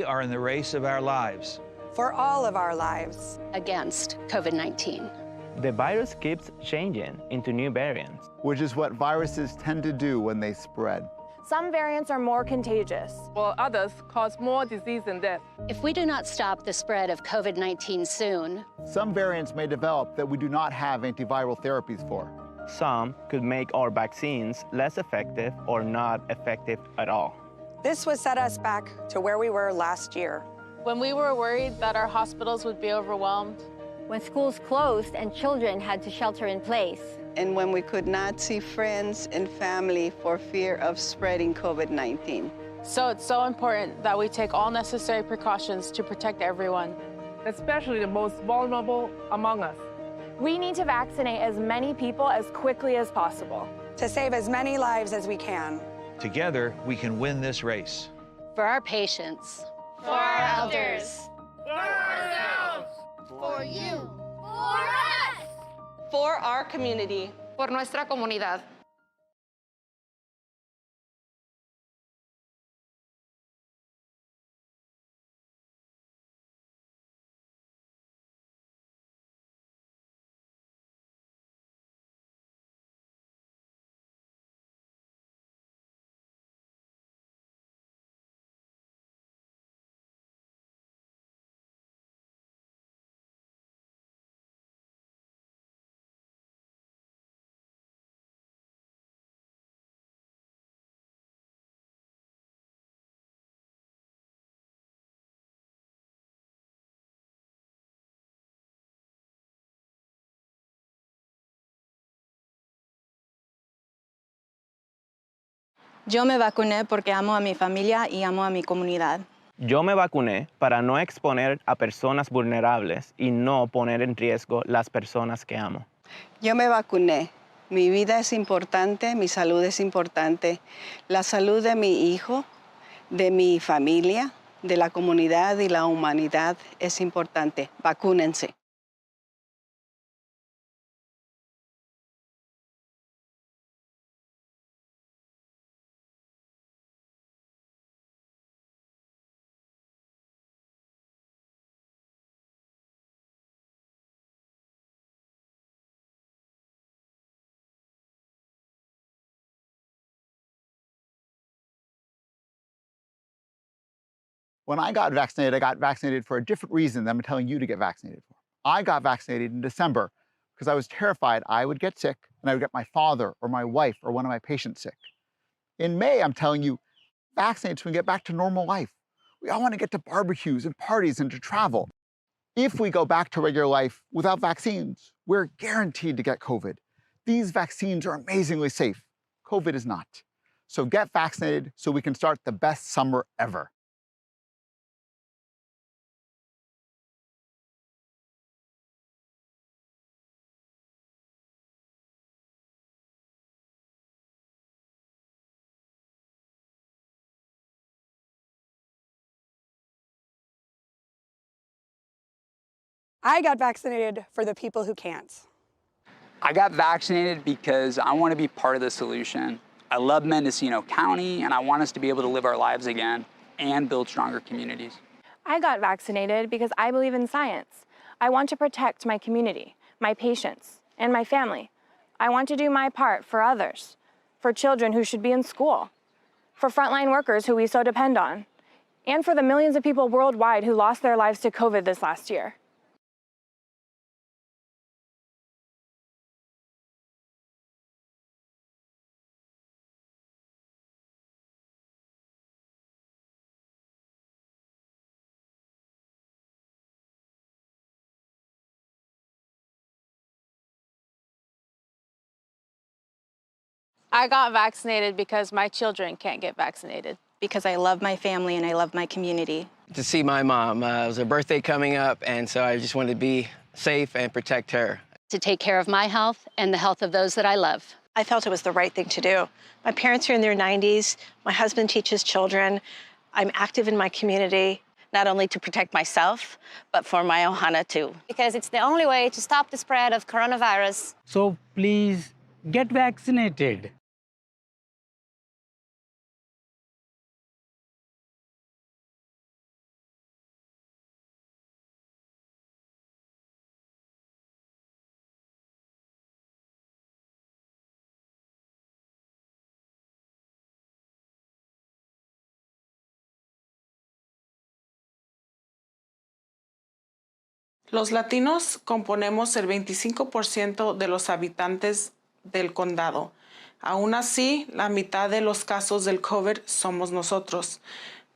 We are in the race of our lives. For all of our lives. Against COVID-19. The virus keeps changing into new variants. Which is what viruses tend to do when they spread. Some variants are more contagious, while others cause more disease and death. If we do not stop the spread of COVID-19 soon, some variants may develop that we do not have antiviral therapies for. Some could make our vaccines less effective or not effective at all. This would set us back to where we were last year. When we were worried that our hospitals would be overwhelmed. when schools closed and children had to shelter in place. And when we could not see friends and family for fear of spreading COVID-19. So it's so important that we take all necessary precautions to protect everyone, especially the most vulnerable among us. We need to vaccinate as many people as quickly as possible. To save as many lives as we can. Together, we can win this race. For our patients. For our elders. For ourselves. For you. For us. For our community. Por nuestra comunidad. Yo me vacuné porque amo a mi familia y amo a mi comunidad. Yo me vacuné para no exponer a personas vulnerables y no poner en riesgo las personas que amo. Yo me vacuné. Mi vida es importante, mi salud es importante. La salud de mi hijo, de mi familia, de la comunidad y la humanidad es importante. Vacúnense. When I got vaccinated for a different reason than I'm telling you to get vaccinated for. I got vaccinated in December because I was terrified I would get sick and I would get my father or my wife or one of my patients sick. In May, I'm telling you, vaccinate so we can get back to normal life. We all want to get to barbecues and parties and to travel. If we go back to regular life without vaccines, we're guaranteed to get COVID. These vaccines are amazingly safe. COVID is not. So get vaccinated so we can start the best summer ever. I got vaccinated for the people who can't. I got vaccinated because I want to be part of the solution. I love Mendocino County, and I want us to be able to live our lives again and build stronger communities. I got vaccinated because I believe in science. I want to protect my community, my patients, and my family. I want to do my part for others, for children who should be in school, for frontline workers who we so depend on, and for the millions of people worldwide who lost their lives to COVID this last year. I got vaccinated because my children can't get vaccinated. Because I love my family and I love my community. To see my mom. It was her birthday coming up, and so I just wanted to be safe and protect her. To take care of my health and the health of those that I love. I felt it was the right thing to do. My parents are in their 90s. My husband teaches children. I'm active in my community. Not only to protect myself, but for my ohana too. Because it's the only way to stop the spread of coronavirus. So please get vaccinated. Los latinos componemos el 25% de los habitantes del condado. Aún así, la mitad de los casos del COVID somos nosotros.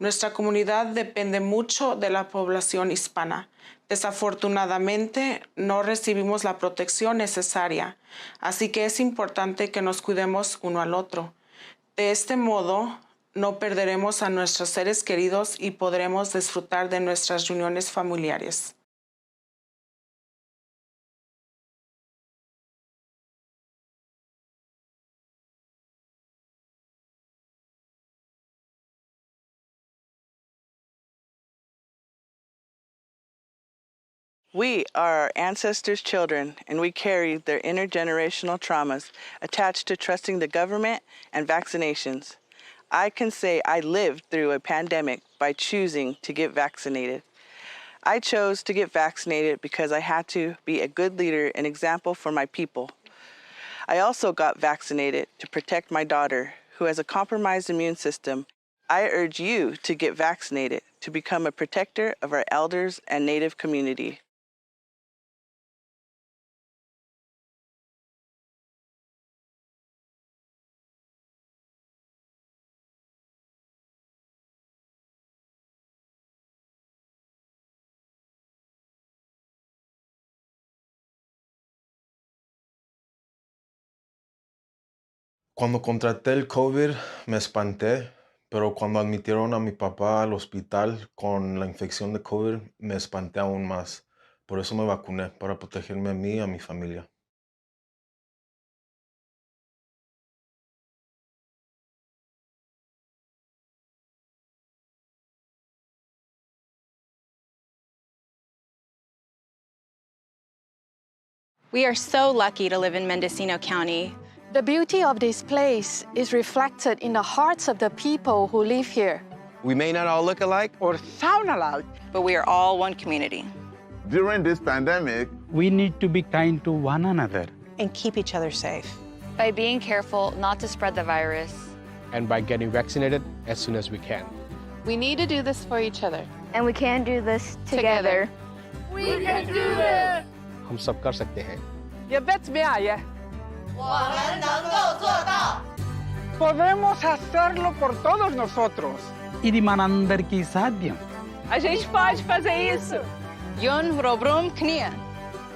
Nuestra comunidad depende mucho de la población hispana. Desafortunadamente, no recibimos la protección necesaria, así que es importante que nos cuidemos uno al otro. De este modo, no perderemos a nuestros seres queridos y podremos disfrutar de nuestras reuniones familiares. We are our ancestors' children, and we carry their intergenerational traumas attached to trusting the government and vaccinations. I can say I lived through a pandemic by choosing to get vaccinated. I chose to get vaccinated because I had to be a good leader and example for my people. I also got vaccinated to protect my daughter, who has a compromised immune system. I urge you to get vaccinated to become a protector of our elders and Native community. Cuando contraté el COVID me espanté, pero cuando admitieron a mi papá al hospital con la infección de COVID me espanté aún más. Por eso me vacuné, para protegerme a mí y a mi familia. We are so lucky to live in Mendocino County. The beauty of this place is reflected in the hearts of the people who live here. We may not all look alike or sound alike, but we are all one community. During this pandemic, we need to be kind to one another. And keep each other safe. By being careful not to spread the virus. And by getting vaccinated as soon as we can. We need to do this for each other. And we can do this together. We can do this! हम सब कर सकते हैं. You bet me I. 我们能够做到. Podemos hacerlo por todos nosotros. ఇది మనందరికీ సాధ్యం. A gente pode fazer isso. Yun robrum knia.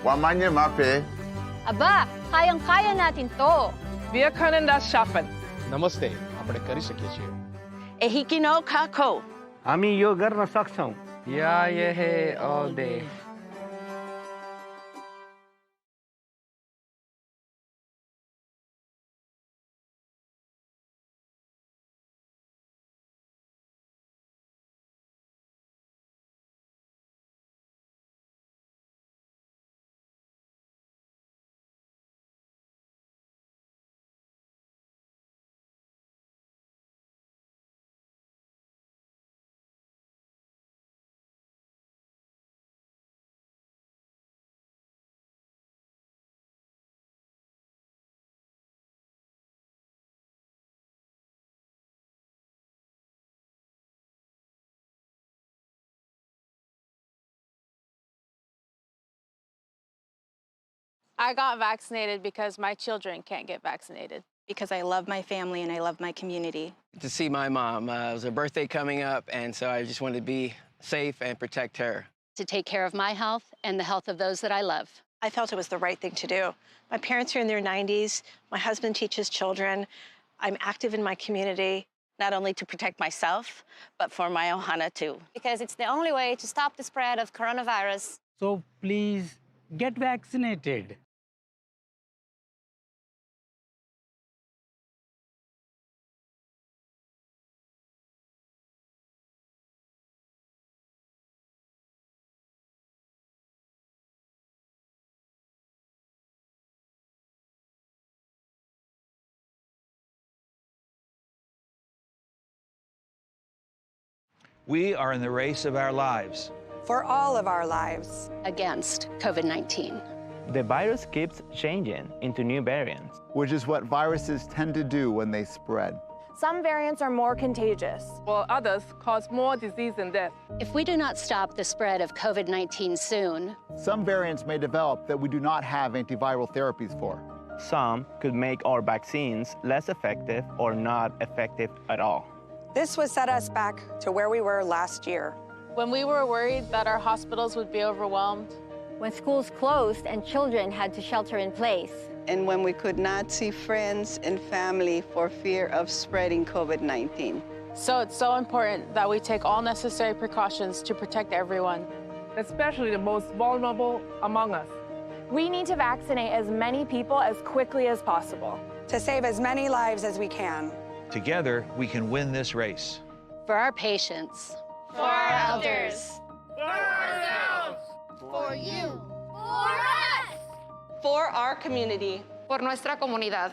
Wamanye mape. Aba, kayang-kaya natin to. Wir können das schaffen. Namaste. આપણે કરી શકીએ છીએ. Ehikino kako. हामी यो गर्न सक्छौं. Yeah, yeah, all day. I got vaccinated because my children can't get vaccinated. Because I love my family and I love my community. To see my mom. It was her birthday coming up, and so I just wanted to be safe and protect her. To take care of my health and the health of those that I love. I felt it was the right thing to do. My parents are in their 90s. My husband teaches children. I'm active in my community. Not only to protect myself, but for my ohana too. Because it's the only way to stop the spread of coronavirus. So please get vaccinated. We are in the race of our lives. For all of our lives. Against COVID-19. The virus keeps changing into new variants. Which is what viruses tend to do when they spread. Some variants are more contagious, while others cause more disease and death. If we do not stop the spread of COVID-19 soon, some variants may develop that we do not have antiviral therapies for. Some could make our vaccines less effective or not effective at all. This would set us back to where we were last year. when we were worried that our hospitals would be overwhelmed, when schools closed and children had to shelter in place, and when we could not see friends and family for fear of spreading COVID-19. So it's so important that we take all necessary precautions to protect everyone, especially the most vulnerable among us. We need to vaccinate as many people as quickly as possible, to save as many lives as we can. Together, we can win this race. For our patients. For our elders. For ourselves. For you. For us. For our community. Por nuestra comunidad.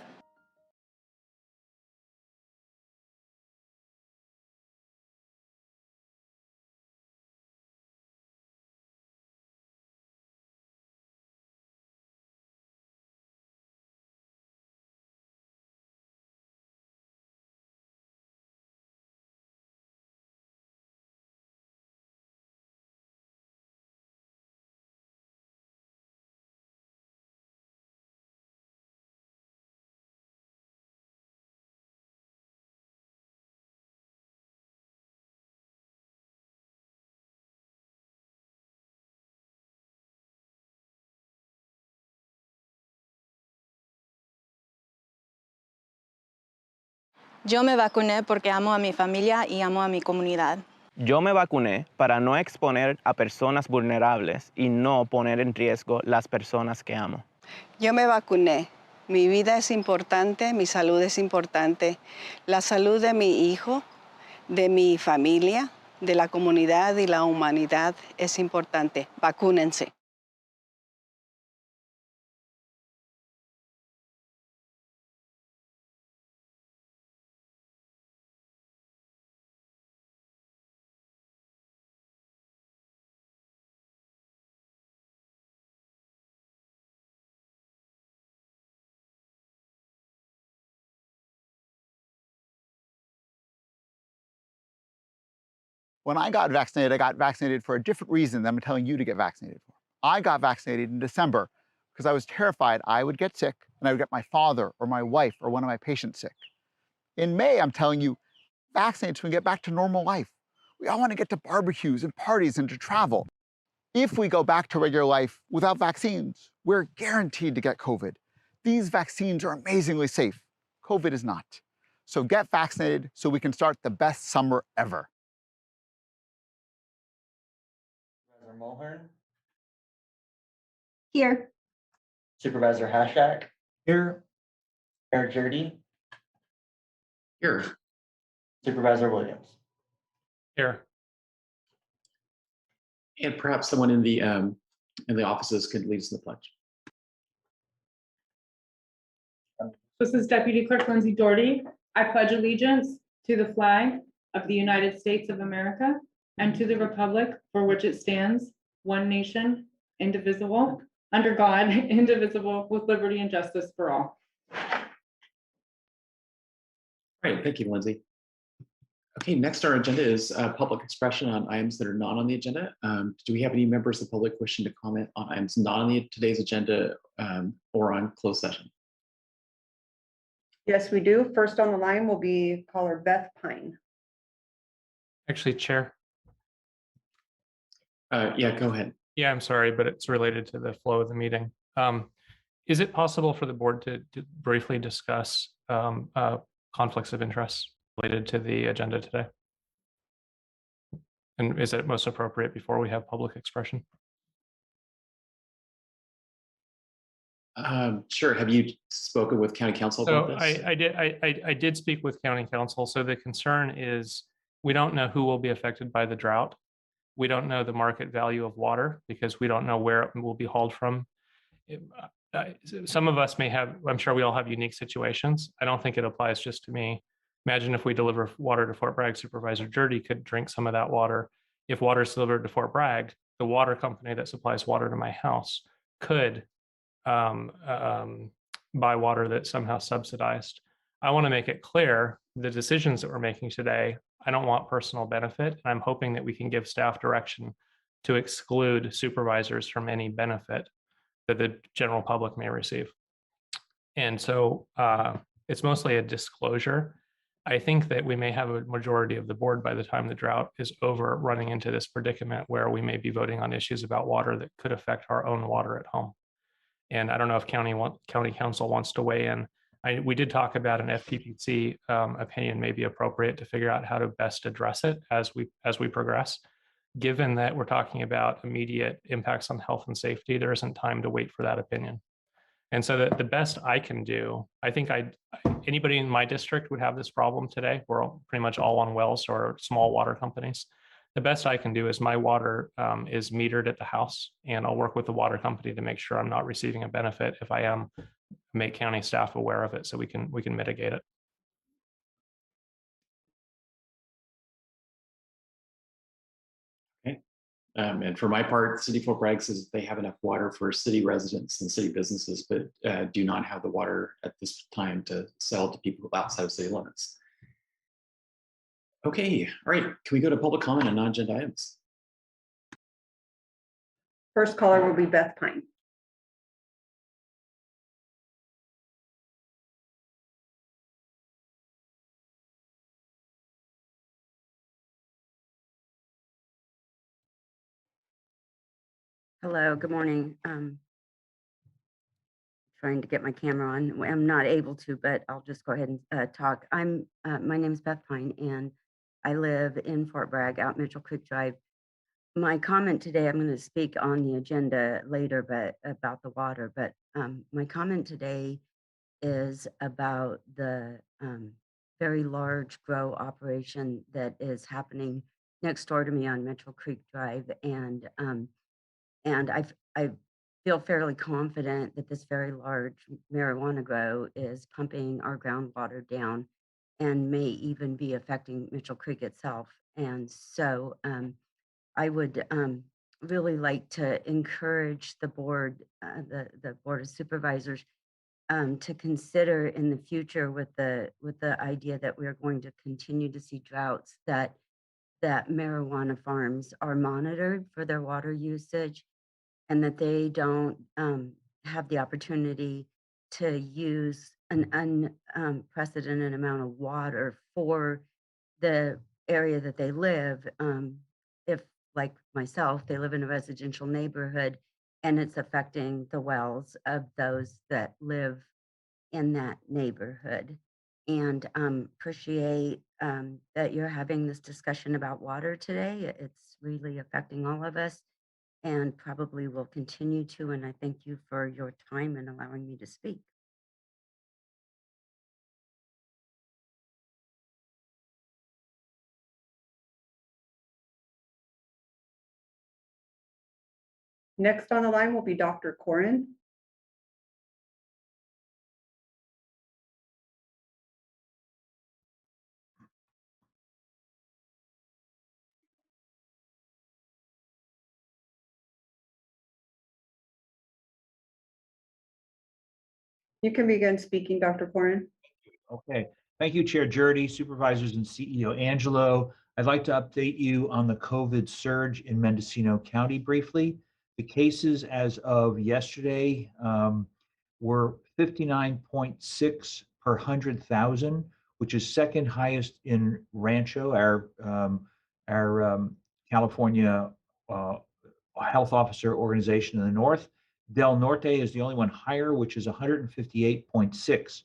Yo me vacuné porque amo a mi familia y amo a mi comunidad. Yo me vacuné para no exponer a personas vulnerables y no poner en riesgo las personas que amo. Yo me vacuné. Mi vida es importante, mi salud es importante. La salud de mi hijo, de mi familia, de la comunidad y la humanidad es importante. Vacúnense. When I got vaccinated for a different reason than I'm telling you to get vaccinated for. I got vaccinated in December because I was terrified I would get sick and I would get my father or my wife or one of my patients sick. In May, I'm telling you, vaccinate so we can get back to normal life. We all want to get to barbecues and parties and to travel. If we go back to regular life without vaccines, we're guaranteed to get COVID. These vaccines are amazingly safe. COVID is not. So get vaccinated so we can start the best summer ever. Supervisor Mulhern. Here. Supervisor Hashak. Here. Mayor Jurdy. Here. Supervisor Williams. Here. And perhaps someone in the offices could lead us in the pledge. This is Deputy Clerk Lindsay Doherty. I pledge allegiance to the flag of the United States of America and to the republic for which it stands, one nation, indivisible, under God, indivisible, with liberty and justice for all. Great, thank you, Lindsay. Okay, next our agenda is public expression on items that are not on the agenda. Do we have any members of the public wishing to comment on items not on today's agenda or on closed session? Yes, we do. First on the line will be caller Beth Pine. Actually, Chair. Yeah, go ahead. Yeah, I'm sorry, but it's related to the flow of the meeting. Is it possible for the board to briefly discuss conflicts of interest related to the agenda today? And is it most appropriate before we have public expression? Sure. Have you spoken with County Council about this? I did speak with County Council. So the concern is we don't know who will be affected by the drought. We don't know the market value of water because we don't know where it will be hauled from. Some of us may have, I'm sure we all have unique situations. I don't think it applies just to me. Imagine if we deliver water to Fort Bragg, Supervisor Jurdy could drink some of that water. If water is delivered to Fort Bragg, the water company that supplies water to my house could buy water that's somehow subsidized. I want to make it clear the decisions that we're making today, I don't want personal benefit. And I'm hoping that we can give staff direction to exclude supervisors from any benefit that the general public may receive. And so it's mostly a disclosure. I think that we may have a majority of the board by the time the drought is over running into this predicament where we may be voting on issues about water that could affect our own water at home. And I don't know if county council wants to weigh in. We did talk about an FPPC opinion may be appropriate to figure out how to best address it as we progress. Given that we're talking about immediate impacts on health and safety, there isn't time to wait for that opinion. And so the best I can do, I think anybody in my district would have this problem today. We're pretty much all on wells or small water companies. The best I can do is my water is metered at the house, and I'll work with the water company to make sure I'm not receiving a benefit. If I am, make county staff aware of it so we can mitigate it. Okay. And for my part, City of Fort Bragg says they have enough water for city residents and city businesses, but do not have the water at this time to sell to people outside of city limits. Okay, all right. Can we go to public comment on non-agenda items? First caller will be Beth Pine. Hello, good morning. Trying to get my camera on. I'm not able to, but I'll just go ahead and talk. My name is Beth Pine, and I live in Fort Bragg, out Mitchell Creek Drive. My comment today, I'm going to speak on the agenda later, but about the water. But my comment today is about the very large grow operation that is happening next door to me on Mitchell Creek Drive, and I feel fairly confident that this very large marijuana grow is pumping our groundwater down and may even be affecting Mitchell Creek itself. And so I would really like to encourage the board, the Board of Supervisors, to consider in the future with the idea that we're going to continue to see droughts, that marijuana farms are monitored for their water usage, and that they don't have the opportunity to use an unprecedented amount of water for the area that they live. If, like myself, they live in a residential neighborhood and it's affecting the wells of those that live in that neighborhood. And appreciate that you're having this discussion about water today. It's really affecting all of us, and probably will continue to. And I thank you for your time and allowing me to speak. Next on the line will be Dr. Corin. You can begin speaking, Dr. Corin. Okay. Thank you, Chair Jurdy, Supervisors, and CEO Angelo. I'd like to update you on the COVID surge in Mendocino County briefly. The cases as of yesterday were 59.6 per 100,000, which is second highest in Rancho, our California health officer organization in the north. Del Norte is the only one higher, which is 158.6.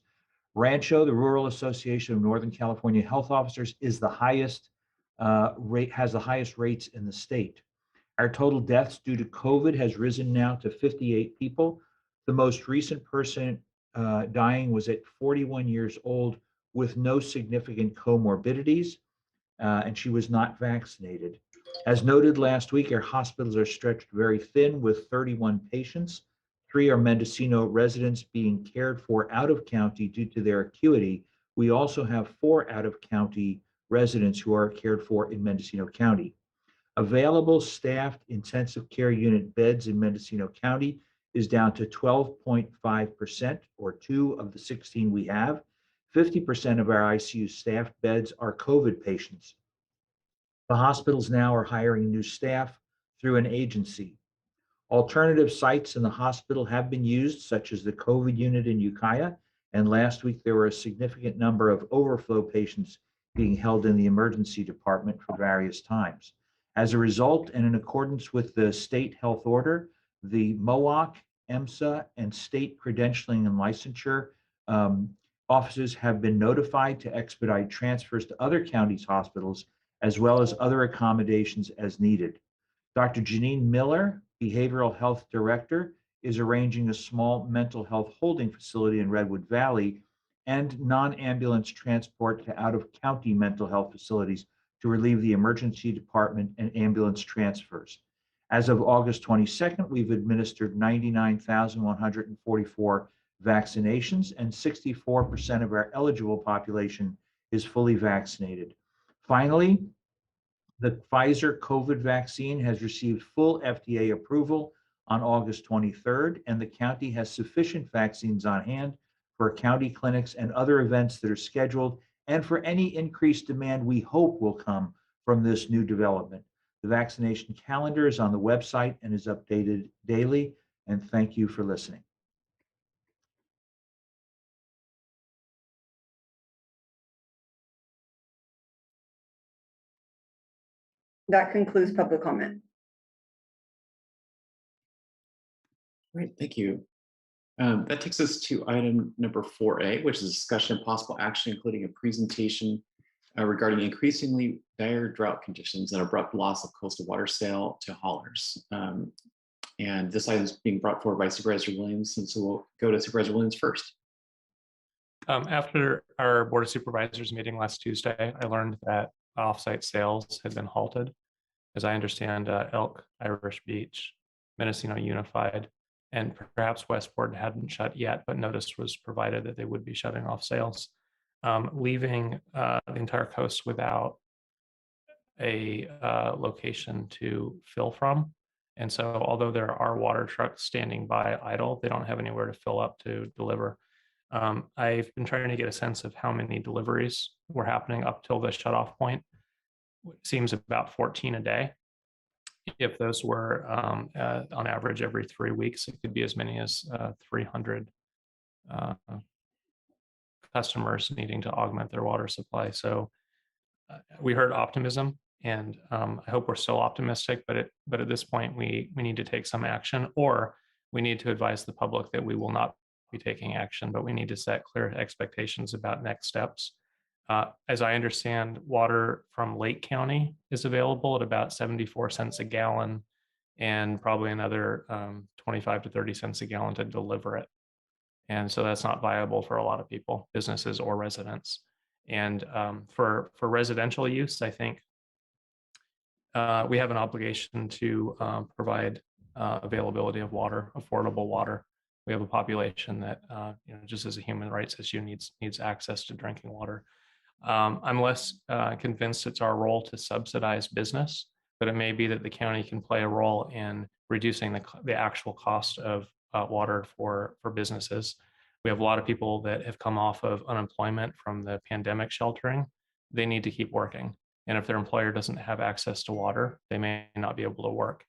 Rancho, the Rural Association of Northern California Health Officers, is the highest rate, has the highest rates in the state. Our total deaths due to COVID has risen now to 58 people. The most recent person dying was at 41 years old with no significant comorbidities, and she was not vaccinated. As noted last week, our hospitals are stretched very thin with 31 patients. 3 are Mendocino residents being cared for out of county due to their acuity. We also have 4 out of county residents who are cared for in Mendocino County. Available staffed intensive care unit beds in Mendocino County is down to 12.5%, or 2 of the 16 we have. 50% of our ICU staff beds are COVID patients. The hospitals now are hiring new staff through an agency. Alternative sites in the hospital have been used, such as the COVID unit in Ukiah, and last week there were a significant number of overflow patients being held in the emergency department for various times. As a result, and in accordance with the state health order, the MOAC, EMSA, and state credentialing and licensure offices have been notified to expedite transfers to other counties' hospitals, as well as other accommodations as needed. Dr. Janine Miller, Behavioral Health Director, is arranging a small mental health holding facility in Redwood Valley and non-ambulance transport to out-of-county mental health facilities to relieve the emergency department and ambulance transfers. As of August 22nd, we've administered 99,144 vaccinations, and 64% of our eligible population is fully vaccinated. Finally, the Pfizer COVID vaccine has received full FDA approval on August 23rd, and the county has sufficient vaccines on hand for county clinics and other events that are scheduled, and for any increased demand we hope will come from this new development. The vaccination calendar is on the website and is updated daily, and thank you for listening. That concludes public comment. Great, thank you. That takes us to item number 4A, which is discussion and possible action, including a presentation regarding increasingly dire drought conditions and abrupt loss of coastal water sale to haulers. And this item is being brought forward by Supervisor Williams, and so we'll go to Supervisor Williams first. After our Board of Supervisors meeting last Tuesday, I learned that offsite sales had been halted. As I understand, Elk, Irish Beach, Mendocino Unified, and perhaps Westport hadn't shut yet, but notice was provided that they would be shutting off sales, leaving the entire coast without a location to fill from. And so although there are water trucks standing by idle, they don't have anywhere to fill up to deliver. I've been trying to get a sense of how many deliveries were happening up till the shutoff point. It seems about 14 a day. If those were on average every 3 weeks, it could be as many as 300 customers needing to augment their water supply. So we heard optimism, and I hope we're still optimistic, but at this point we need to take some action, or we need to advise the public that we will not be taking action, but we need to set clear expectations about next steps. As I understand, water from Lake County is available at about 74 cents a gallon, and probably another 25 to 30 cents a gallon to deliver it. And so that's not viable for a lot of people, businesses or residents. And for residential use, I think we have an obligation to provide availability of water, affordable water. We have a population that, just as a human rights issue, needs access to drinking water. I'm less convinced it's our role to subsidize business, but it may be that the county can play a role in reducing the actual cost of water for businesses. We have a lot of people that have come off of unemployment from the pandemic sheltering. They need to keep working. And if their employer doesn't have access to water, they may not be able to work.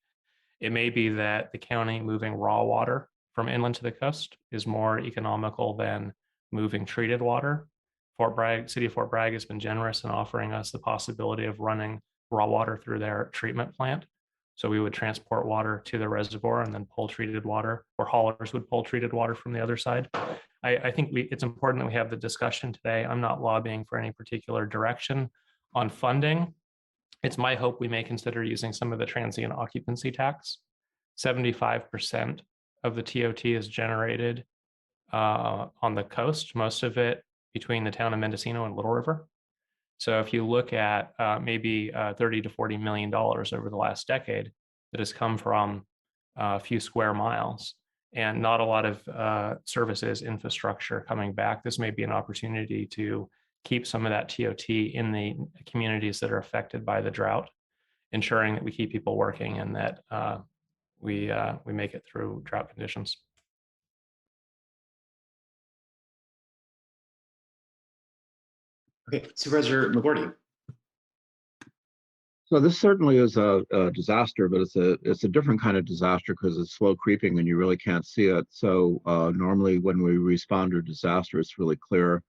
It may be that the county moving raw water from inland to the coast is more economical than moving treated water. City of Fort Bragg has been generous in offering us the possibility of running raw water through their treatment plant. So we would transport water to the reservoir and then pull treated water, or haulers would pull treated water from the other side. I think it's important that we have the discussion today. I'm not lobbying for any particular direction on funding. It's my hope we may consider using some of the transient occupancy tax. 75% of the TOT is generated on the coast, most of it between the town of Mendocino and Little River. So if you look at maybe $30 to $40 million over the last decade that has come from a few square miles and not a lot of services infrastructure coming back, this may be an opportunity to keep some of that TOT in the communities that are affected by the drought, ensuring that we keep people working and that we make it through drought conditions. Okay, Supervisor McGordy. So this certainly is a disaster, but it's a different kind of disaster because it's slow creeping and you really can't see it. So normally when we respond to a disaster, it's really clear,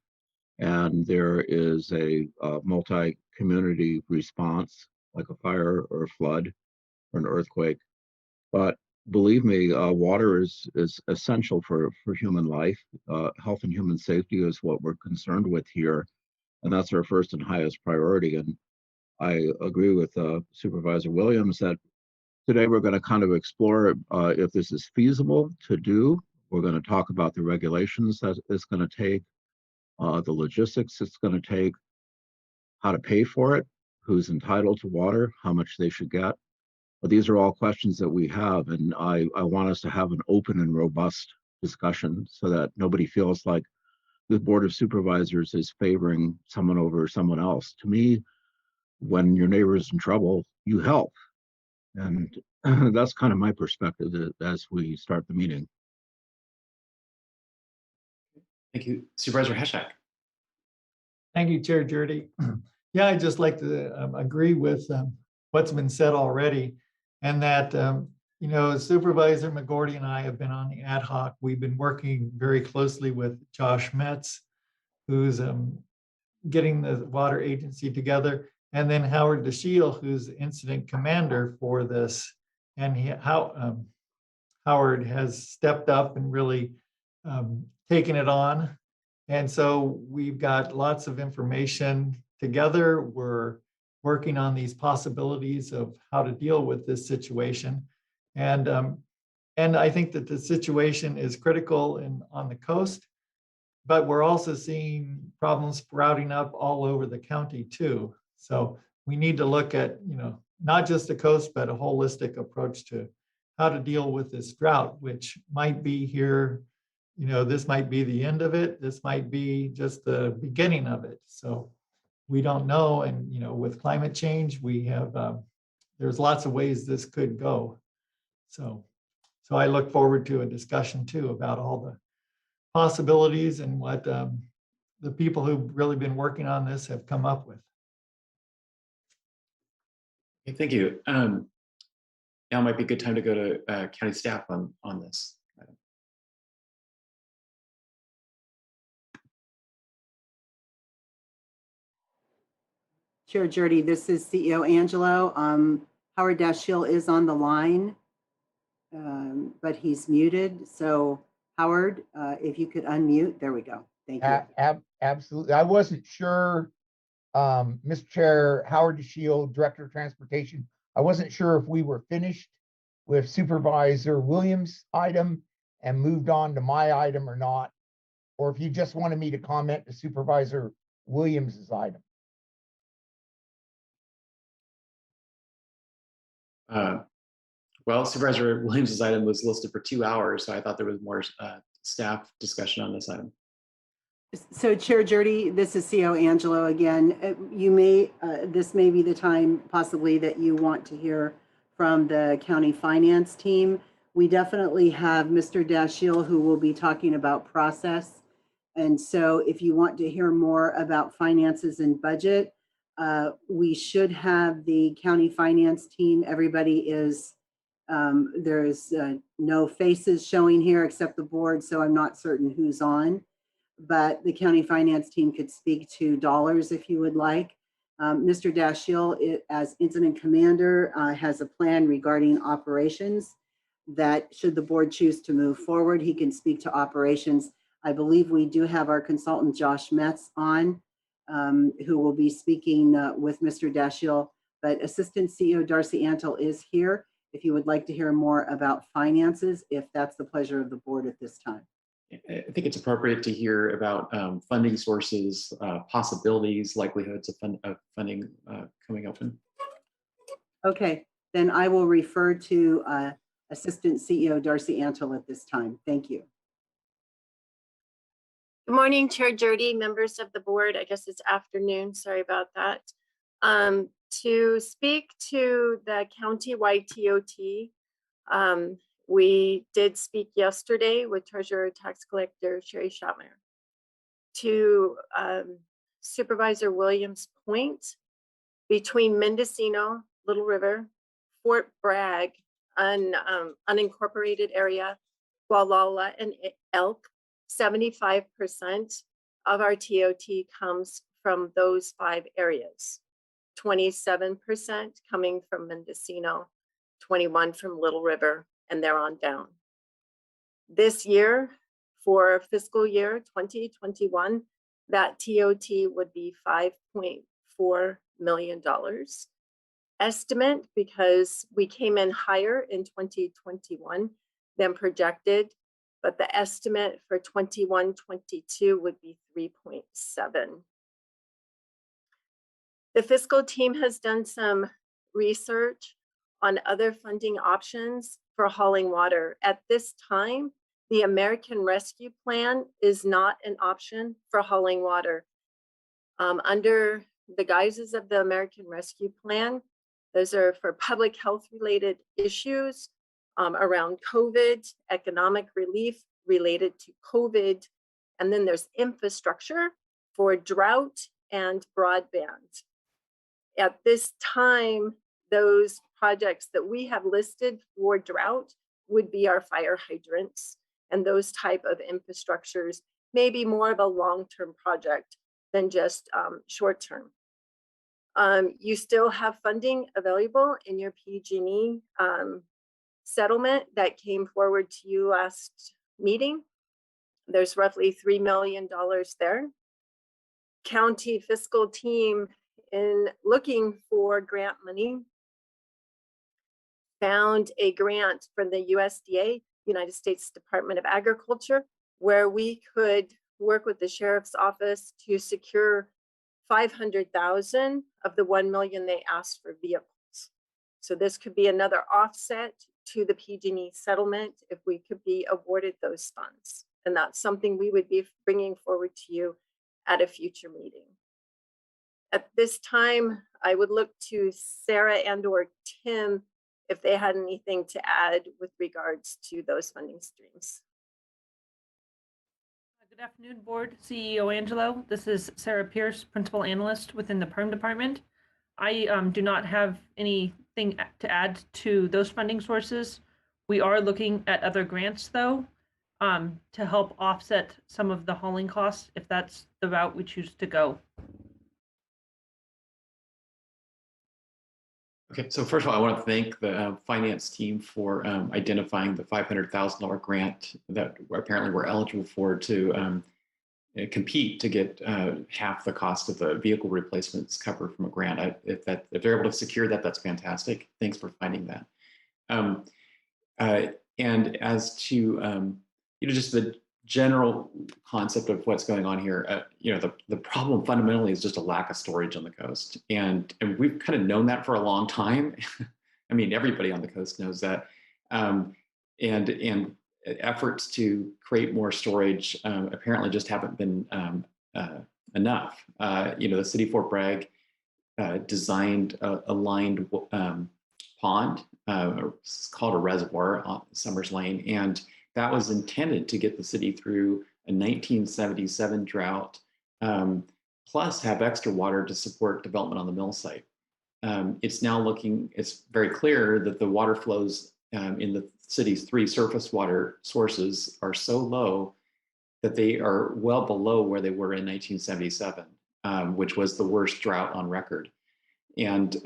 and there is a multi-community response, like a fire or a flood or an earthquake. But believe me, water is essential for human life. Health and human safety is what we're concerned with here, and that's our first and highest priority. And I agree with Supervisor Williams that today we're going to kind of explore if this is feasible to do. We're going to talk about the regulations that it's going to take, the logistics it's going to take, how to pay for it, who's entitled to water, how much they should get. But these are all questions that we have, and I want us to have an open and robust discussion so that nobody feels like the Board of Supervisors is favoring someone over someone else. To me, when your neighbor is in trouble, you help. And that's kind of my perspective as we start the meeting. Thank you. Supervisor Hashak. Thank you, Chair Jurdy. Yeah, I'd just like to agree with what's been said already, and that, you know, Supervisor McGordy and I have been on the ad hoc. We've been working very closely with Josh Metz, who's getting the water agency together, and then Howard DeShiel, who's the incident commander for this. And Howard has stepped up and really taken it on. And so we've got lots of information together. We're working on these possibilities of how to deal with this situation. And I think that the situation is critical on the coast, but we're also seeing problems sprouting up all over the county too. So we need to look at, you know, not just the coast, but a holistic approach to how to deal with this drought, which might be here. You know, this might be the end of it. This might be just the beginning of it. So we don't know. And, you know, with climate change, we have, there's lots of ways this could go. So I look forward to a discussion too about all the possibilities and what the people who've really been working on this have come up with. Okay, thank you. Now might be a good time to go to county staff on this. Chair Jurdy, this is CEO Angelo. Howard DeShiel is on the line, but he's muted. So Howard, if you could unmute, there we go. Thank you. Absolutely. I wasn't sure, Mr. Chair, Howard DeShiel, Director of Transportation. I wasn't sure if we were finished with Supervisor Williams' item and moved on to my item or not, or if you just wanted me to comment to Supervisor Williams's item. Well, Supervisor Williams' item was listed for 2 hours, so I thought there was more staff discussion on this item. So Chair Jurdy, this is CEO Angelo again. This may be the time possibly that you want to hear from the county finance team. We definitely have Mr. DeShiel who will be talking about process. And so if you want to hear more about finances and budget, we should have the county finance team. Everybody is, there's no faces showing here except the board, so I'm not certain who's on. But the county finance team could speak to dollars if you would like. Mr. DeShiel, as incident commander, has a plan regarding operations that should the board choose to move forward, he can speak to operations. I believe we do have our consultant Josh Metz on, who will be speaking with Mr. DeShiel, but Assistant CEO Darcy Antle is here if you would like to hear more about finances, if that's the pleasure of the board at this time. I think it's appropriate to hear about funding sources, possibilities, likelihoods of funding coming open. Okay, then I will refer to Assistant CEO Darcy Antle at this time. Thank you. Good morning, Chair Jurdy, members of the board. I guess it's afternoon, sorry about that. To speak to the county-wide TOT, we did speak yesterday with Treasurer Tax Collector Sherry Shatner to Supervisor Williams Point, between Mendocino, Little River, Fort Bragg, an unincorporated area, Gualala, and Elk. 75% of our TOT comes from those 5 areas. 27% coming from Mendocino, 21 from Little River, and they're on down. This year, for fiscal year 2021, that TOT would be $5.4 million. Estimate, because we came in higher in 2021 than projected, but the estimate for 21-22 would be 3.7. The fiscal team has done some research on other funding options for hauling water. At this time, the American Rescue Plan is not an option for hauling water. Under the guises of the American Rescue Plan, those are for public health related issues around COVID, economic relief related to COVID, and then there's infrastructure for drought and broadband. At this time, those projects that we have listed for drought would be our fire hydrants, and those type of infrastructures may be more of a long-term project than just short-term. You still have funding available in your PG&E settlement that came forward to you last meeting. There's roughly $3 million there. County fiscal team, in looking for grant money, found a grant from the USDA, United States Department of Agriculture, where we could work with the sheriff's office to secure 500,000 of the 1 million they asked for vehicles. So this could be another offset to the PG&E settlement if we could be awarded those funds. And that's something we would be bringing forward to you at a future meeting. At this time, I would look to Sarah and or Tim if they had anything to add with regards to those funding streams. Good afternoon, Board. CEO Angelo. This is Sarah Pierce, Principal Analyst within the Perm Department. I do not have anything to add to those funding sources. We are looking at other grants, though, to help offset some of the hauling costs if that's the route we choose to go. Okay, so first of all, I want to thank the finance team for identifying the $500,000 grant that apparently we're eligible for to compete to get half the cost of the vehicle replacements covered from a grant. If they're able to secure that, that's fantastic. Thanks for finding that. And as to just the general concept of what's going on here, the problem fundamentally is just a lack of storage on the coast, and we've kind of known that for a long time. I mean, everybody on the coast knows that, and efforts to create more storage apparently just haven't been enough. The city of Fort Bragg designed a lined pond. It's called a reservoir on Summers Lane, and that was intended to get the city through a 1977 drought, plus have extra water to support development on the mill site. It's very clear that the water flows in the city's 3 surface water sources are so low that they are well below where they were in 1977, which was the worst drought on record. And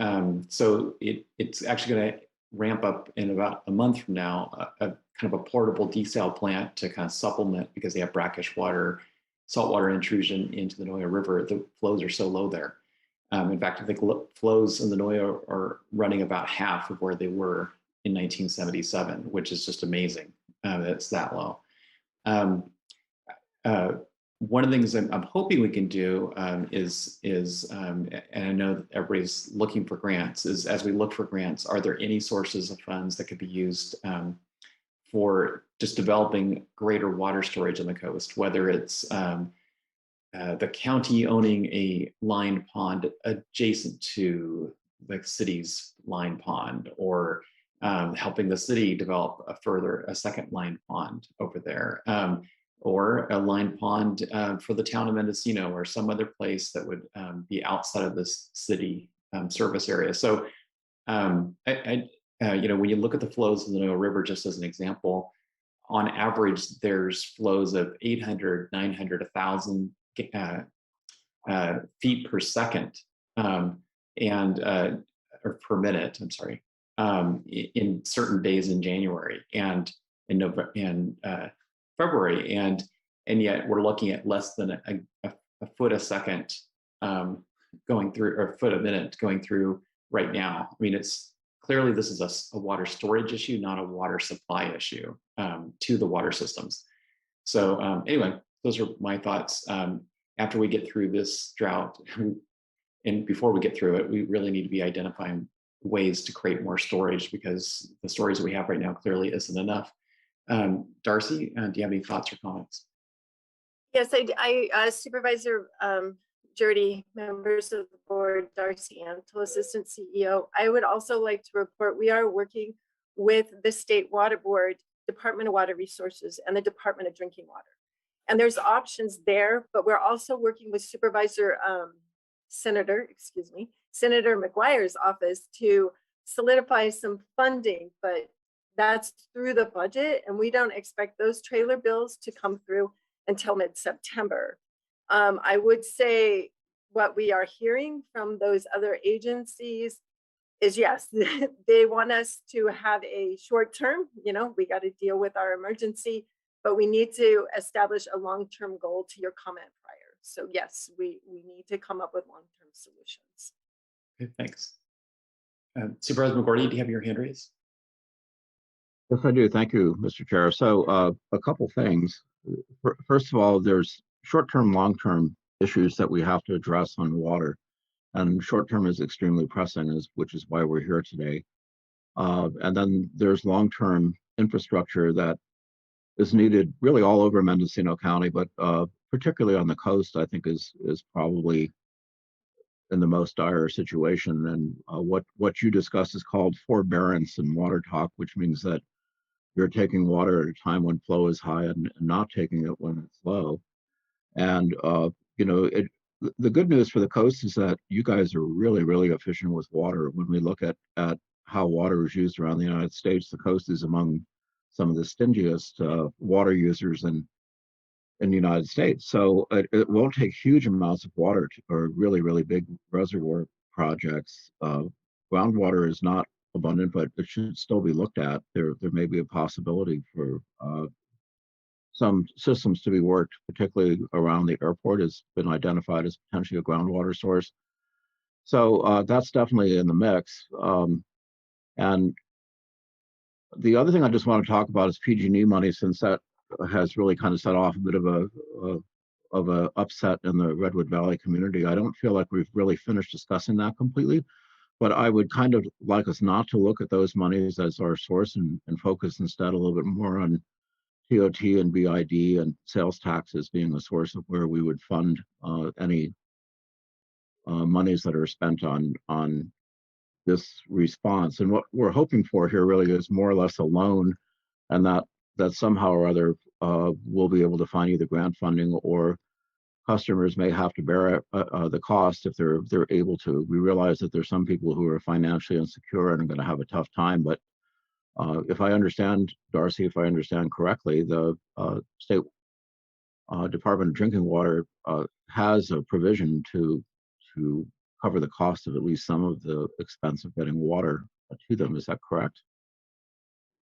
so it's actually going to ramp up in about a month from now, a kind of a portable desal plant to kind of supplement, because they have brackish water, saltwater intrusion into the Noya River. The flows are so low there. In fact, I think flows in the Noya are running about half of where they were in 1977, which is just amazing that it's that low. One of the things I'm hoping we can do is and I know that everybody's looking for grants, is as we look for grants, are there any sources of funds that could be used for just developing greater water storage on the coast, whether it's the county owning a lined pond adjacent to the city's lined pond, or helping the city develop a second lined pond over there. or a lined pond for the town of Mendocino or some other place that would be outside of this city service area. So, when you look at the flows of the Noah River, just as an example, on average, there's flows of 800, 900, 1,000 feet per second, or per minute, I'm sorry, in certain days in January and in November and February, and yet we're looking at less than a foot a second going through, or a foot a minute going through right now. I mean, it's clearly this is a water storage issue, not a water supply issue to the water systems. So anyway, those are my thoughts. After we get through this drought, and before we get through it, we really need to be identifying ways to create more storage, because the storage that we have right now clearly isn't enough. Darcy, do you have any thoughts or comments? Yes, I Supervisor Jurdy, members of the board, Darcy Antle, Assistant CEO. I would also like to report we are working with the State Water Board, Department of Water Resources, and the Department of Drinking Water. And there's options there, but we're also working with Senator McGuire's office to solidify some funding, but that's through the budget, and we don't expect those trailer bills to come through until mid-September. I would say what we are hearing from those other agencies is, yes, they want us to have a short term, we got to deal with our emergency, but we need to establish a long-term goal, to your comment prior. So yes, we need to come up with long-term solutions. Okay, thanks. Supervisor McGordy, do you have your hand raised? Yes, I do. Thank you, Mr. Chair. So a couple things. First of all, there's short-term, long-term issues that we have to address on water. And short-term is extremely pressing, which is why we're here today. And then there's long-term infrastructure that is needed really all over Mendocino County, but particularly on the coast, I think is probably in the most dire situation. And what you discussed is called forbearance in water talk, which means that you're taking water at a time when flow is high and not taking it when it's low. And the good news for the coast is that you guys are really, really efficient with water. When we look at how water is used around the United States, the coast is among some of the stingiest water users in the United States. So it won't take huge amounts of water or really, really big reservoir projects. Groundwater is not abundant, but it should still be looked at. There may be a possibility for some systems to be worked, particularly around the airport, has been identified as potentially a groundwater source. So that's definitely in the mix. And the other thing I just want to talk about is PG&E money, since that has really kind of set off a bit of a upset in the Redwood Valley community. I don't feel like we've really finished discussing that completely, but I would kind of like us not to look at those monies as our source and focus instead a little bit more on TOT and BID and sales taxes being a source of where we would fund any monies that are spent on this response. And what we're hoping for here really is more or less a loan, and that somehow or other we'll be able to find either grant funding or customers may have to bear the cost if they're able to. We realize that there's some people who are financially insecure and are going to have a tough time, but if I understand, Darcy, if I understand correctly, the State Department of Drinking Water has a provision to cover the cost of at least some of the expense of getting water to them. Is that correct?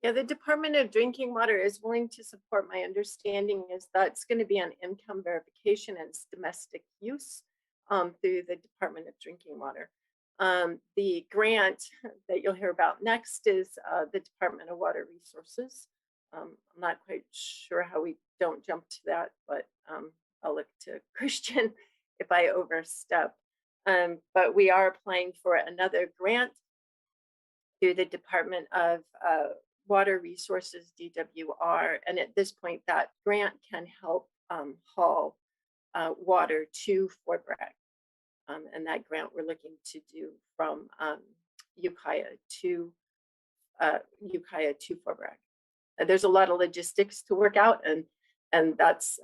Yeah, the Department of Drinking Water is willing to support. My understanding is that's going to be on income verification and domestic use through the Department of Drinking Water. The grant that you'll hear about next is the Department of Water Resources. I'm not quite sure how we don't jump to that, but I'll look to Christian if I overstep. But we are applying for another grant through the Department of Water Resources, DWR. And at this point, that grant can help haul water to Fort Bragg. And that grant we're looking to do from Ukiah to Fort Bragg. There's a lot of logistics to work out, and And that's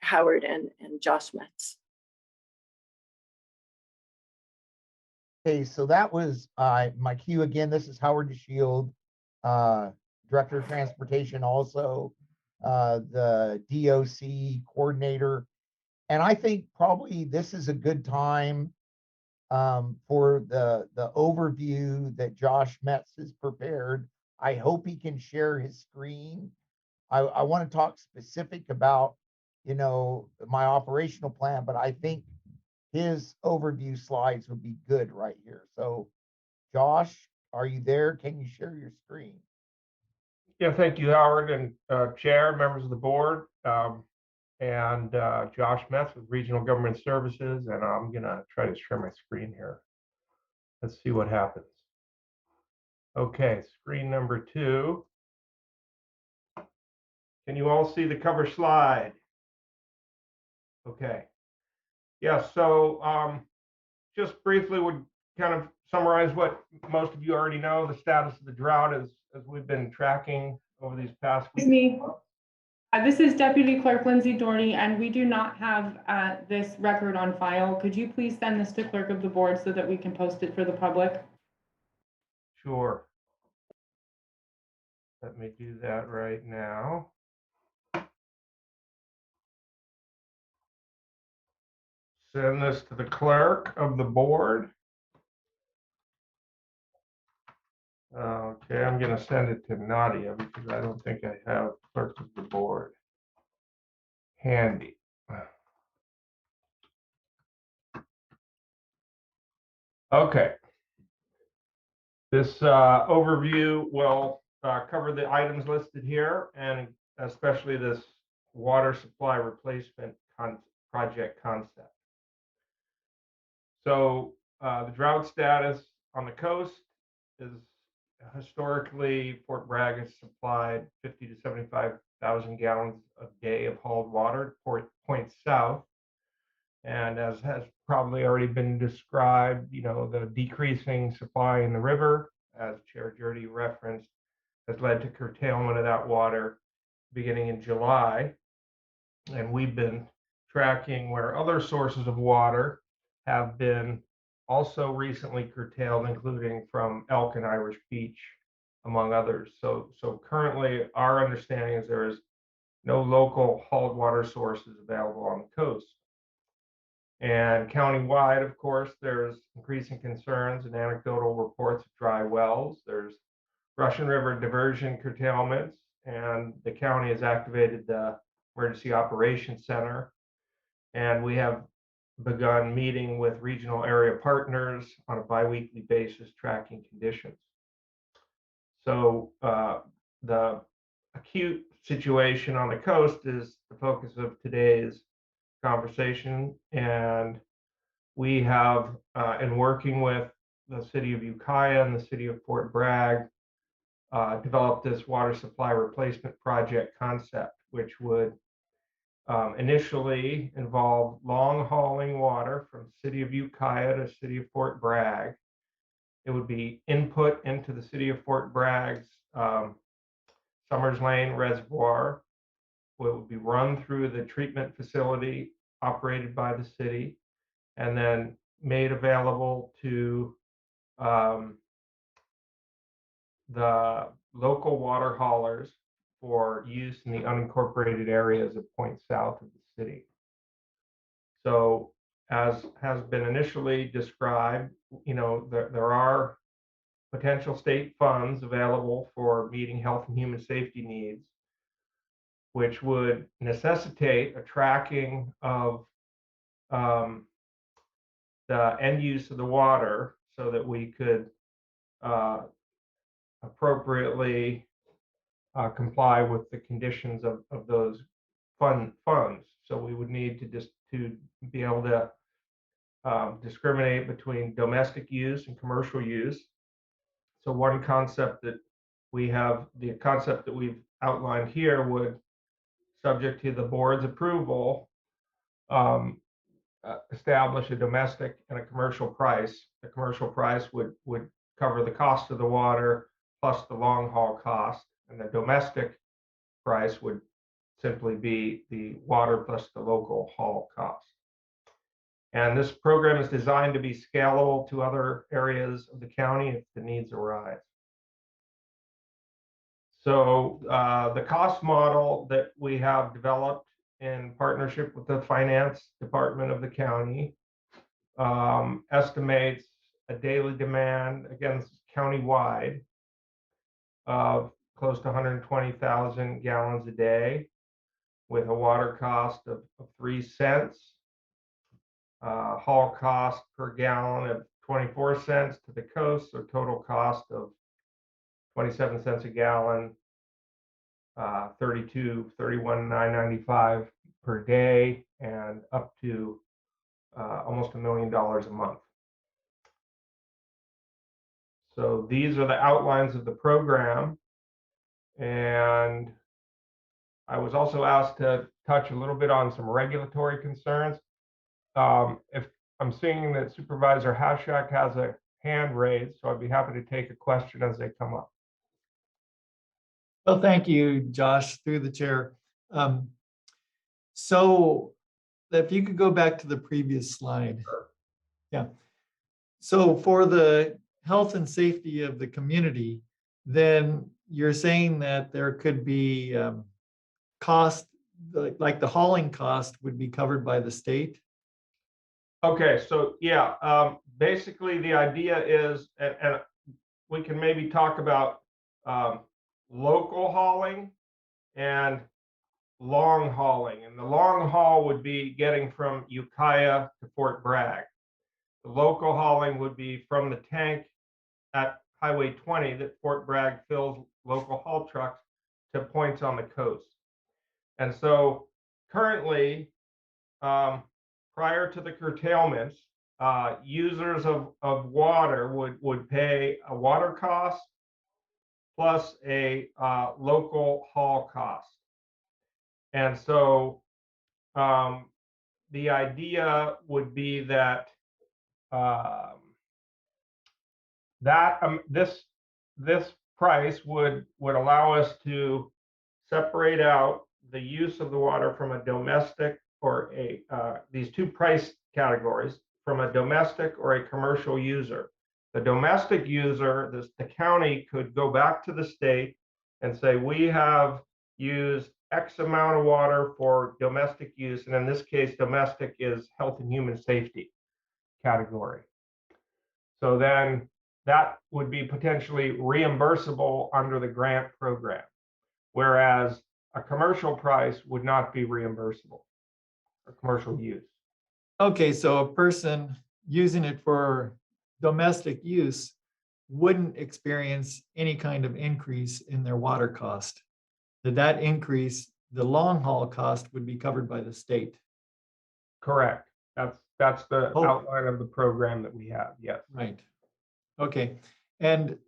Howard and Josh Metz. Okay, so that was my cue again. This is Howard DeShield, Director of Transportation, also the DOC coordinator. And I think probably this is a good time for the overview that Josh Metz has prepared. I hope he can share his screen. I want to talk specific about, my operational plan, but I think his overview slides would be good right here. So Josh, are you there? Can you share your screen? Yeah, thank you, Howard, and Chair, members of the board, and Josh Metz with Regional Government Services, and I'm gonna try to share my screen here. Let's see what happens. Okay, screen number 2. Can you all see the cover slide? Okay. Yeah, so just briefly would kind of summarize what most of you already know, the status of the drought as we've been tracking over these past weeks. Excuse me. This is Deputy Clerk Lindsay Doherty, and we do not have this record on file. Could you please send this to Clerk of the Board so that we can post it for the public? Sure. Let me do that right now. Send this to the clerk of the board. Okay, I'm going to send it to Nadia because I don't think I have clerk of the board handy. Okay. This overview will cover the items listed here, and especially this water supply replacement project concept. So the drought status on the coast is historically, Fort Bragg has supplied 50 to 75,000 gallons a day of hauled water to points south. And as has probably already been described, the decreasing supply in the river, as Chair Jurdy referenced, has led to curtailment of that water beginning in July. And we've been tracking where other sources of water have been also recently curtailed, including from Elk and Irish Beach, among others. So currently, our understanding is there is no local hauled water sources available on the coast. And countywide, of course, there's increasing concerns and anecdotal reports of dry wells. There's Russian River diversion curtailments, and the county has activated the Emergency Operations Center. And we have begun meeting with regional area partners on a biweekly basis, tracking conditions. So the acute situation on the coast is the focus of today's conversation, and we have, in working with the city of Ukiah and the city of Fort Bragg, developed this water supply replacement project concept, which would initially involve long hauling water from city of Ukiah to city of Fort Bragg. It would be input into the city of Fort Bragg's Summers Lane Reservoir. It would be run through the treatment facility operated by the city, and then made available to the local water haulers for use in the unincorporated areas of points south of the city. So as has been initially described, there are potential state funds available for meeting health and human safety needs, which would necessitate a tracking of the end use of the water so that we could appropriately comply with the conditions of those funds. So we would need to be able to discriminate between domestic use and commercial use. So one concept that we have, the concept that we've outlined here, would, subject to the board's approval, establish a domestic and a commercial price. The commercial price would cover the cost of the water plus the long haul cost, and the domestic price would simply be the water plus the local haul cost. And this program is designed to be scalable to other areas of the county if the needs arise. So the cost model that we have developed in partnership with the finance department of the county estimates a daily demand, again, this is countywide, of close to 120,000 gallons a day with a water cost of 3 cents, haul cost per gallon of 24 cents to the coast, so total cost of 27 cents a gallon, 31,995 per day, and up to almost $1 million a month. So these are the outlines of the program. And I was also asked to touch a little bit on some regulatory concerns. If I'm seeing that Supervisor Hashak has a hand raised, so I'd be happy to take a question as they come up. Well, thank you, Josh, through the chair. So if you could go back to the previous slide. Yeah. So for the health and safety of the community, then you're saying that there could be cost, like the hauling cost would be covered by the state? Okay, so yeah, basically the idea is, and we can maybe talk about local hauling and long hauling. And the long haul would be getting from Ukiah to Fort Bragg. The local hauling would be from the tank at Highway 20 that Fort Bragg fills local haul trucks to points on the coast. And so currently, prior to the curtailments, users of water would pay a water cost plus a local haul cost. And so the idea would be that this price would allow us to separate out the use of the water from a domestic or these two price categories, from a domestic or a commercial user. The domestic user, the county could go back to the state and say, we have used X amount of water for domestic use, and in this case, domestic is health and human safety category. So then that would be potentially reimbursable under the grant program, whereas a commercial price would not be reimbursable for commercial use. Okay, so a person using it for domestic use wouldn't experience any kind of increase in their water cost. That increase, the long haul cost, would be covered by the state. Correct. That's the outline of the program that we have. Yes. Right. Okay. And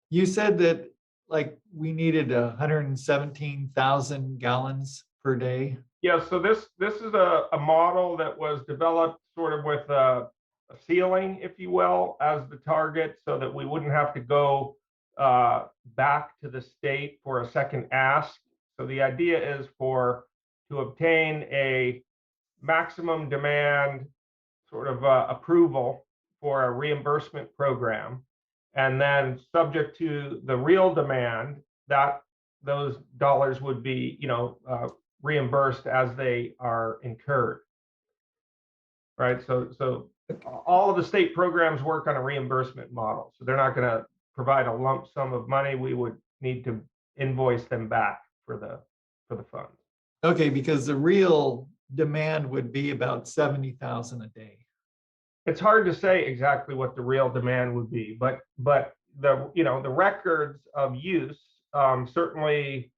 you said that like we needed 117,000 gallons per day. Yeah, so this is a model that was developed sort of with a ceiling, if you will, as the target, so that we wouldn't have to go back to the state for a second ask. So the idea is to obtain a maximum demand sort of approval for a reimbursement program, and then subject to the real demand, that those dollars would be, reimbursed as they are incurred. Right. So all of the state programs work on a reimbursement model. So they're not going to provide a lump sum of money. We would need to invoice them back for the funds. Okay, because the real demand would be about 70,000 a day. It's hard to say exactly what the real demand would be, but the records of use certainly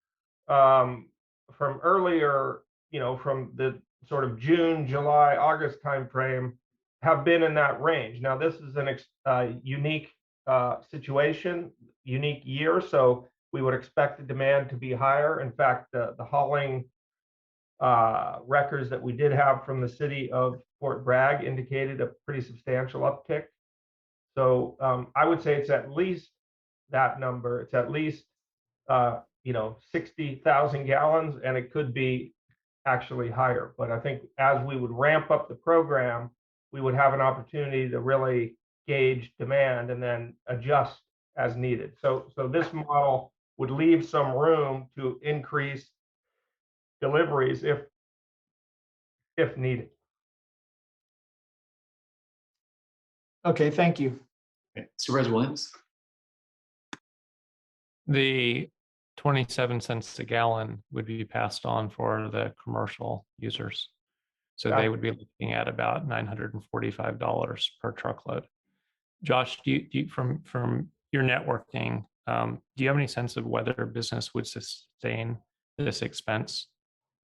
from earlier, from the sort of June, July, August timeframe, have been in that range. Now this is a unique situation, unique year, so we would expect the demand to be higher. In fact, the hauling records that we did have from the city of Fort Bragg indicated a pretty substantial uptick. So I would say it's at least that number. It's at least 60,000 gallons, and it could be actually higher. But I think as we would ramp up the program, we would have an opportunity to really gauge demand and then adjust as needed. So this model would leave some room to increase deliveries if needed. Okay, thank you. Okay. Supervisor Williams? The 27 cents a gallon would be passed on for the commercial users. So Yeah. they would be looking at about $945 per truckload. Josh, do you from your networking, do you have any sense of whether business would sustain this expense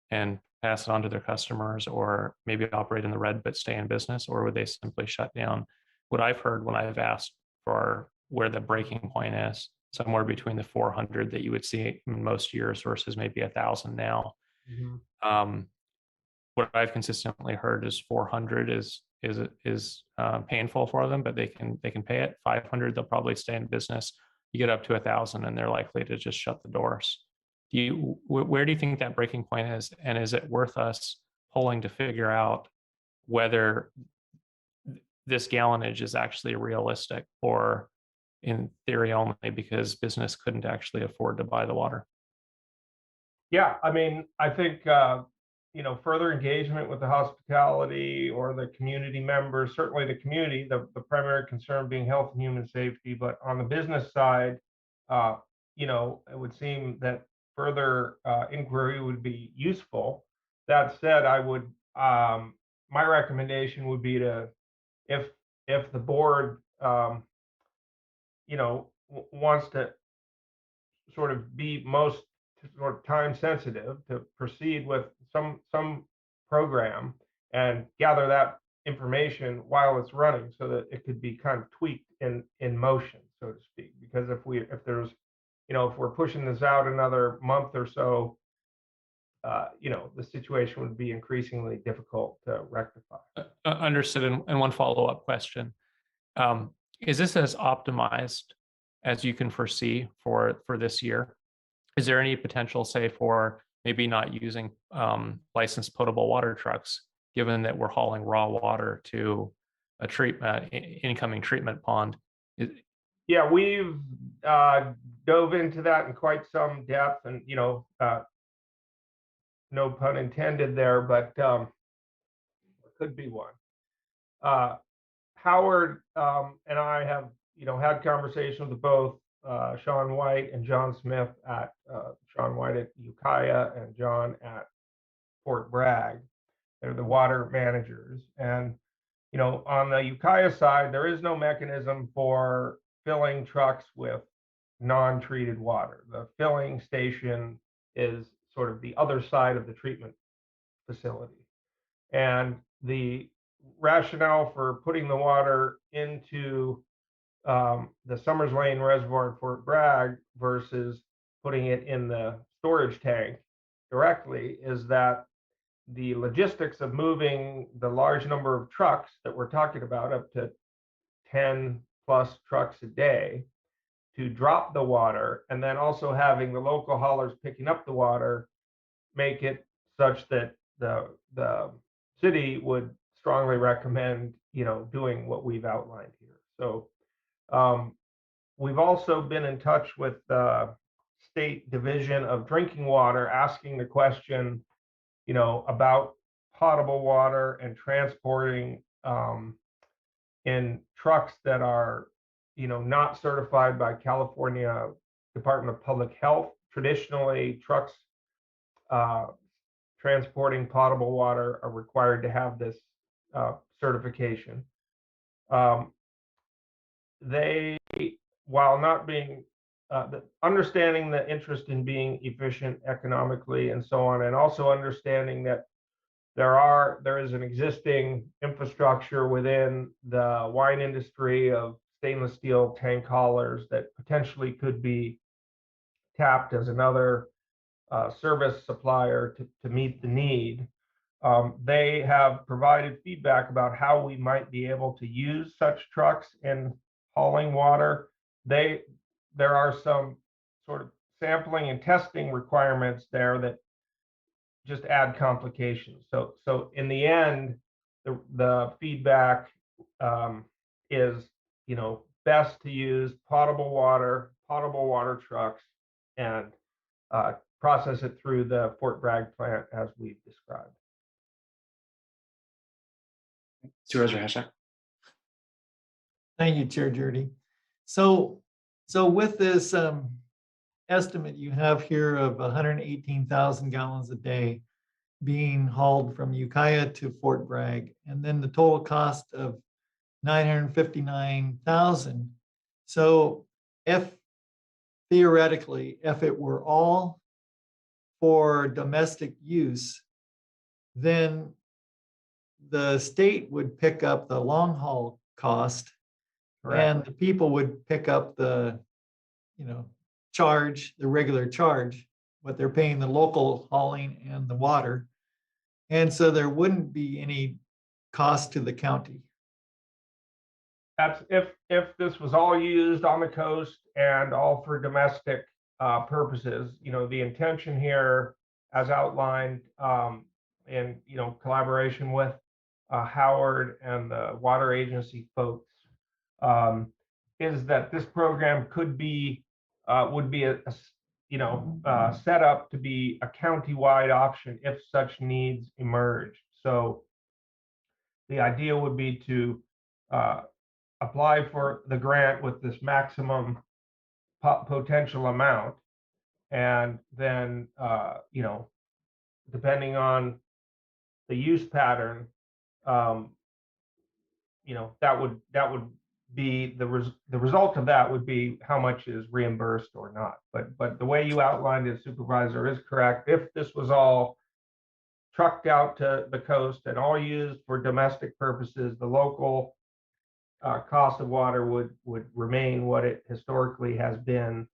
and pass it on to their customers, or maybe operate in the red but stay in business, or would they simply shut down? What I've heard when I've asked for where the breaking point is, somewhere between the 400 that you would see in most years versus maybe 1,000 now. What I've consistently heard is 400 is painful for them, but they can pay it. 500, they'll probably stay in business. You get up to 1,000 and they're likely to just shut the doors. Where do you think that breaking point is? And is it worth us pulling to figure out whether this gallonage is actually realistic, or in theory only because business couldn't actually afford to buy the water? Yeah, I mean, I think further engagement with the hospitality or the community members, certainly the community, the primary concern being health and human safety. But on the business side, it would seem that further inquiry would be useful. That said, I would my recommendation would be to, if the board wants to sort of be most sort of time sensitive, to proceed with some program and gather that information while it's running, so that it could be kind of tweaked in motion, so to speak. Because if we're pushing this out another month or so, the situation would be increasingly difficult to rectify. Understood. And one follow-up question. Is this as optimized as you can foresee for this year? Is there any potential, say, for maybe not using licensed potable water trucks, given that we're hauling raw water to a incoming treatment pond? Yeah, we've dove into that in quite some depth, and no pun intended there, but there could be one. Howard and I have had conversations with both Sean White and John Smith at Sean White at Ukiah and John at Fort Bragg. They're the water managers. And on the Ukiah side, there is no mechanism for filling trucks with non-treated water. The filling station is sort of the other side of the treatment facility. And the rationale for putting the water into the Summers Lane Reservoir in Fort Bragg versus putting it in the storage tank directly is that the logistics of moving the large number of trucks that we're talking about, up to 10 plus trucks a day, to drop the water, and then also having the local haulers picking up the water, make it such that the city would strongly recommend doing what we've outlined here. So we've also been in touch with the State Division of Drinking Water, asking the question about potable water and transporting in trucks that are not certified by California Department of Public Health. Traditionally, trucks transporting potable water are required to have this certification. They, while not being understanding the interest in being efficient economically and so on, and also understanding that there is an existing infrastructure within the wine industry of stainless steel tank haulers that potentially could be tapped as another service supplier to meet the need. They have provided feedback about how we might be able to use such trucks in hauling water. There are some sort of sampling and testing requirements there that just add complications. So in the end, the feedback is, best to use potable water trucks, and process it through the Fort Bragg plant as we've described. Supervisor Hashak. Thank you, Chair Jurdy. So with this estimate you have here of 118,000 gallons a day being hauled from Ukiah to Fort Bragg, and then the total cost of 959,000. So if theoretically, if it were all for domestic use, then the state would pick up the long haul cost. Correct. And the people would pick up the, charge, the regular charge, what they're paying the local hauling and the water. And so there wouldn't be any cost to the county. That's if this was all used on the coast and all for domestic purposes. The intention here, as outlined in collaboration with Howard and the water agency folks, is that this program would be set up to be a county-wide option if such needs emerge. So the idea would be to apply for the grant with this maximum potential amount, and then depending on the use pattern, that would be the result of that would be how much is reimbursed or not. But the way you outlined it, Supervisor, is correct. If this was all trucked out to the coast and all used for domestic purposes, the local cost of water would remain what it historically has been,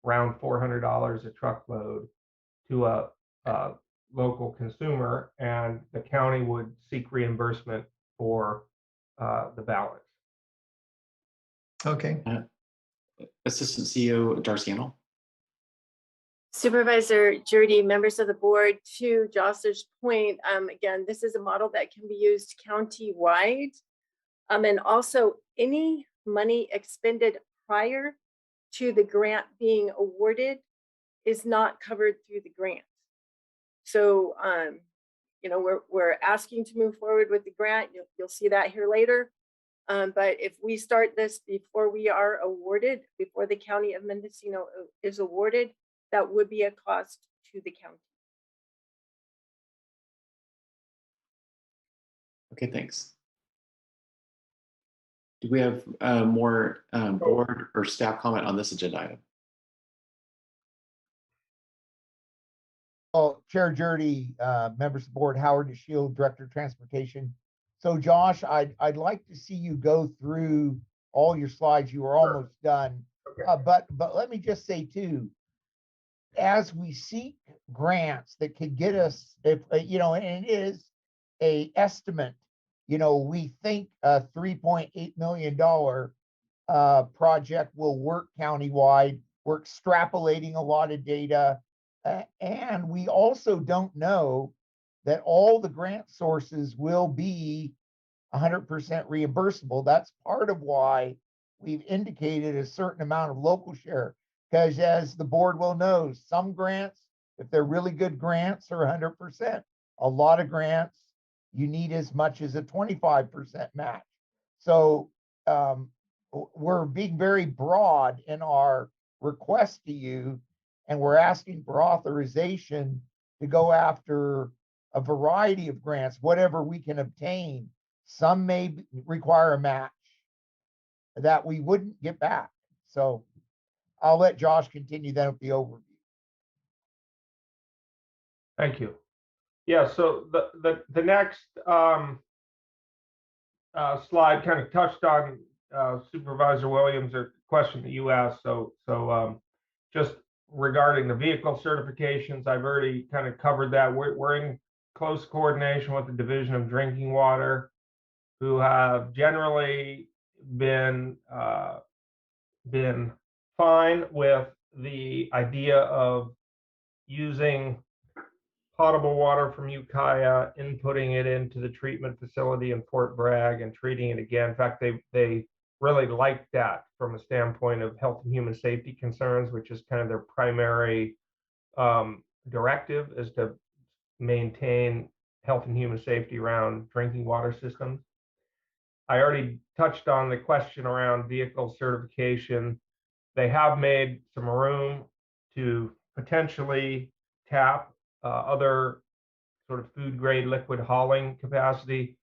around $400 a truckload to a local consumer, and the county would seek reimbursement for the balance. Okay. Assistant CEO Darciano. Supervisor Jurdy, members of the board, to Jocelyn's point, again, this is a model that can be used county-wide. And also any money expended prior to the grant being awarded is not covered through the grant. So, we're asking to move forward with the grant. You'll see that here later. But if we start this before we are awarded, before the County of Mendocino is awarded, that would be a cost to the county. Okay, thanks. Do we have more board or staff comment on this agenda item? Well, Chair Jurdy, members of the board, Howard DeShield, Director of Transportation. So Josh, I'd like to see you go through all your slides. You were almost done. Okay. But let me just say too, as we seek grants that could get us, if and it is a estimate, we think a $3.8 million project will work countywide. We're extrapolating a lot of data. And we also don't know that all the grant sources will be 100% reimbursable. That's part of why we've indicated a certain amount of local share, because as the board will know, some grants, if they're really good grants, are 100%. A lot of grants, you need as much as a 25% match. So we're being very broad in our request to you, and we're asking for authorization to go after a variety of grants, whatever we can obtain. Some may require a match that we wouldn't get back. So I'll let Josh continue then with the overview. Thank you. Yeah, so the next slide kind of touched on Supervisor Williams, or question that you asked. So just regarding the vehicle certifications, I've already kind of covered that. We're in close coordination with the Division of Drinking Water, who have generally been fine with the idea of using potable water from Ukiah, inputting it into the treatment facility in Fort Bragg and treating it again. In fact, they really like that from a standpoint of health and human safety concerns, which is kind of their primary directive, is to maintain health and human safety around drinking water systems. I already touched on the question around vehicle certification. They have made some room to potentially tap other sort of food grade liquid hauling capacity,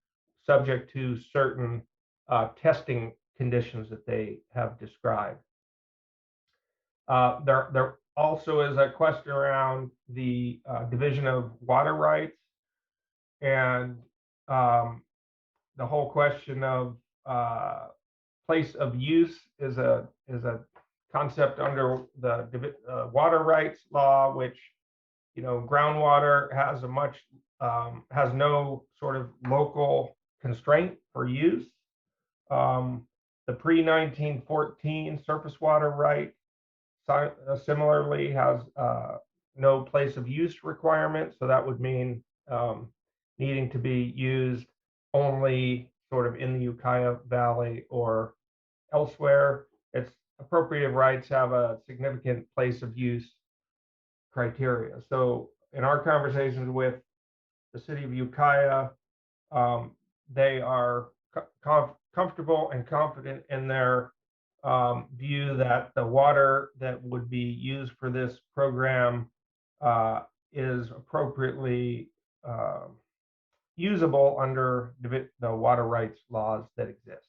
subject to certain testing conditions that they have described. There also is a question around the division of water rights and the whole question of place of use is a concept under the water rights law, which, you know, groundwater has a much has no sort of local constraint for use. The pre-1914 surface water right similarly has no place of use requirement, so that would mean needing to be used only sort of in the Ukiah Valley or elsewhere. Its appropriative rights have a significant place of use criteria. So in our conversations with the city of Ukiah, they are comfortable and confident in their view that the water that would be used for this program is appropriately usable under the water rights laws that exist.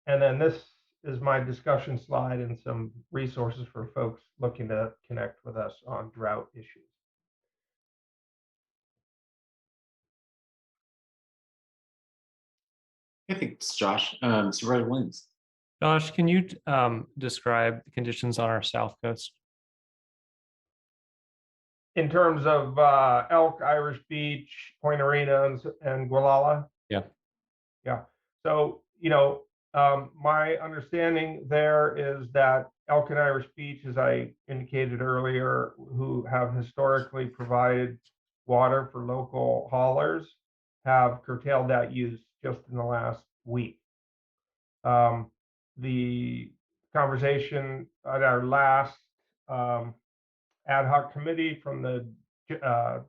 And then this is my discussion slide and some resources for folks looking to connect with us on drought issues. I think it's Josh. Supervisor Williams. Josh, can you describe the conditions on our south coast? In terms of Elk, Irish Beach, Point Arena, and Gualala? Yeah. Yeah. So, you know, my understanding there is that Elk and Irish Beach, as I indicated earlier, who have historically provided water for local haulers, have curtailed that use just in the last week. The conversation at our last ad hoc committee from the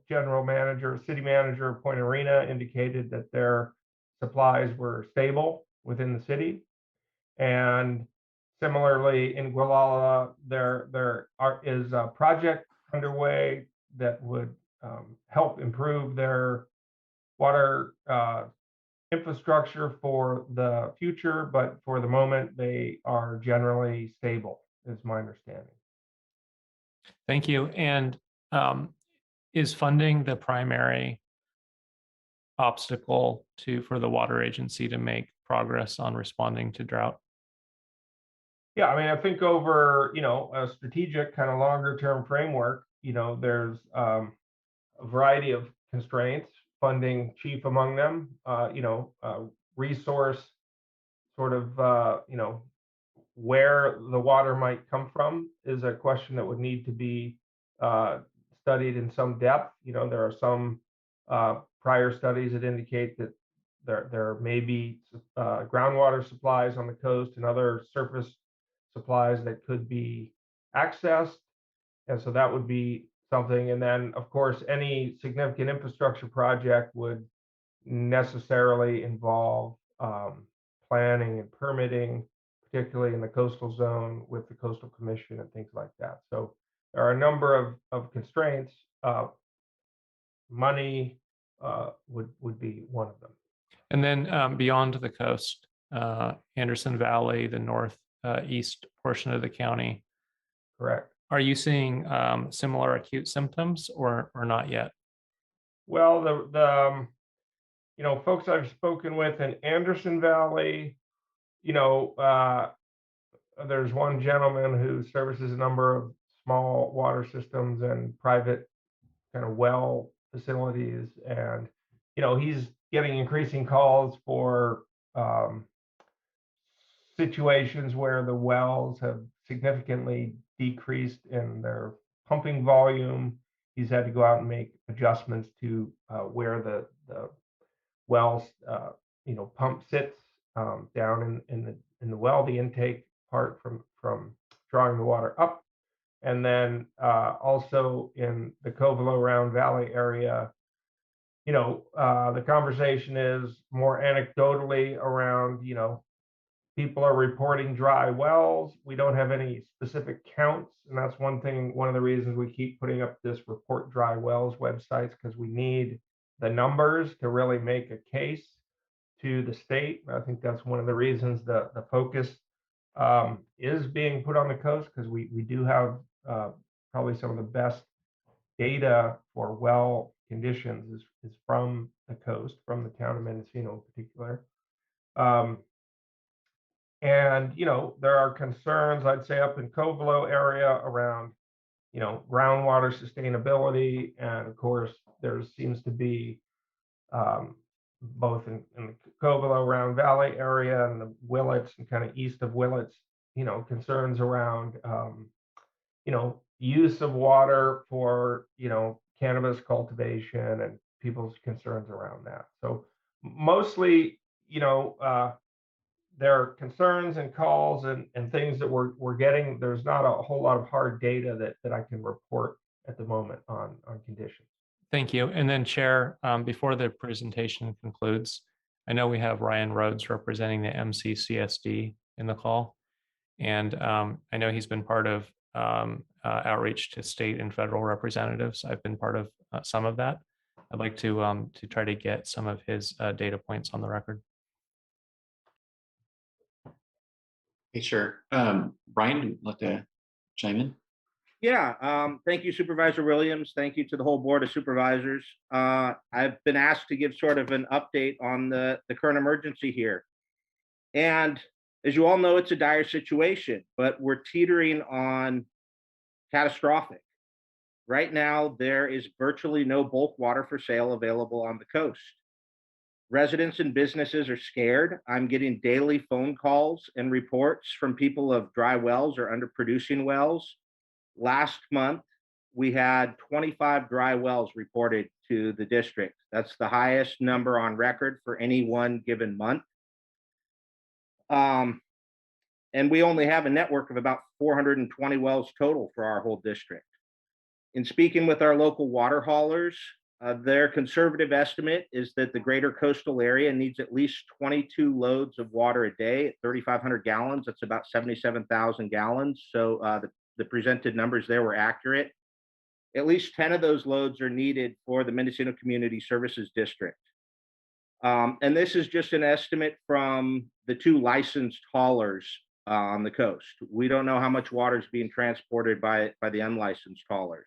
general manager, city manager of Point Arena indicated that their supplies were stable within the city. And similarly in Gualala, there is a project underway that would help improve their water infrastructure for the future, but for the moment, they are generally stable, is my understanding. Thank you. And is funding the primary obstacle for the water agency to make progress on responding to drought? Yeah, I mean, I think over, you know, a strategic kind of longer term framework, you know, there's a variety of constraints, funding chief among them, you know, resource sort of, you know, where the water might come from is a question that would need to be studied in some depth. You know, there are some prior studies that indicate that there may be groundwater supplies on the coast and other surface supplies that could be accessed. And so that would be something. And then, of course, any significant infrastructure project would necessarily involve planning and permitting, particularly in the coastal zone with the Coastal Commission and things like that. So there are a number of constraints. Money would be one of them. And then beyond the coast, Anderson Valley, the northeast portion of the county. Correct. Are you seeing similar acute symptoms or not yet? Well, the you know, folks I've spoken with in Anderson Valley, you know, there's one gentleman who services a number of small water systems and private kind of well facilities, and you know, he's getting increasing calls for situations where the wells have significantly decreased in their pumping volume. He's had to go out and make adjustments to where the wells, pump sits down in the well, the intake part from drawing the water up. And then also in the Covelo Round Valley area, the conversation is more anecdotally around, people are reporting dry wells. We don't have any specific counts. And that's one of the reasons we keep putting up this report dry wells websites, because we need the numbers to really make a case to the state. I think that's one of the reasons the focus is being put on the coast, because we do have probably some of the best data for well conditions is from the coast, from the town of Mendocino in particular. And, there are concerns, I'd say, up in Covelo area around, groundwater sustainability. And of course, there seems to be both in the Covelo Round Valley area and the Willits and kind of east of Willits, concerns around, use of water for, cannabis cultivation and people's concerns around that. So mostly, there are concerns and calls and things that we're getting. There's not a whole lot of hard data that I can report at the moment on conditions. Thank you. And then Chair, before the presentation concludes, I know we have Ryan Rhodes representing the MCCSD in the call. And I know he's been part of outreach to state and federal representatives. I've been part of some of that. I'd like to try to get some of his data points on the record. Okay, sure. Brian, would you like to chime in? Yeah, thank you, Supervisor Williams. Thank you to the whole Board of Supervisors. I've been asked to give sort of an update on the current emergency here. And as you all know, it's a dire situation, but we're teetering on catastrophic. Right now, there is virtually no bulk water for sale available on the coast. Residents and businesses are scared. I'm getting daily phone calls and reports from people of dry wells or underproducing wells. Last month, we had 25 dry wells reported to the district. That's the highest number on record for any one given month. And we only have a network of about 420 wells total for our whole district. In speaking with our local water haulers, their conservative estimate is that the greater coastal area needs at least 22 loads of water a day at 3,500 gallons. That's about 77,000 gallons. So the presented numbers there were accurate. At least 10 of those loads are needed for the Mendocino Community Services District. And this is just an estimate from the two licensed haulers on the coast. We don't know how much water is being transported by the unlicensed haulers.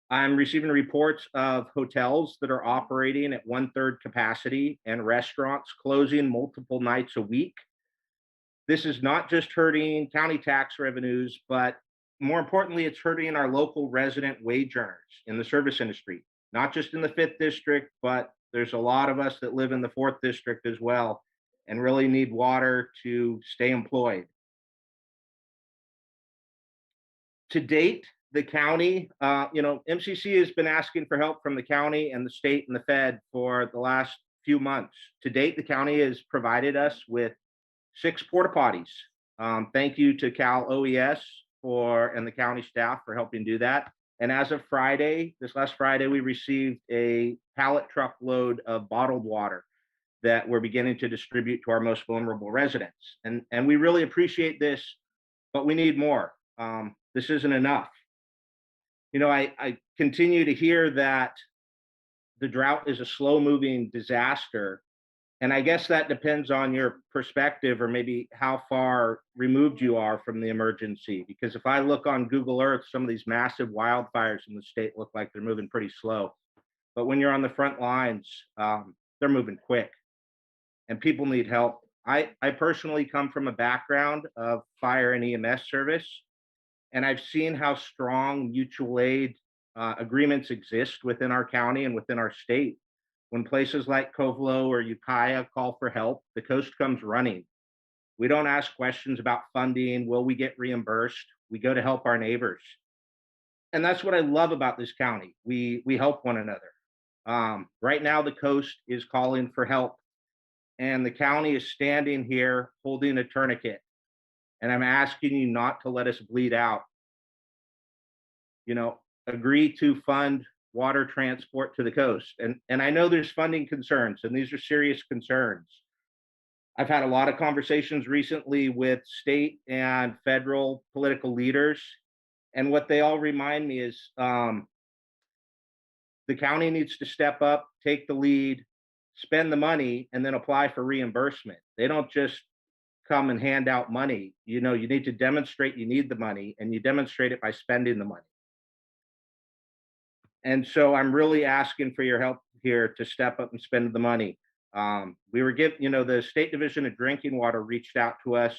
I'm receiving reports of hotels that are operating at 1/3 capacity and restaurants closing multiple nights a week. This is not just hurting county tax revenues, but more importantly, it's hurting our local resident wage earners in the service industry, not just in the 5th district, but there's a lot of us that live in the 4th district as well and really need water to stay employed. To date, the county, MCC has been asking for help from the county and the state and the Fed for the last few months. To date, the county has provided us with 6 porta potties. Thank you to Cal OES and the county staff for helping do that. And as of Friday, this last Friday, we received a pallet truckload of bottled water that we're beginning to distribute to our most vulnerable residents. And we really appreciate this, but we need more. This isn't enough. I continue to hear that the drought is a slow-moving disaster. And I guess that depends on your perspective or maybe how far removed you are from the emergency. Because if I look on Google Earth, some of these massive wildfires in the state look like they're moving pretty slow. But when you're on the front lines, they're moving quick and people need help. I personally come from a background of fire and EMS service, and I've seen how strong mutual aid agreements exist within our county and within our state. When places like Covelo or Ukiah call for help, the coast comes running. We don't ask questions about funding. Will we get reimbursed? We go to help our neighbors. And that's what I love about this county. We help one another. Right now, the coast is calling for help, and the county is standing here holding a tourniquet. And I'm asking you not to let us bleed out. You know, agree to fund water transport to the coast. And I know there's funding concerns, and these are serious concerns. I've had a lot of conversations recently with state and federal political leaders, and what they all remind me is the county needs to step up, take the lead, spend the money, and then apply for reimbursement. They don't just come and hand out money. You know, you need to demonstrate you need the money, and you demonstrate it by spending the money. And so I'm really asking for your help here to step up and spend the money. We were given, you know, the State Division of Drinking Water reached out to us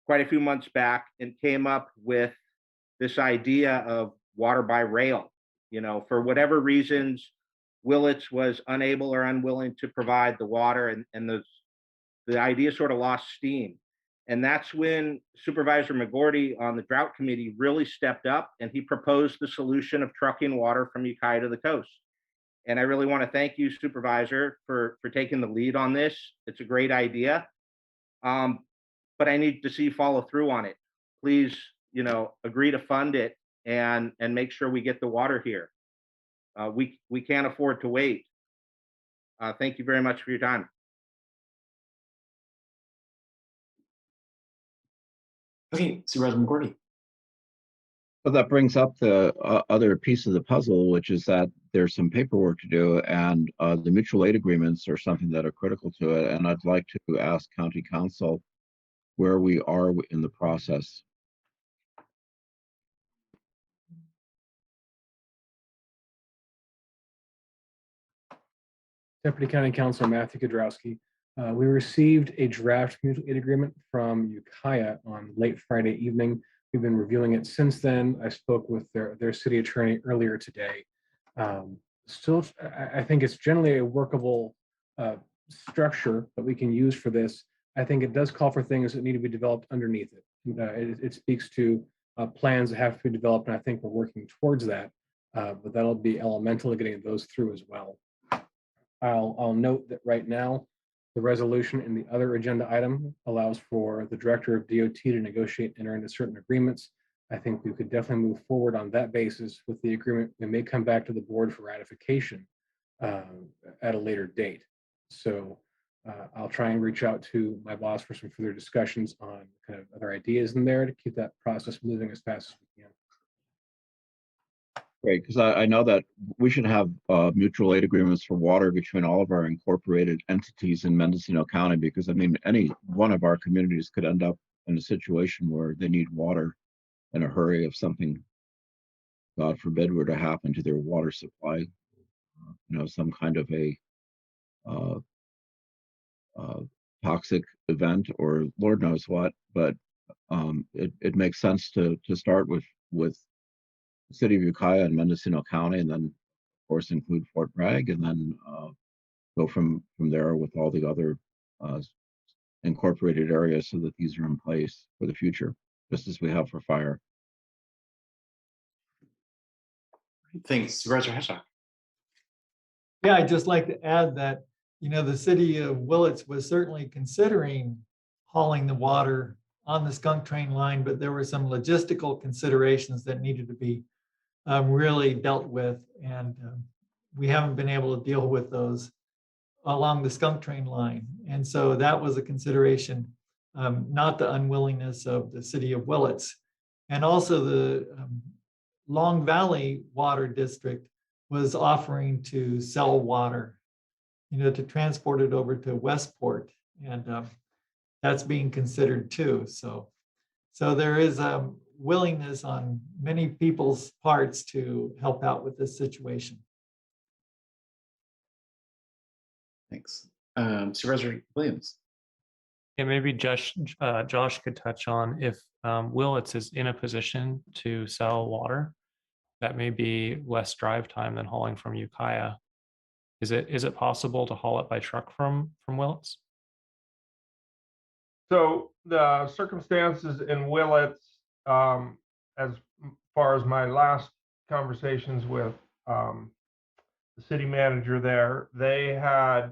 quite a few months back and came up with this idea of water by rail. You know, for whatever reasons, Willits was unable or unwilling to provide the water, and the idea sort of lost steam. And that's when Supervisor McGordy on the Drought Committee really stepped up, and he proposed the solution of trucking water from Ukiah to the coast. And I really want to thank you, Supervisor, for taking the lead on this. It's a great idea. But I need to see follow through on it. Please, you know, agree to fund it and make sure we get the water here. We can't afford to wait. Thank you very much for your time. Okay, Supervisor McGordy. Well, that brings up the other piece of the puzzle, which is that there's some paperwork to do, and the mutual aid agreements are something that are critical to it. And I'd like to ask County Council where we are in the process. Deputy County Councilor Matthew Kudrowski. We received a draft mutual aid agreement from Ukiah on late Friday evening. We've been reviewing it since then. I spoke with their city attorney earlier today. Still, I think it's generally a workable structure that we can use for this. I think it does call for things that need to be developed underneath it. It speaks to plans that have to be developed, and I think we're working towards that. But that'll be elemental to getting those through as well. I'll note that right now, the resolution in the other agenda item allows for the director of DOT to negotiate and enter into certain agreements. I think we could definitely move forward on that basis with the agreement. We may come back to the board for ratification at a later date. So I'll try and reach out to my boss for some further discussions on kind of other ideas in there to keep that process moving as fast as we can. Great, because I know that we should have mutual aid agreements for water between all of our incorporated entities in Mendocino County, because I mean, any one of our communities could end up in a situation where they need water in a hurry if something, God forbid, were to happen to their water supply. You know, some kind of a toxic event or Lord knows what, but it makes sense to start with the city of Ukiah and Mendocino County, and then of course include Fort Bragg, and then go from there with all the other incorporated areas so that these are in place for the future, just as we have for fire. Thanks, Supervisor Hashak. Yeah, I'd just like to add that, you know, the city of Willits was certainly considering hauling the water on the skunk train line, but there were some logistical considerations that needed to be really dealt with, and we haven't been able to deal with those along the skunk train line. And so that was a consideration, not the unwillingness of the city of Willits. And also the Long Valley Water District was offering to sell water, you know, to transport it over to Westport, and that's being considered too. So there is a willingness on many people's parts to help out with this situation. Thanks. Supervisor Williams. Yeah, maybe Josh could touch on if Willits is in a position to sell water, that may be less drive time than hauling from Ukiah. Is it possible to haul it by truck from Willits? So the circumstances in Willits, as far as my last conversations with the city manager there, they had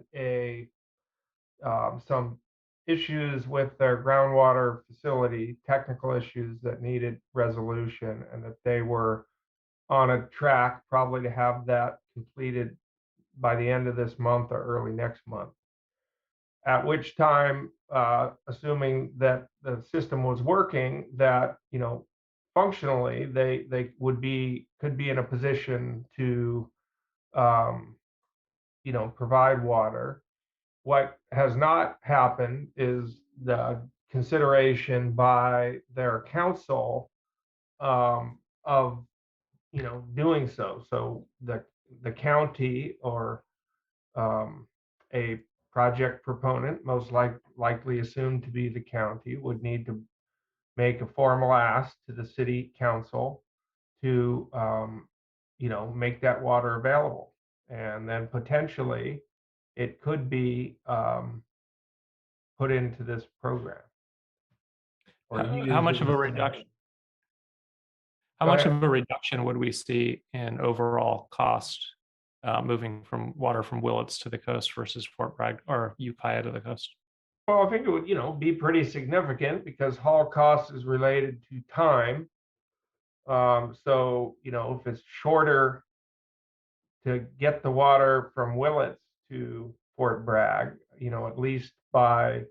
some issues with their groundwater facility, technical issues that needed resolution, and that they were on a track probably to have that completed by the end of this month or early next month. At which time, assuming that the system was working, that, you know, functionally they could be in a position to, you know, provide water. What has not happened is the consideration by their council, of, you know, doing so. So the county, or a project proponent, most likely assumed to be the county, would need to make a formal ask to the city council to, you know, make that water available. And then potentially it could be put into this program. Or How much of a reduction? How Go much ahead. of a reduction would we see in overall cost moving from water from Willits to the coast versus Fort Bragg or Ukiah to the coast? Well, I think it would, you know, be pretty significant because haul cost is related to time. So, you know, if it's shorter to get the water from Willits to Fort Bragg, you know, at least by,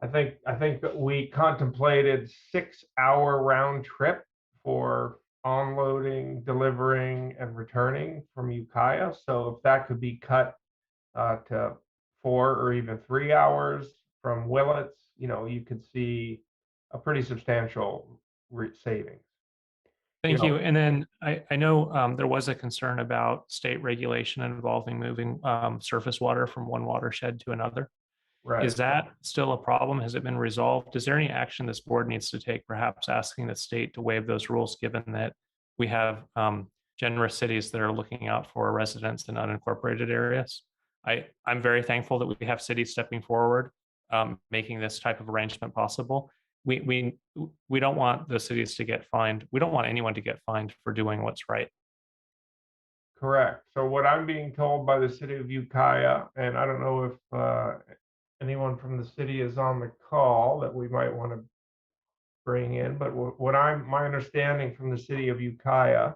I think that we contemplated 6-hour round trip for onloading, delivering, and returning from Ukiah. So if that could be cut to 4 or even 3 hours from Willits, you know, you could see a pretty substantial savings. Thank know- you. And then I know there was a concern about state regulation involving moving surface water from one watershed to another. Right. Is that still a problem? Has it been resolved? Is there any action this board needs to take, perhaps asking the state to waive those rules, given that we have generous cities that are looking out for residents in unincorporated areas? I'm very thankful that we have cities stepping forward, making this type of arrangement possible. We don't want the cities to get fined. We don't want anyone to get fined for doing what's right. Correct. So what I'm being told by the city of Ukiah, and I don't know if anyone from the city is on the call that we might want to bring in, but my understanding from the city of Ukiah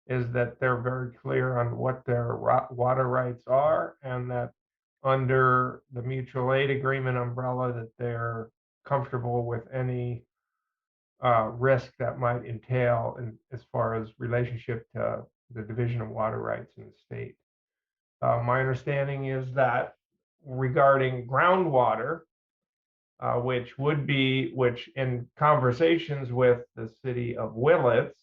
is that they're very clear on what their water rights are, and that under the mutual aid agreement umbrella, that they're comfortable with any risk that might entail as far as relationship to the division of water rights in the state. My understanding is that regarding groundwater, which in conversations with the city of Willits,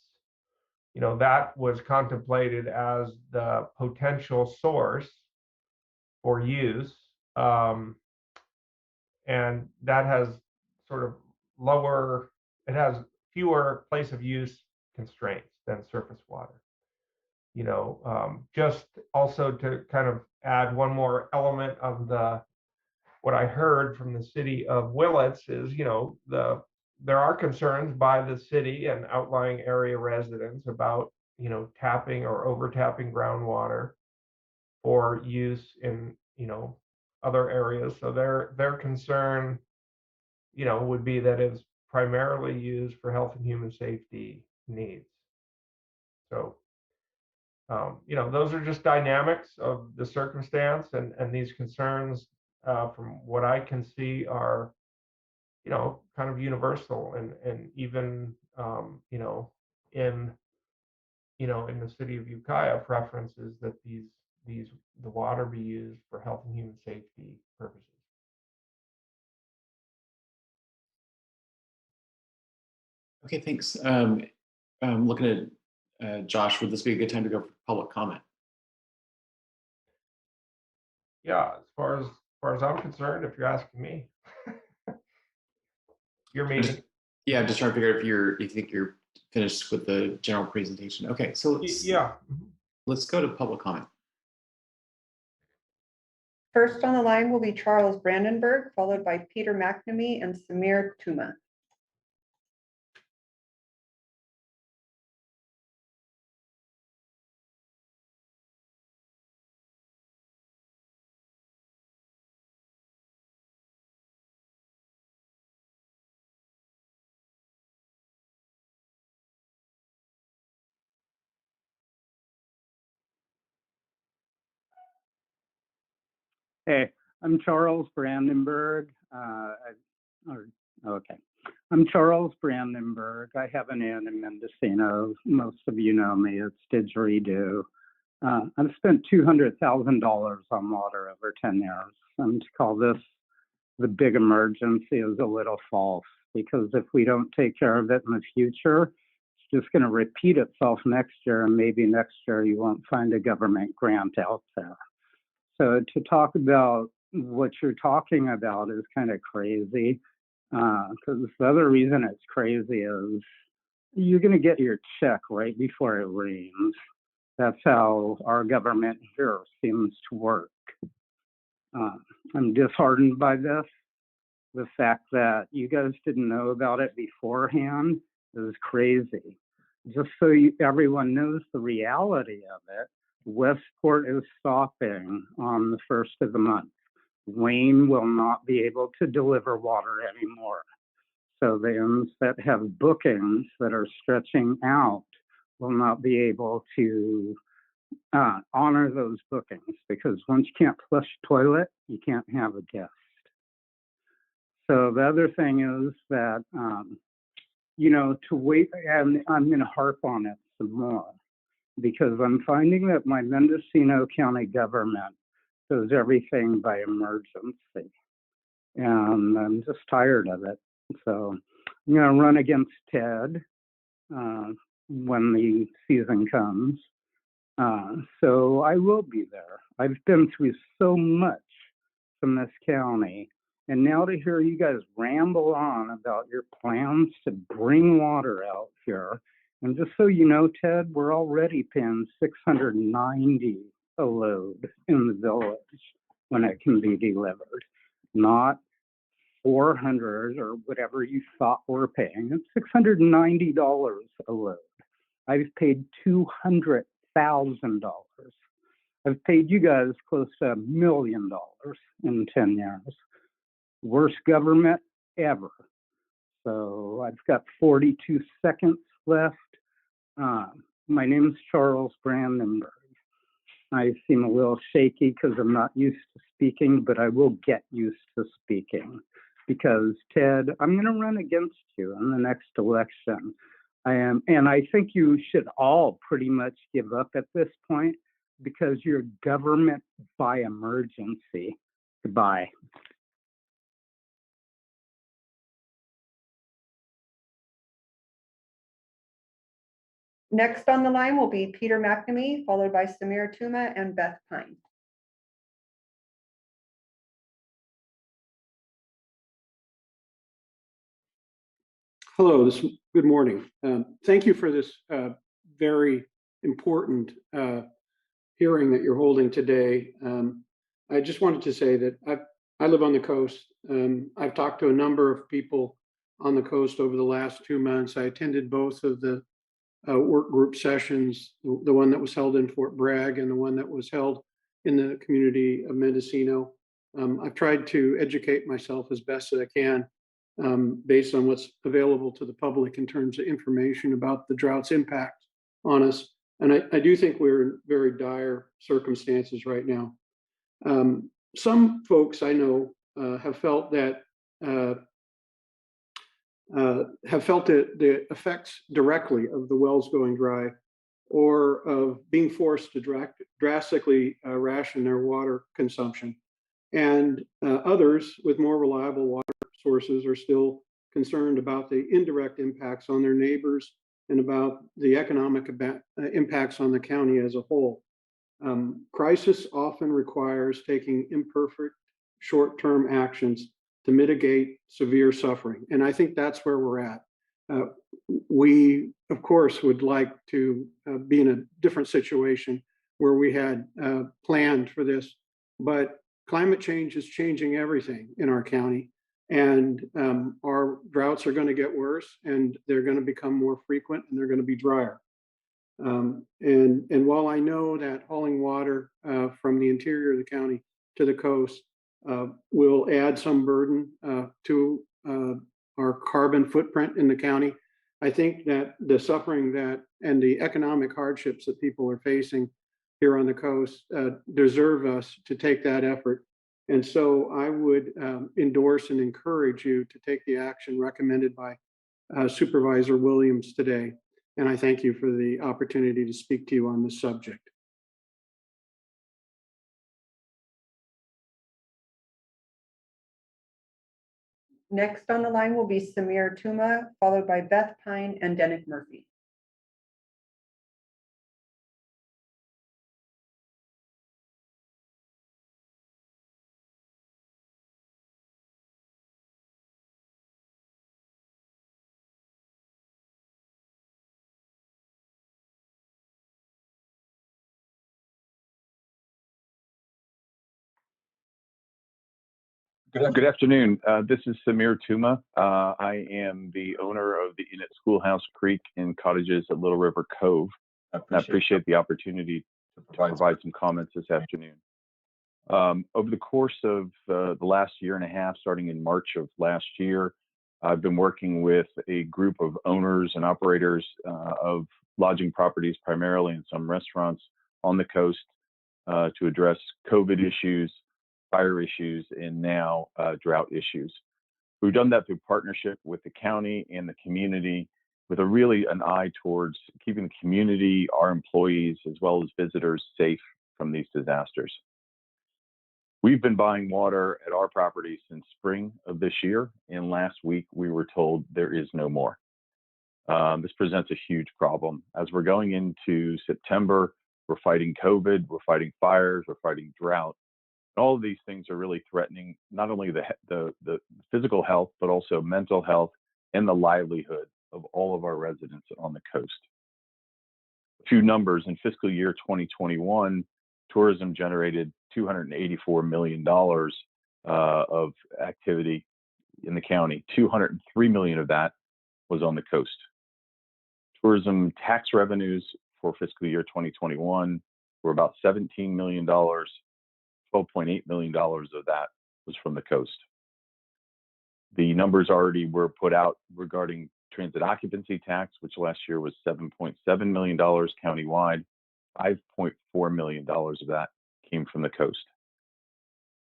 you know, that was contemplated as the potential source for use. And that has sort of it has fewer place of use constraints than surface water. You know, just also to kind of add one more element of what I heard from the city of Willits is, you know, there are concerns by the city and outlying area residents about, you know, tapping or over tapping groundwater for use in, you know, other areas. So their concern, you know, would be that it's primarily used for health and human safety needs. So, you know, those are just dynamics of the circumstance, and these concerns, from what I can see, are, you know, kind of universal, and even, you know, in the city of Ukiah, preferences that the water be used for health and human safety purposes. Okay, thanks. Looking at Josh, would this be a good time to go for public comment? Yeah, as far as I'm concerned, if you're asking me, your meeting. Yeah, I'm just trying to figure out if you think you're finished with the general presentation. Okay, so Yeah. let's go to public comment. First on the line will be Charles Brandenburg, followed by Peter McNamee and Samir Tuma. Hey, I'm Charles Brandenburg. Okay. I'm Charles Brandenburg. I have an inn in Mendocino. Most of you know me. It's didgeridoo. I've spent $200,000 on water over 10 years. And to call this the big emergency is a little false, because if we don't take care of it in the future, it's just going to repeat itself next year, and maybe next year you won't find a government grant out there. So to talk about what you're talking about is kind of crazy, because the other reason it's crazy is you're going to get your check right before it rains. That's how our government here seems to work. I'm disheartened by this. The fact that you guys didn't know about it beforehand is crazy. Just so everyone knows the reality of it, Westport is stopping on the 1st of the month. Wayne will not be able to deliver water anymore. So the inns that have bookings that are stretching out will not be able to honor those bookings, because once you can't flush a toilet, you can't have a guest. So the other thing is that, to wait, and I'm going to harp on it some more, because I'm finding that my Mendocino County government does everything by emergency. And I'm just tired of it. So I'm going to run against Ted when the season comes. So I will be there. I've been through so much from this county. And now to hear you guys ramble on about your plans to bring water out here. And just so you know, Ted, we're already paying $690 a load in the village when it can be delivered, not $400 or whatever you thought we're paying. It's $690 a load. I've paid $200,000. I've paid you guys close to $1 million in 10 years. Worst government ever. So I've got 42 seconds left. My name's Charles Brandenburg. I seem a little shaky because I'm not used to speaking, but I will get used to speaking, because Ted, I'm going to run against you in the next election. I am, and I think you should all pretty much give up at this point, because you're government by emergency. Goodbye. Next on the line will be Peter McNamee, followed by Samir Tuma and Beth Pine. Hello, good morning. Thank you for this very important hearing that you're holding today. I just wanted to say that I live on the coast. I've talked to a number of people on the coast over the last 2 months. I attended both of the work group sessions, the one that was held in Fort Bragg and the one that was held in the community of Mendocino. I've tried to educate myself as best as I can based on what's available to the public in terms of information about the drought's impact on us. And I do think we're in very dire circumstances right now. Some folks I know have felt that the effects directly of the wells going dry, or of being forced to drastically ration their water consumption. And others with more reliable water sources are still concerned about the indirect impacts on their neighbors and about the economic impacts on the county as a whole. Crisis often requires taking imperfect short-term actions to mitigate severe suffering. And I think that's where we're at. We, of course, would like to be in a different situation where we had planned for this, but climate change is changing everything in our county, and our droughts are going to get worse, and they're going to become more frequent, and they're going to be drier. And while I know that hauling water from the interior of the county to the coast will add some burden to our carbon footprint in the county, I think that the suffering that and the economic hardships that people are facing here on the coast deserve us to take that effort. And so I would endorse and encourage you to take the action recommended by Supervisor Williams today. And I thank you for the opportunity to speak to you on this subject. Next on the line will be Samir Tuma, followed by Beth Pine and Denick Murphy. Good afternoon. This is Samir Tuma. I am the owner of the Inn at Schoolhouse Creek and cottages at Little River Cove. I appreciate the opportunity to provide some comments this afternoon. Over the course of the last year and a half, starting in March of last year, I've been working with a group of owners and operators of lodging properties, primarily, and some restaurants on the coast to address COVID issues, fire issues, and now drought issues. We've done that through partnership with the county and the community with an eye towards keeping the community, our employees, as well as visitors safe from these disasters. We've been buying water at our property since spring of this year, and last week we were told there is no more. This presents a huge problem. As we're going into September, we're fighting COVID, we're fighting fires, we're fighting drought. All of these things are really threatening not only the physical health, but also mental health and the livelihood of all of our residents on the coast. A few numbers: in fiscal year 2021, tourism generated $284 million of activity in the county. $203 million of that was on the coast. Tourism tax revenues for fiscal year 2021 were about $17 million. $12.8 million of that was from the coast. The numbers already were put out regarding transit occupancy tax, which last year was $7.7 million countywide. $5.4 million of that came from the coast.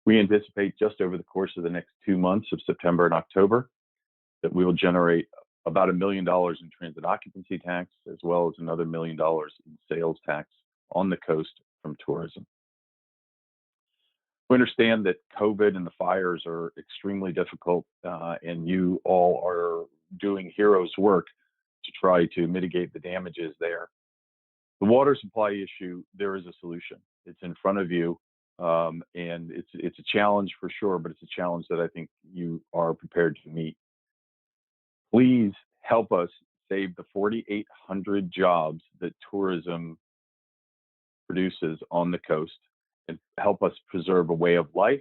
We anticipate just over the course of the next 2 months of September and October that we will generate about $1 million in transit occupancy tax, as well as another $1 million in sales tax on the coast from tourism. We understand that COVID and the fires are extremely difficult, and you all are doing heroes work to try to mitigate the damages there. The water supply issue, there is a solution. It's in front of you, and it's a challenge for sure, but it's a challenge that I think you are prepared to meet. Please help us save the 4,800 jobs that tourism produces on the coast, and help us preserve a way of life,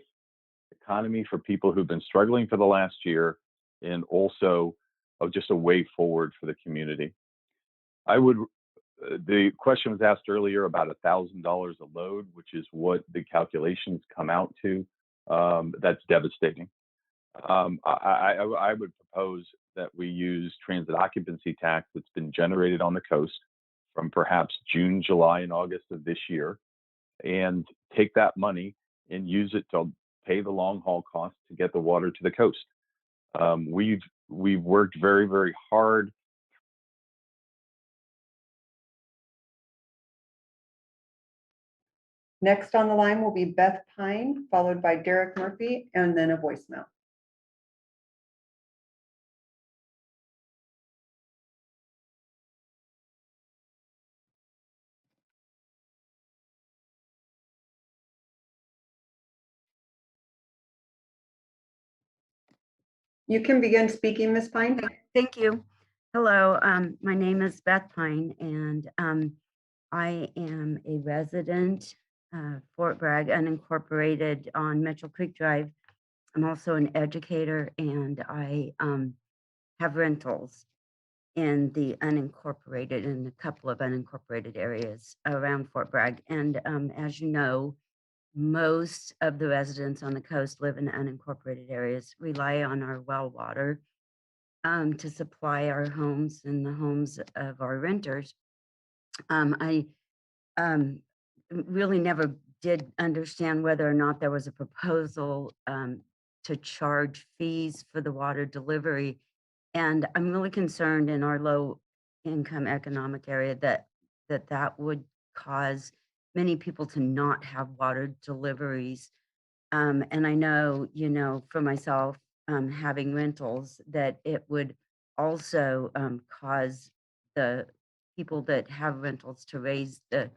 economy for people who've been struggling for the last year, and also just a way forward for the community. The question was asked earlier about $1,000 a load, which is what the calculations come out to. That's devastating. I would propose that we use transit occupancy tax that's been generated on the coast from perhaps June, July, and August of this year, and take that money and use it to pay the long haul costs to get the water to the coast. We've worked very, very hard. Next on the line will be Beth Pine, followed by Derek Murphy, and then a voicemail. You can begin speaking, Ms. Pine. Thank you. Hello, my name is Beth Pine, and I am a resident Fort Bragg unincorporated on Mitchell Creek Drive. I'm also an educator, and I have rentals in the unincorporated, in a couple of unincorporated areas around Fort Bragg. And as you know, most of the residents on the coast live in unincorporated areas, rely on our well water to supply our homes and the homes of our renters. I really never did understand whether or not there was a proposal to charge fees for the water delivery. And I'm really concerned in our low income economic area that would cause many people to not have water deliveries. And I know, you know, for myself, having rentals, that it would also cause the people that have rentals to raise the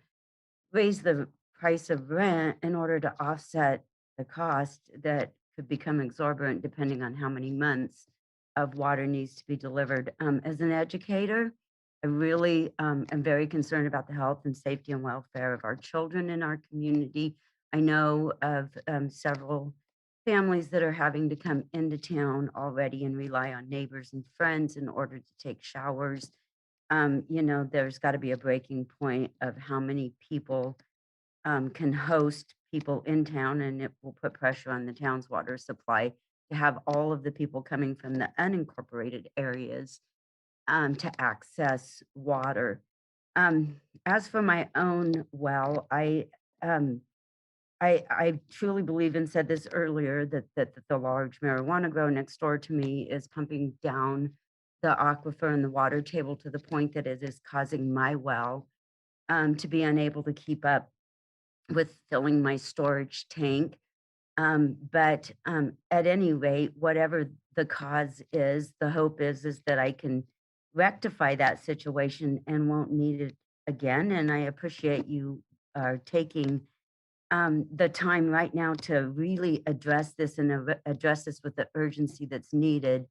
price of rent in order to offset the cost that could become exorbitant depending on how many months of water needs to be delivered. As an educator, I really am very concerned about the health and safety and welfare of our children in our community. I know of several families that are having to come into town already and rely on neighbors and friends in order to take showers. You know, there's got to be a breaking point of how many people can host people in town, and it will put pressure on the town's water supply to have all of the people coming from the unincorporated areas to access water. As for my own well, I truly believe, and said this earlier, that the large marijuana grow next door to me is pumping down the aquifer and the water table to the point that it is causing my well to be unable to keep up with filling my storage tank. But at any rate, whatever the cause is, the hope is that I can rectify that situation and won't need it again. And I appreciate you taking the time right now to really address this and address this with the urgency that's needed,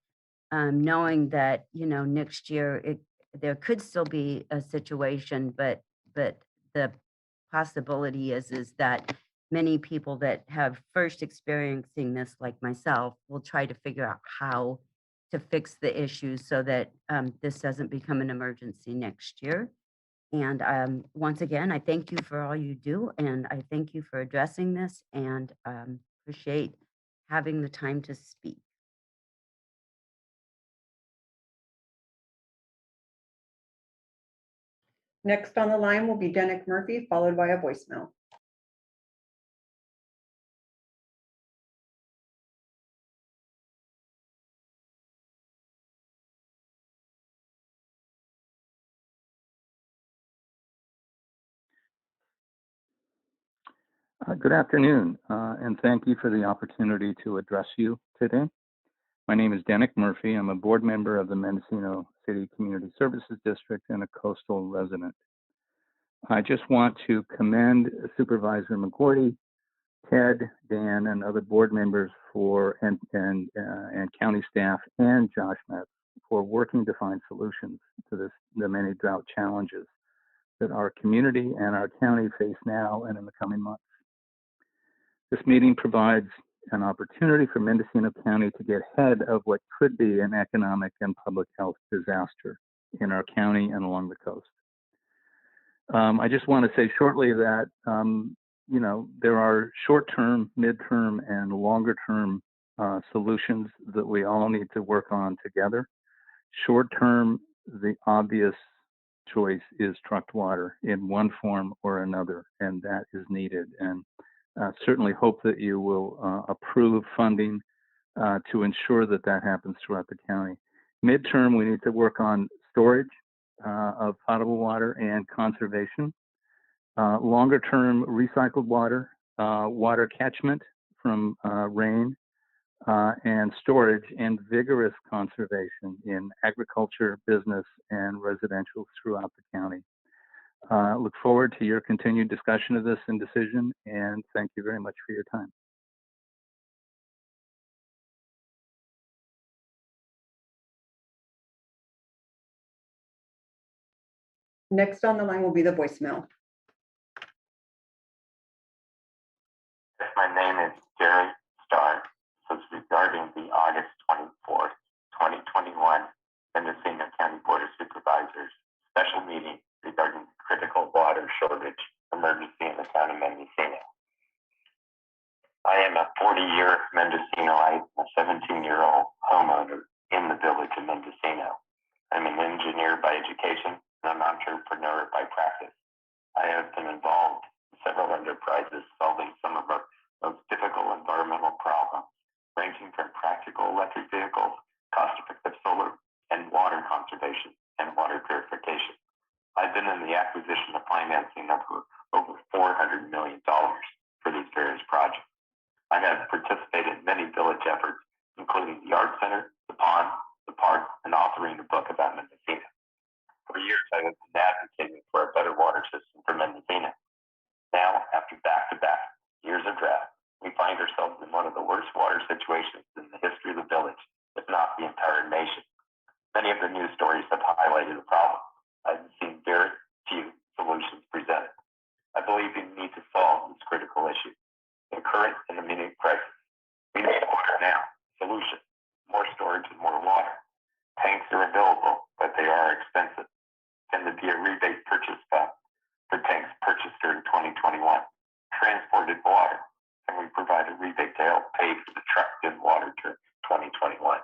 knowing that, you know, next year there could still be a situation, but the possibility is that many people that have first experiencing this, like myself, will try to figure out how to fix the issues so that this doesn't become an emergency next year. And once again, I thank you for all you do, and I thank you for addressing this, and appreciate having the time to speak. Next on the line will be Denick Murphy, followed by a voicemail. Good afternoon, and thank you for the opportunity to address you today. My name is Denick Murphy. I'm a board member of the Mendocino City Community Services District and a coastal resident. I just want to commend Supervisor McGordy, Ted, Dan, and other board members and county staff and Josh Metz for working to find solutions to the many drought challenges that our community and our county face now and in the coming months. This meeting provides an opportunity for Mendocino County to get ahead of what could be an economic and public health disaster in our county and along the coast. I just want to say shortly that, you know, there are short-term, mid-term, and longer-term solutions that we all need to work on together. Short-term, the obvious choice is trucked water in one form or another, and that is needed. And certainly hope that you will approve funding to ensure that that happens throughout the county. Midterm, we need to work on storage of potable water and conservation. Longer term, recycled water, water catchment from rain, and storage, and vigorous conservation in agriculture, business, and residential throughout the county. Look forward to your continued discussion of this and decision, and thank you very much for your time. Next on the line will be the voicemail. my name is Jerry Starr. This is regarding the August 24th, 2021 Mendocino County Board of Supervisors special meeting regarding the critical water shortage emergency in the county of Mendocino. I am a 40-year Mendocinoite, a 17-year-old homeowner in the village of Mendocino. I'm an engineer by education and an entrepreneur by practice. I have been involved in several enterprises solving some of our most difficult environmental problems, ranging from practical electric vehicles, cost-effective solar, and water conservation and water purification. I've been in the acquisition of financing of over $400 million for these various projects. I have participated in many village efforts, including the Art Center, the pond, the park, and authoring a book about Mendocino. For years, I have been advocating for a better water system for Mendocino. Now, after back-to-back years of drought, we find ourselves in one of the worst water situations in the history of the village, if not the entire nation. Many of the news stories have highlighted the problem. I've seen very few solutions presented. I believe we need to solve this critical issue. The current and immediate crisis. We need water now. Solution: more storage and more water. Tanks are available, but they are expensive. Can there be a rebate purchase fund for tanks purchased during 2021? Transported water. Can we provide a rebate to help pay for the trucked in water during 2021?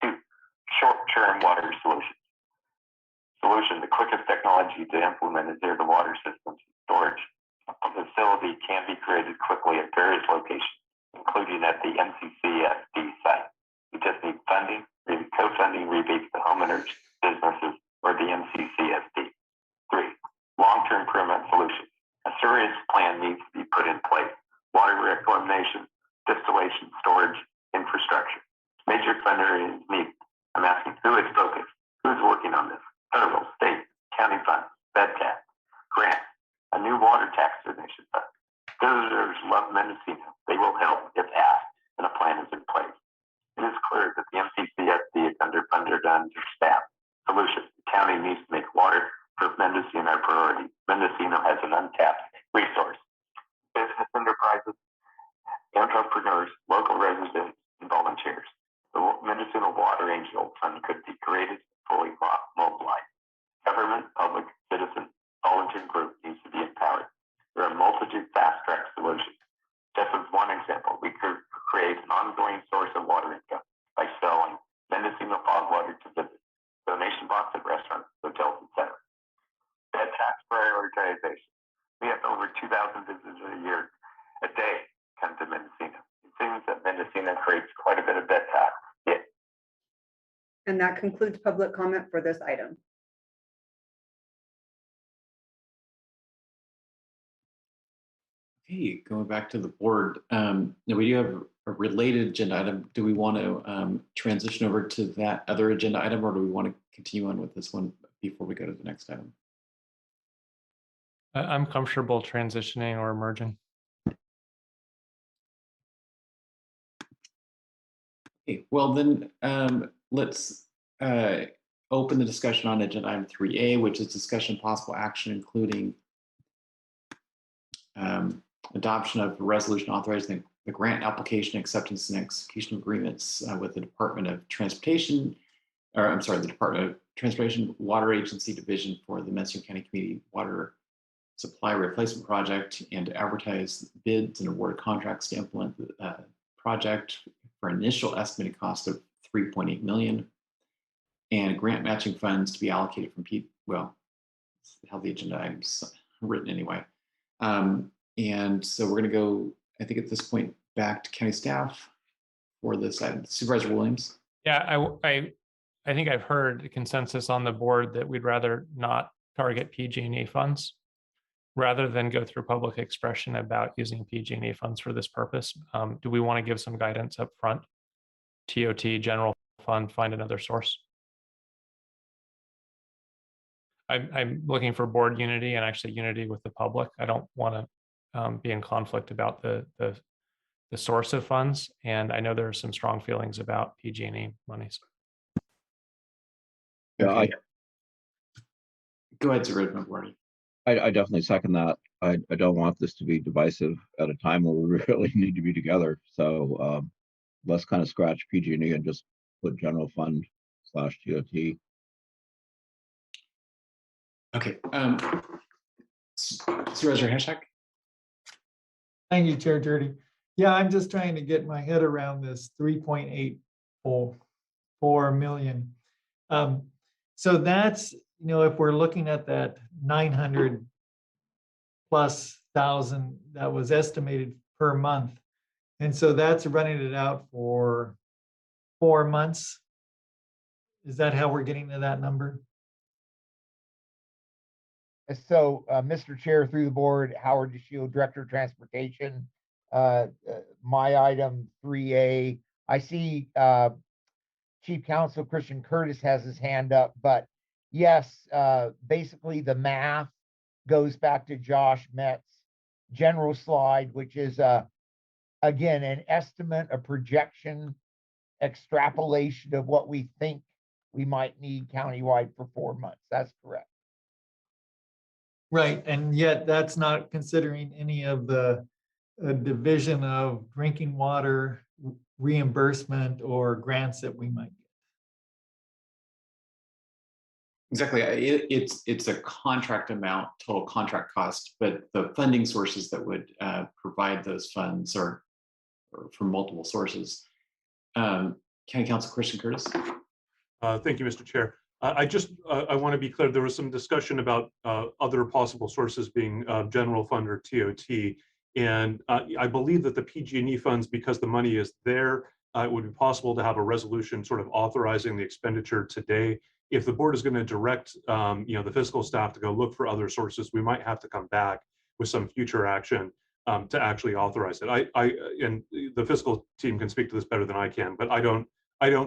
2. Short-term water solutions. Solution: the quickest technology to implement is near the water systems and storage. A facility can be created quickly at various locations, including at the MCCSD site. We just need funding, maybe co-funding rebates to homeowners, businesses, or the MCCSD. 3. Long-term permanent solutions. A serious plan needs to be put in place. Water reclamation, distillation, storage, infrastructure. Major funding areas needed. I'm asking who is focused, who's working on this? Federal, state, county funds, FedTax, grants, a new water tax donation fund. Visitors love Mendocino. They will help if asked, and a plan is in place. It is clear that the MCCSD is underfunded and understaffed. Solution: the county needs to make water for Mendocino a priority. Mendocino has an untapped resource. Business enterprises, entrepreneurs, local residents, and volunteers. The Mendocino Water Angel Fund could be created and fully mobilized. Government, public, citizen, volunteer group needs to be empowered. There are a multitude fast-track solutions. Just as one example, we could create an ongoing source of water income by selling Mendocino fog water to visitors, donation box at restaurants, hotels, etc. Bed tax prioritization. We have over 2,000 visitors a day come to Mendocino. It seems that Mendocino creates quite a bit of bed tax. Yeah. And that concludes public comment for this item. Okay, going back to the board, now we do have a related agenda item. Do we want to transition over to that other agenda item, or do we want to continue on with this one before we go to the next item? I'm comfortable transitioning or merging. Okay, well then let's open the discussion on agenda item 3A, which is discussion possible action, including adoption of a resolution authorizing the grant application, acceptance, and execution agreements with the Department of Transportation, or I'm sorry, the Department of Transportation Water Agency Division for the Mendocino County Community Water Supply Replacement Project, and to advertise bids and award contracts to implement the project for initial estimated cost of $3.8 million, and grant matching funds to be allocated from well, how the agenda items written anyway. And so we're going to go, I think at this point, back to county staff for this item. Supervisor Williams. Yeah, I think I've heard a consensus on the board that we'd rather not target PG&E funds rather than go through public expression about using PG&E funds for this purpose. Do we want to give some guidance up front? TOT, general fund, find another source. I'm looking for board unity and actually unity with the public. I don't want to be in conflict about the source of funds, and I know there are some strong feelings about PG&E monies. Yeah, Go ahead, Supervisor McWarty. I definitely second that. I don't want this to be divisive at a time where we really need to be together. So let's kind of scratch PG&E and just put general fund / TOT. Okay. Supervisor Hashak? Thank you, Chair Dirty. Yeah, I'm just trying to get my head around this 3.84 million. So that's, if we're looking at that 900 plus thousand that was estimated per month. And so that's running it out for 4 months. Is that how we're getting to that number? So, Mr. Chair, through the board, Howard DeShield, Director of Transportation. My item 3A, I see Chief Counsel Christian Curtis has his hand up, but yes, basically the math goes back to Josh Metz's general slide, which is again, an estimate, a projection, extrapolation of what we think we might need countywide for 4 months. That's correct. Right, and yet that's not considering any of the division of drinking water reimbursement or grants that we might get. Exactly. It's a contract amount, total contract cost, but the funding sources that would provide those funds are from multiple sources. County Counsel Christian Curtis. Thank you, Mr. Chair. I want to be clear. There was some discussion about other possible sources being general fund or TOT, and I believe that the PG&E funds, because the money is there, it would be possible to have a resolution sort of authorizing the expenditure today. If the board is going to direct, the fiscal staff to go look for other sources, we might have to come back with some future action to actually authorize it. And the fiscal team can speak to this better than I can, but I don't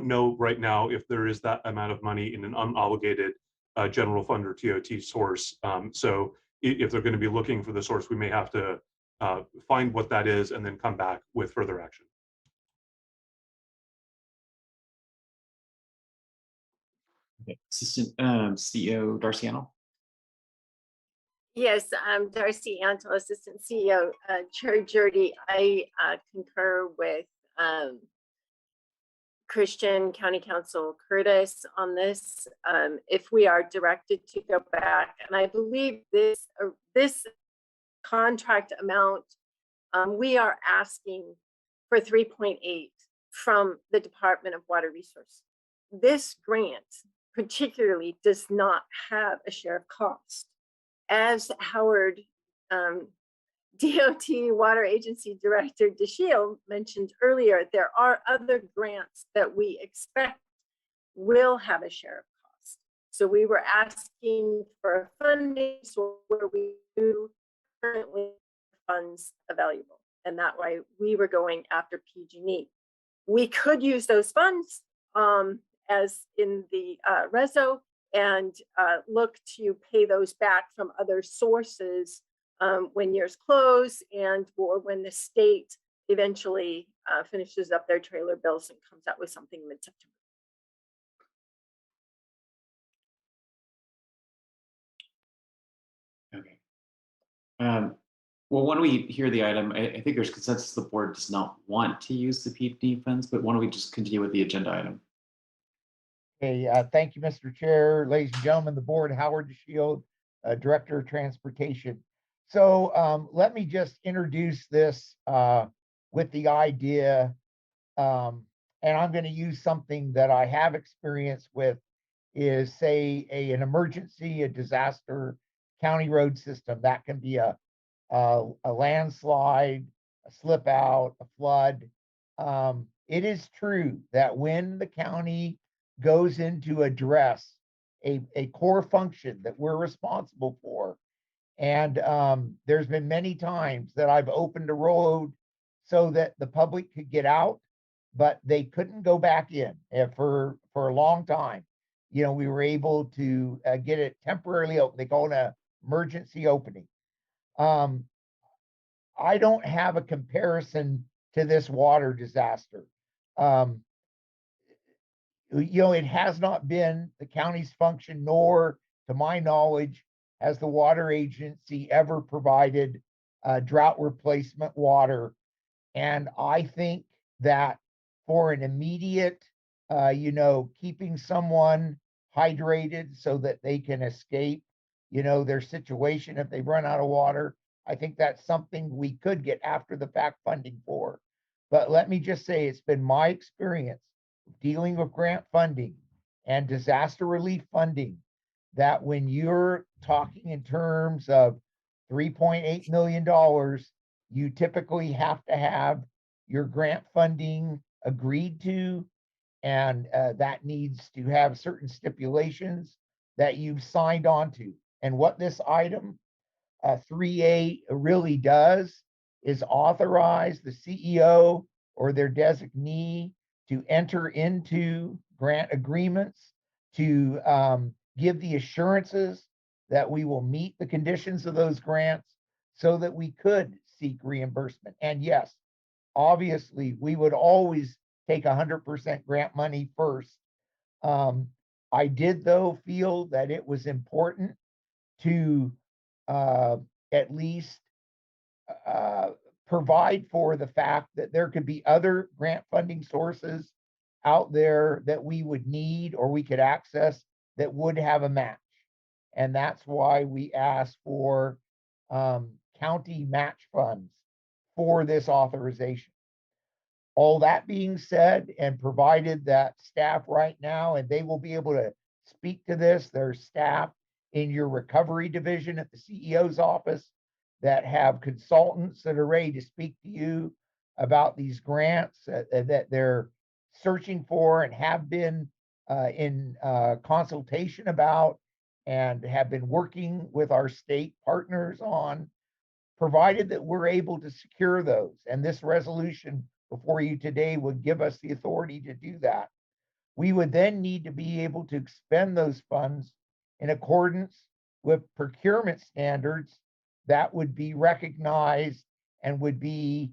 know right now if there is that amount of money in an unobligated general fund or TOT source. So if they're going to be looking for the source, we may have to find what that is and then come back with further action. Assistant CEO Darciano. Yes, I'm Darcy Antle, Assistant CEO. Chair Jurdy, I concur with Christian County Counsel Curtis on this. If we are directed to go back, and I believe this contract amount, we are asking for 3.8 from the Department of Water Resources. This grant particularly does not have a share of cost. As Howard DOT Water Agency Director DeShield mentioned earlier, there are other grants that we expect will have a share of cost. So we were asking for funding where we do currently funds available, and that way we were going after PG&E. We could use those funds as in the reso and look to pay those back from other sources when years close and or when the state eventually finishes up their trailer bills and comes out with something mid-September. Okay. Well, why don't we hear the item? I think there's consensus the board does not want to use the PD funds, but why don't we just continue with the agenda item? Okay, thank you, Mr. Chair, ladies and gentlemen, the board, Howard DeShield, Director of Transportation. So let me just introduce this with the idea, and I'm going to use something that I have experience with, is say an emergency, a disaster county road system. That can be a landslide, a slip out, a flood. It is true that when the county goes into address a core function that we're responsible for, and there's been many times that I've opened a road so that the public could get out, but they couldn't go back in for a long time. We were able to get it temporarily open. They call it an emergency opening. I don't have a comparison to this water disaster. It has not been the county's function, nor to my knowledge, has the water agency ever provided drought replacement water. And I think that for an immediate, keeping someone hydrated so that they can escape, their situation if they run out of water, I think that's something we could get after the fact funding for. But let me just say, it's been my experience dealing with grant funding and disaster relief funding that when you're talking in terms of $3.8 million, you typically have to have your grant funding agreed to, and that needs to have certain stipulations that you've signed on to. And what this item 3A really does is authorize the CEO or their designee to enter into grant agreements to give the assurances that we will meet the conditions of those grants so that we could seek reimbursement. And yes, obviously, we would always take 100% grant money first. I did, though, feel that it was important to at least provide for the fact that there could be other grant funding sources out there that we would need or we could access that would have a match. And that's why we asked for county match funds for this authorization. All that being said, and provided that staff right now, and they will be able to speak to this, there's staff in your recovery division at the CEO's office that have consultants that are ready to speak to you about these grants that they're searching for and have been in consultation about and have been working with our state partners on, provided that we're able to secure those. And this resolution before you today would give us the authority to do that. We would then need to be able to expend those funds in accordance with procurement standards that would be recognized and would be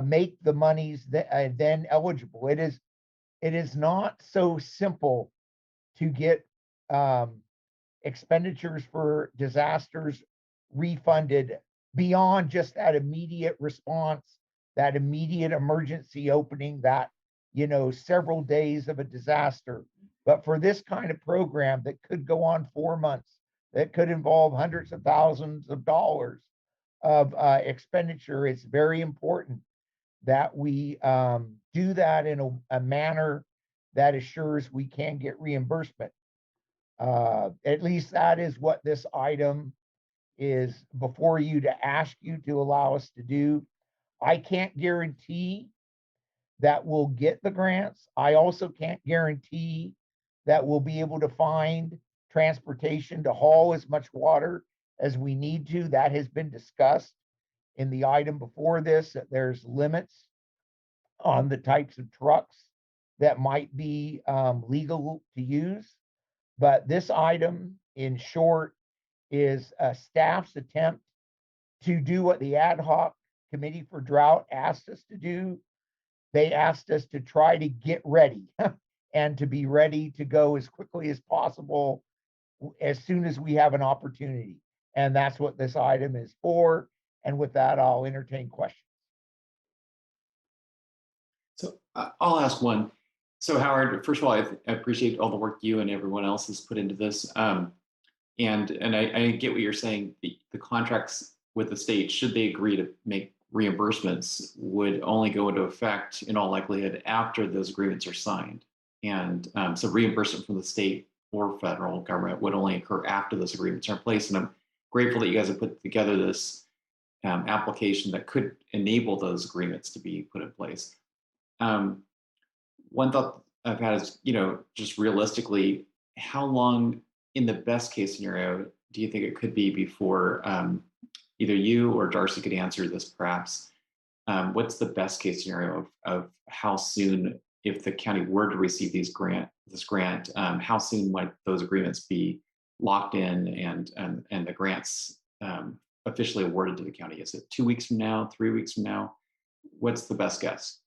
make the monies then eligible. It is not so simple to get expenditures for disasters refunded beyond just that immediate response, that immediate emergency opening, that several days of a disaster. But for this kind of program that could go on 4 months, that could involve hundreds of thousands of dollars of expenditure, it's very important that we do that in a manner that assures we can get reimbursement. At least that is what this item is before you to ask you to allow us to do. I can't guarantee that we'll get the grants. I also can't guarantee that we'll be able to find transportation to haul as much water as we need to. That has been discussed in the item before this, that there's limits on the types of trucks that might be legal to use. But this item, in short, is a staff's attempt to do what the ad hoc committee for drought asked us to do. They asked us to try to get ready and to be ready to go as quickly as possible as soon as we have an opportunity. And that's what this item is for. And with that, I'll entertain questions. So I'll ask one. So Howard, first of all, I appreciate all the work you and everyone else has put into this. And I get what you're saying. The contracts with the state, should they agree to make reimbursements, would only go into effect in all likelihood after those agreements are signed. And so reimbursement from the state or federal government would only occur after those agreements are in place. And I'm grateful that you guys have put together this application that could enable those agreements to be put in place. One thought I've had is, just realistically, how long in the best case scenario do you think it could be before either you or Darcy could answer this perhaps? What's the best case scenario of how soon, if the county were to receive this grant, how soon might those agreements be locked in and the grants officially awarded to the county? Is it 2 weeks from now, 3 weeks from now? What's the best guess?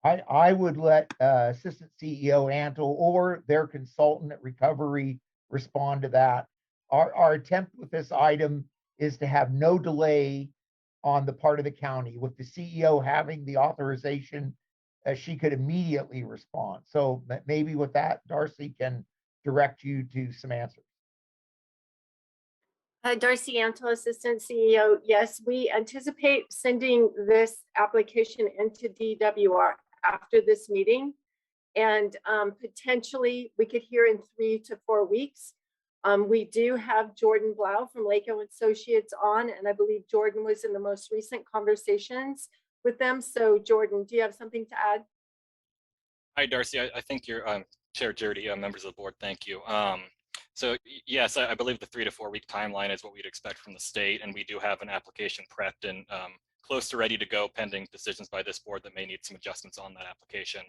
I would let Assistant CEO Antle or their consultant at recovery respond to that. our attempt with this item is to have no delay on the part of the county. With the CEO having the authorization, she could immediately respond. So maybe with that, Darcy can direct you to some answers. Darcy Antle, Assistant CEO. Yes, we anticipate sending this application into DWR after this meeting. And potentially we could hear in 3 to 4 weeks. We do have Jordan Blau from Lako Associates on, and I believe Jordan was in the most recent conversations with them. So Jordan, do you have something to add? Hi, Darcy. I think you're Chair Jurdy, members of the board, thank you. So yes, I believe the 3 to 4 week timeline is what we'd expect from the state, and we do have an application prepped and close to ready to go pending decisions by this board that may need some adjustments on that application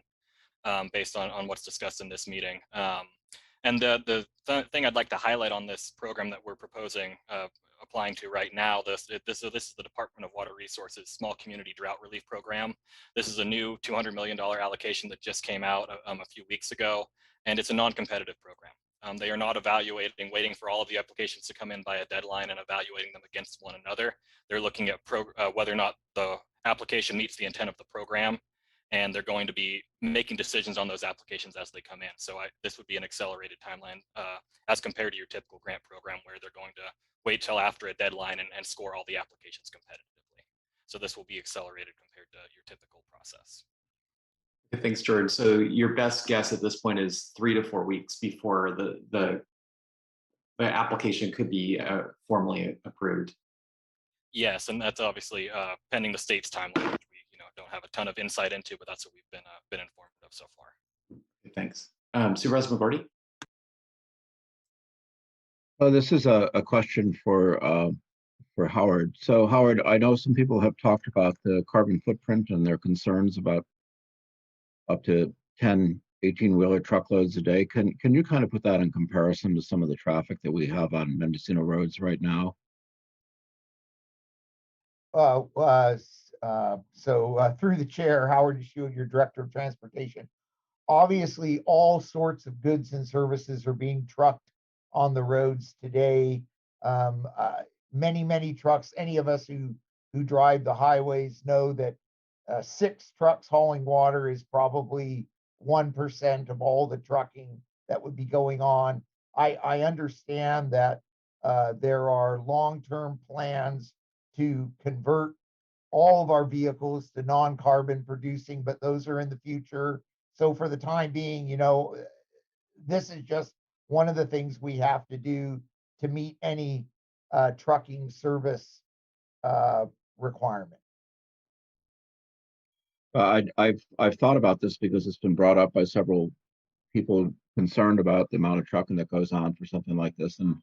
based on what's discussed in this meeting. And the thing I'd like to highlight on this program that we're proposing applying to right now, this is the Department of Water Resources Small Community Drought Relief Program. This is a new $200 million allocation that just came out a few weeks ago, and it's a non-competitive program. They are not waiting for all of the applications to come in by a deadline and evaluating them against one another. They're looking at whether or not the application meets the intent of the program, and they're going to be making decisions on those applications as they come in. So this would be an accelerated timeline as compared to your typical grant program where they're going to wait till after a deadline and score all the applications competitively. So this will be accelerated compared to your typical process. Thanks, Jordan. So your best guess at this point is 3 to 4 weeks before the application could be formally approved. Yes, and that's obviously pending the state's timeline, which we don't have a ton of insight into, but that's what we've been informed of so far. Thanks. Supervisor McGorty? Oh, this is a question for Howard. So Howard, I know some people have talked about the carbon footprint and their concerns about up to 10, 18-wheeler truckloads a day. Can you kind of put that in comparison to some of the traffic that we have on Mendocino roads right now? Through the chair, Howard DeShield, your Director of Transportation. Obviously, all sorts of goods and services are being trucked on the roads today. Many trucks. Any of us who drive the highways know that 6 trucks hauling water is probably 1% of all the trucking that would be going on. I understand that there are long-term plans to convert all of our vehicles to non-carbon producing, but those are in the future. So for the time being, this is just one of the things we have to do to meet any trucking service requirement. I've thought about this because it's been brought up by several people concerned about the amount of trucking that goes on for something like this. And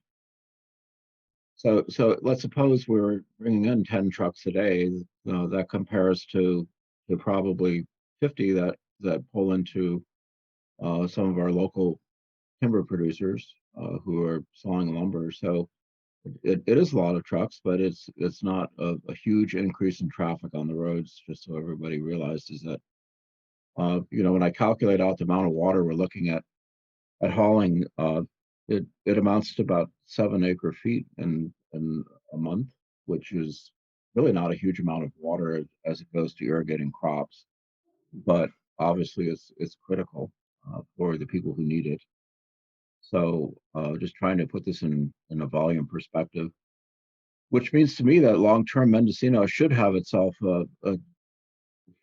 so let's suppose we're bringing in 10 trucks a day. That compares to probably 50 that pull into some of our local timber producers who are sawing lumber. So it is a lot of trucks, but it's not a huge increase in traffic on the roads, just so everybody realizes that. When I calculate out the amount of water we're looking at hauling, it amounts to about 7 acre feet in a month, which is really not a huge amount of water as it goes to irrigating crops. But obviously it's critical for the people who need it. So just trying to put this in a volume perspective, which means to me that long-term Mendocino should have itself for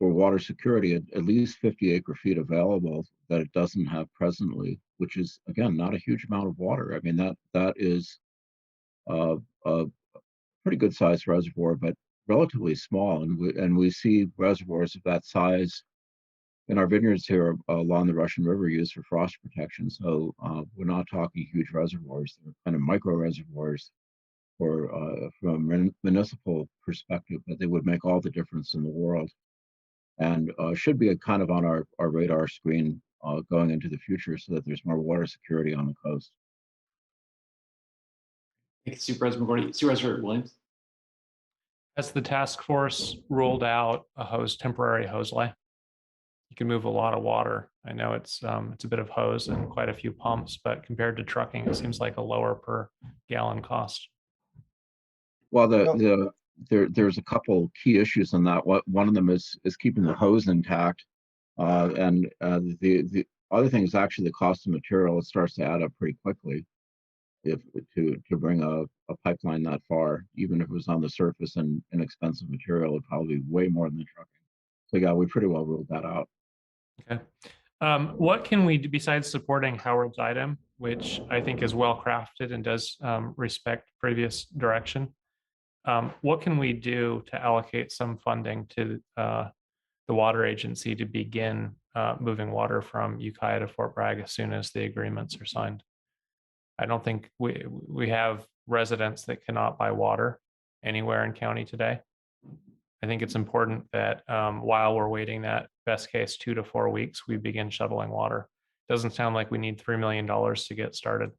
water security at least 50 acre feet available that it doesn't have presently, which is, again, not a huge amount of water. I mean, that is a pretty good sized reservoir, but relatively small. And we see reservoirs of that size in our vineyards here along the Russian River used for frost protection. So we're not talking huge reservoirs. They're kind of micro reservoirs from a municipal perspective, but they would make all the difference in the world and should be kind of on our radar screen going into the future so that there's more water security on the coast. Thank you, Supervisor McGorty. Supervisor Williams? As the task force rolled out a temporary hose lay, can move a lot of water. I know it's a bit of hose and quite a few pumps, but compared to trucking, it seems like a lower per gallon cost. Well, there's a couple key issues in that. One of them is keeping the hose intact, and the other thing is actually the cost of material. It starts to add up pretty quickly if to bring a pipeline that far, even if it was on the surface and inexpensive material, it'd probably be way more than the trucking. So yeah, we pretty well ruled that out. Okay. What can we do besides supporting Howard's item, which I think is well crafted and does respect previous direction? What can we do to allocate some funding to the water agency to begin moving water from Ukiah to Fort Bragg as soon as the agreements are signed? I don't think we have residents that cannot buy water anywhere in county today. I think it's important that while we're waiting that best case 2 to 4 weeks, we begin shoveling water. Doesn't sound like we need $3 million to get started.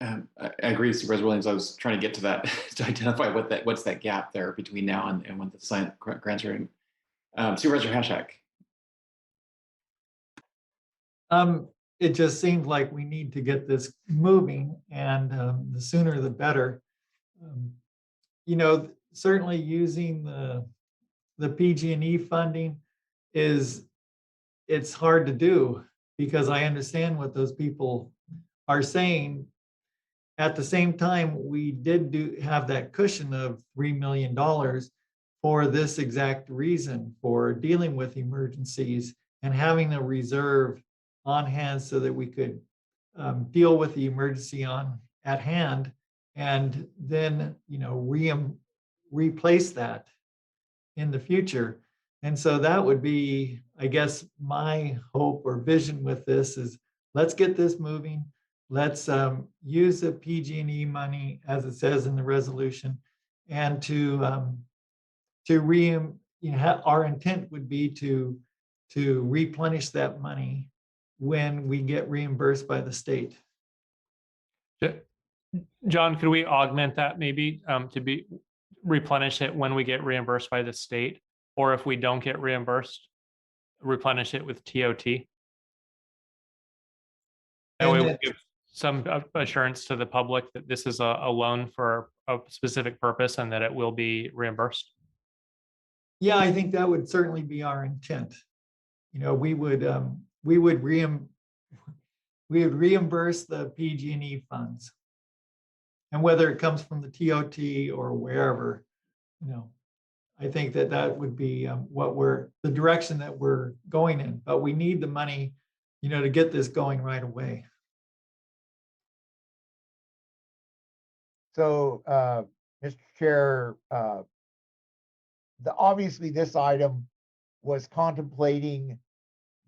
I agree, Supervisor Williams. I was trying to get to that to identify what's that gap there between now and when the grants are in. Supervisor Hashak. It just seems like we need to get this moving, and the sooner the better. Certainly using the PG&E funding it's hard to do because I understand what those people are saying. At the same time, we did have that cushion of $3 million for this exact reason, for dealing with emergencies and having a reserve on hand so that we could deal with the emergency at hand, and then replace that in the future. And so that would be, I guess, my hope or vision with this is let's get this moving. Let's use the PG&E money as it says in the resolution, and our intent would be to replenish that money when we get reimbursed by the state. John, could we augment that maybe to replenish it when we get reimbursed by the state, or if we don't get reimbursed, replenish it with TOT? That way we give some assurance to the public that this is a loan for a specific purpose and that it will be reimbursed. Yeah, I think that would certainly be our intent. We would reimburse the PG&E funds, and whether it comes from the TOT or wherever, I think that would be the direction that we're going in. But we need the money, to get this going right away. So, Mr. Chair, obviously this item was contemplating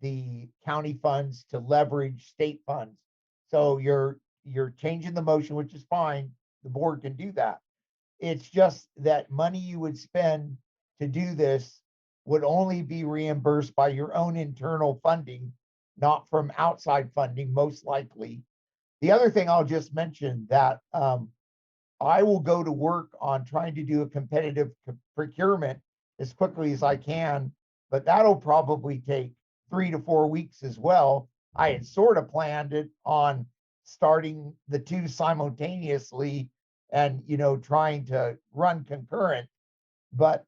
the county funds to leverage state funds. So you're changing the motion, which is fine. The board can do that. It's just that money you would spend to do this would only be reimbursed by your own internal funding, not from outside funding, most likely. The other thing I'll just mention that I will go to work on trying to do a competitive procurement as quickly as I can, but that'll probably take 3 to 4 weeks as well. I had sort of planned it on starting the two simultaneously and, trying to run concurrent. But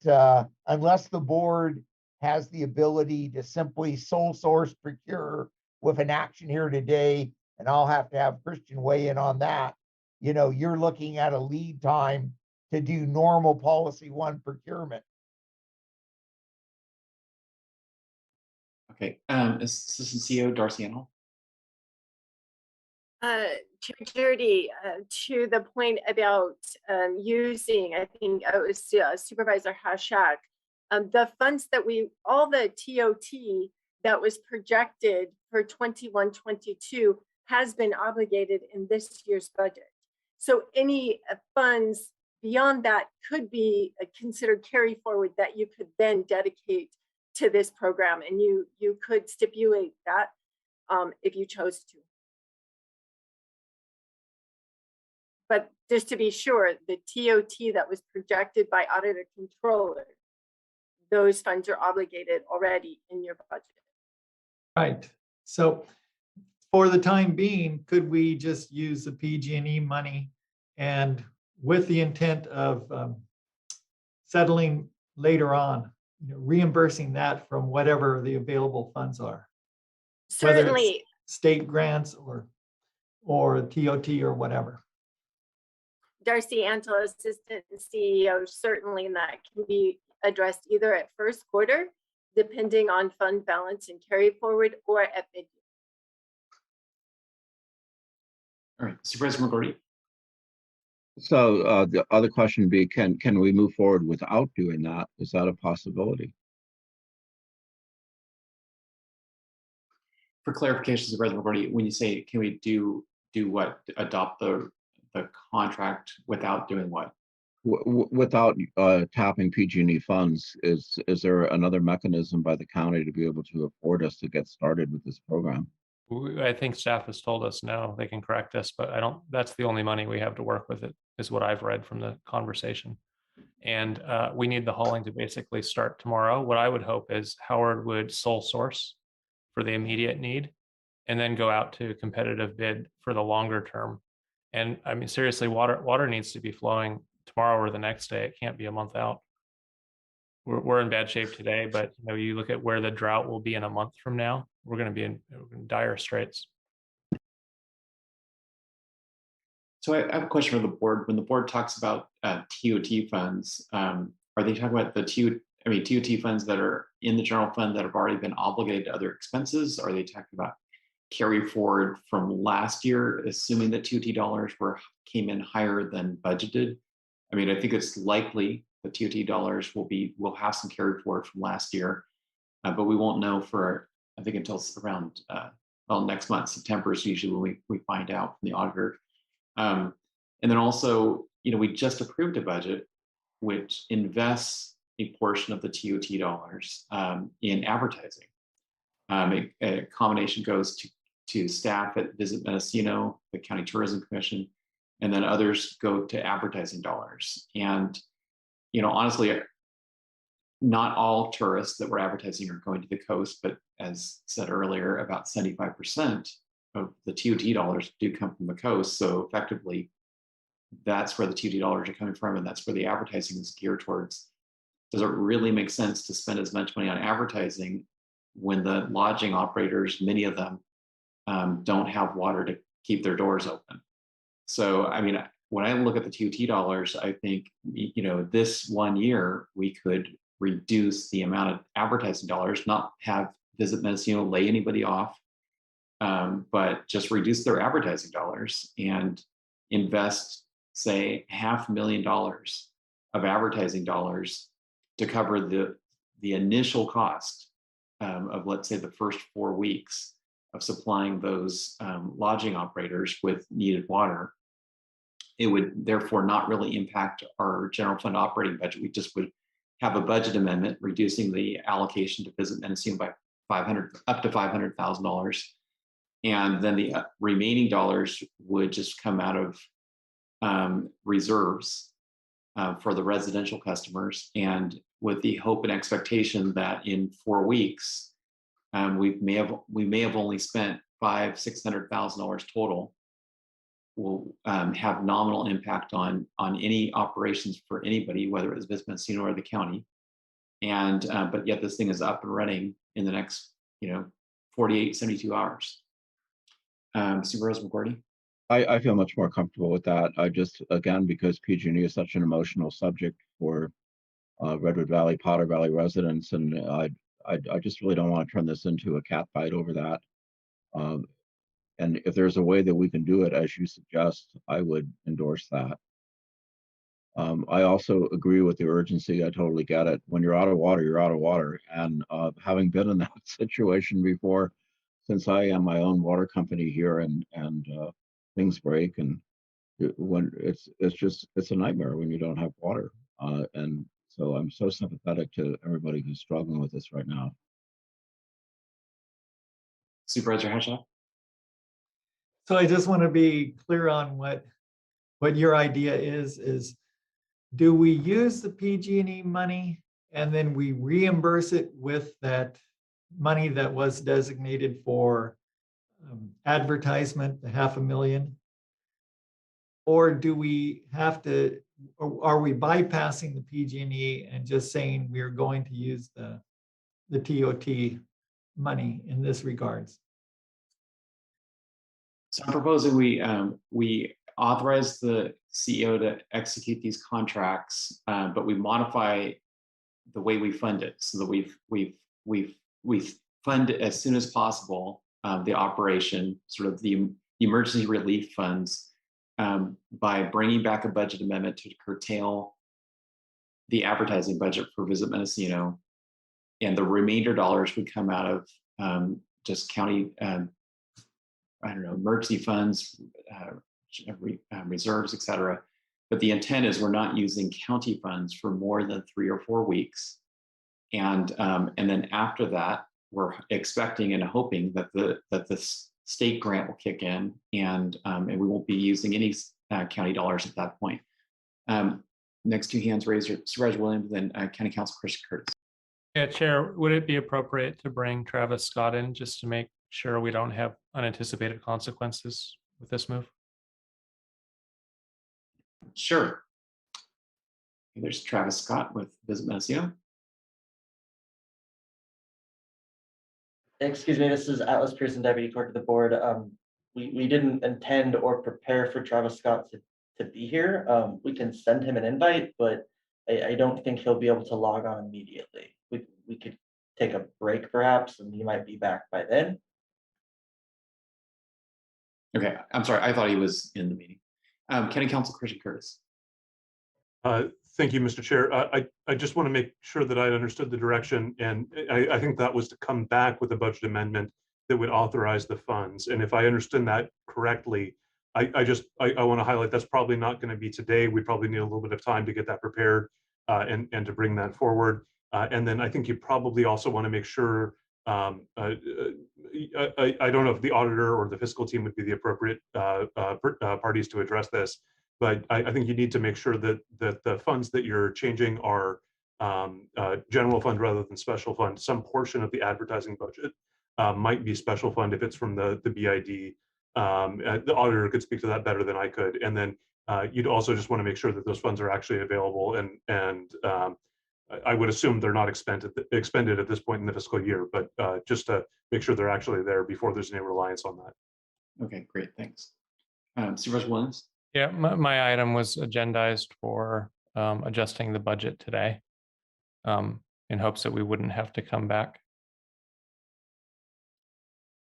unless the board has the ability to simply sole source procure with an action here today, and I'll have to have Christian weigh in on that, you're looking at a lead time to do normal policy one procurement. Okay, Assistant CEO Darcy Enel. Chair Judy, to the point about using, I think it was Supervisor Hashak, the funds that all the TOT that was projected for 21-22 has been obligated in this year's budget. So any funds beyond that could be considered carry forward that you could then dedicate to this program, and you could stipulate that if you chose to. But just to be sure, the TOT that was projected by auditor controller, those funds are obligated already in your budget. Right. So for the time being, could we just use the PG&E money and with the intent of settling later on, reimbursing that from whatever the available funds are? Whether it's Certainly, state grants or TOT or whatever. Darcy Antle, Assistant CEO, certainly that can be addressed either at first quarter, depending on fund balance and carry forward, or at mid. All right, Supervisor McGorty. So the other question would be, can we move forward without doing that? Is that a possibility? For clarification, Supervisor McGorty, when you say can we do what? Adopt the contract without doing what? Without tapping PG&E funds, is there another mechanism by the county to be able to afford us to get started with this program? I think staff has told us no, they can correct us, but I don't, that's the only money we have to work with, it is what I've read from the conversation. And we need the hauling to basically start tomorrow. What I would hope is Howard would sole source for the immediate need and then go out to competitive bid for the longer term. And I mean, seriously, water needs to be flowing tomorrow or the next day. It can't be a month out. We're in bad shape today, but you look at where the drought will be in a month from now, we're going to be in dire straits. So I have a question for the board. When the board talks about TOT funds, are they talking about the TOT funds that are in the general fund that have already been obligated to other expenses? Are they talking about carry forward from last year, assuming that TOT dollars came in higher than budgeted? I mean, I think it's likely the TOT dollars will have some carry forward from last year, but we won't know for, I think, until around next month. September is usually when we find out from the auditor. And then also, we just approved a budget which invests a portion of the TOT dollars in advertising. A combination goes to staff at Visit Mendocino, the County Tourism Commission, and then others go to advertising dollars. And honestly, not all tourists that we're advertising are going to the coast, but as said earlier, about 75% of the TOT dollars do come from the coast. So effectively, that's where the TOT dollars are coming from, and that's where the advertising is geared towards. Does it really make sense to spend as much money on advertising when the lodging operators, many of them, don't have water to keep their doors open? So, I mean, when I look at the TOT dollars, I think, this 1 year we could reduce the amount of advertising dollars, not have Visit Mendocino lay anybody off, but just reduce their advertising dollars and invest, say, $500,000 of advertising dollars to cover the initial cost of, let's say, the first 4 weeks of supplying those lodging operators with needed water. It would therefore not really impact our general fund operating budget. We just would have a budget amendment reducing the allocation to Visit Mendocino by up to $500,000. And then the remaining dollars would just come out of reserves for the residential customers. And with the hope and expectation that in 4 weeks, we may have only spent $500,000-$600,000 total, will have nominal impact on any operations for anybody, whether it's Visit Mendocino or the county. And but yet this thing is up and running in the next 48, 72 hours. Supervisor McGorty? I feel much more comfortable with that. I just, again, because PG&E is such an emotional subject for Redwood Valley, Potter Valley residents, and I just really don't want to turn this into a cat fight over that. And if there's a way that we can do it, as you suggest, I would endorse that. I also agree with the urgency. I totally get it. When you're out of water, you're out of water. And having been in that situation before, since I am my own water company here, and things break, and when it's a nightmare when you don't have water. And so I'm so sympathetic to everybody who's struggling with this right now. Supervisor Henshaw? So I just want to be clear on what what your idea is do we use the PG&E money and then we reimburse it with that money that was designated for advertisement, the $500,000? Or do we have to, or are we bypassing the PG&E and just saying we're going to use the TOT money in this regards? So I'm proposing we authorize the CEO to execute these contracts, but we modify the way we fund it so that we fund as soon as possible the operation, sort of the emergency relief funds, by bringing back a budget amendment to curtail the advertising budget for Visit Mendocino, and the remainder dollars would come out of just county, I don't know, emergency funds, reserves, et cetera. But the intent is we're not using county funds for more than 3 or 4 weeks. And then after that, we're expecting and hoping that the state grant will kick in, and we won't be using any county dollars at that point. Next two hands raised are Supervisor Williams, then County Council Christian Curtis. Yeah, Chair, would it be appropriate to bring Travis Scott in just to make sure we don't have unanticipated consequences with this move? Sure. There's Travis Scott with Visit Mendocino. Excuse me, this is Atlas Pearson, Deputy Clerk of the Board. We didn't intend or prepare for Travis Scott to be here. We can send him an invite, but I don't think he'll be able to log on immediately. We could take a break perhaps, and he might be back by then. Okay, I'm sorry, I thought he was in the meeting. County Council Christian Curtis. Thank you, Mr. Chair. I just want to make sure that I understood the direction, and I think that was to come back with a budget amendment that would authorize the funds. And if I understand that correctly, I want to highlight that's probably not going to be today. We probably need a little bit of time to get that prepared and to bring that forward. And then I think you probably also want to make sure, I don't know if the auditor or the fiscal team would be the appropriate parties to address this, but I think you need to make sure that the funds that you're changing are general fund rather than special fund. Some portion of the advertising budget might be special fund if it's from the BID. The auditor could speak to that better than I could. And then you'd also just want to make sure that those funds are actually available, and I would assume they're not expended at this point in the fiscal year, but just to make sure they're actually there before there's any reliance on that. Okay, great, thanks. Supervisor Williams? Yeah, my item was agendized for adjusting the budget today in hopes that we wouldn't have to come back.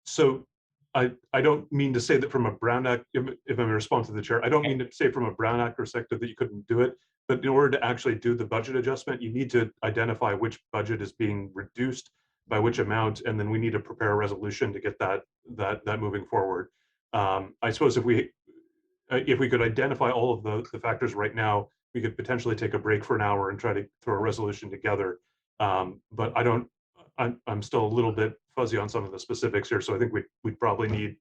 So I don't mean to say that from a Brown Act, if I'm in response to the chair, I don't mean to say from a Brown Act perspective that you couldn't do it, but in order to actually do the budget adjustment, you need to identify which budget is being reduced by which amount, and then we need to prepare a resolution to get that moving forward. I suppose if we could identify all of the factors right now, we could potentially take a break for an hour and try to throw a resolution together. But I'm still a little bit fuzzy on some of the specifics here, so I think we'd probably need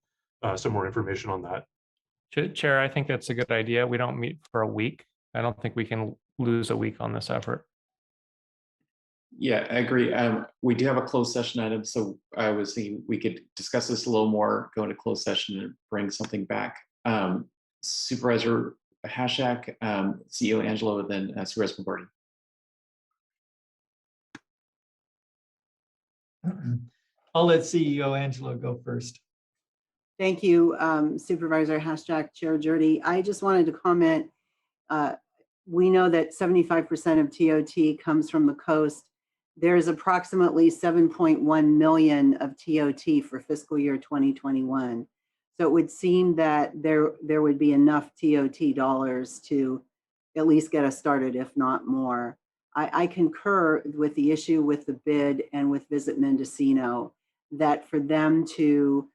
some more information on that. Chair, I think that's a good idea. We don't meet for a week. I don't think we can lose a week on this effort. Yeah, I agree. We do have a closed session item, so I was thinking we could discuss this a little more, go into closed session and bring something back. Supervisor Hashak, CEO Angelo, and then Supervisor Lombardi. I'll let CEO Angelo go first. Thank you, Supervisor Hashak, Chair Jurdy. I just wanted to comment. We know that 75% of TOT comes from the coast. There's approximately 7.1 million of TOT for fiscal year 2021. So it would seem that there would be enough TOT dollars to at least get us started, if not more. I concur with the issue with the bid and with Visit Mendocino, that for them to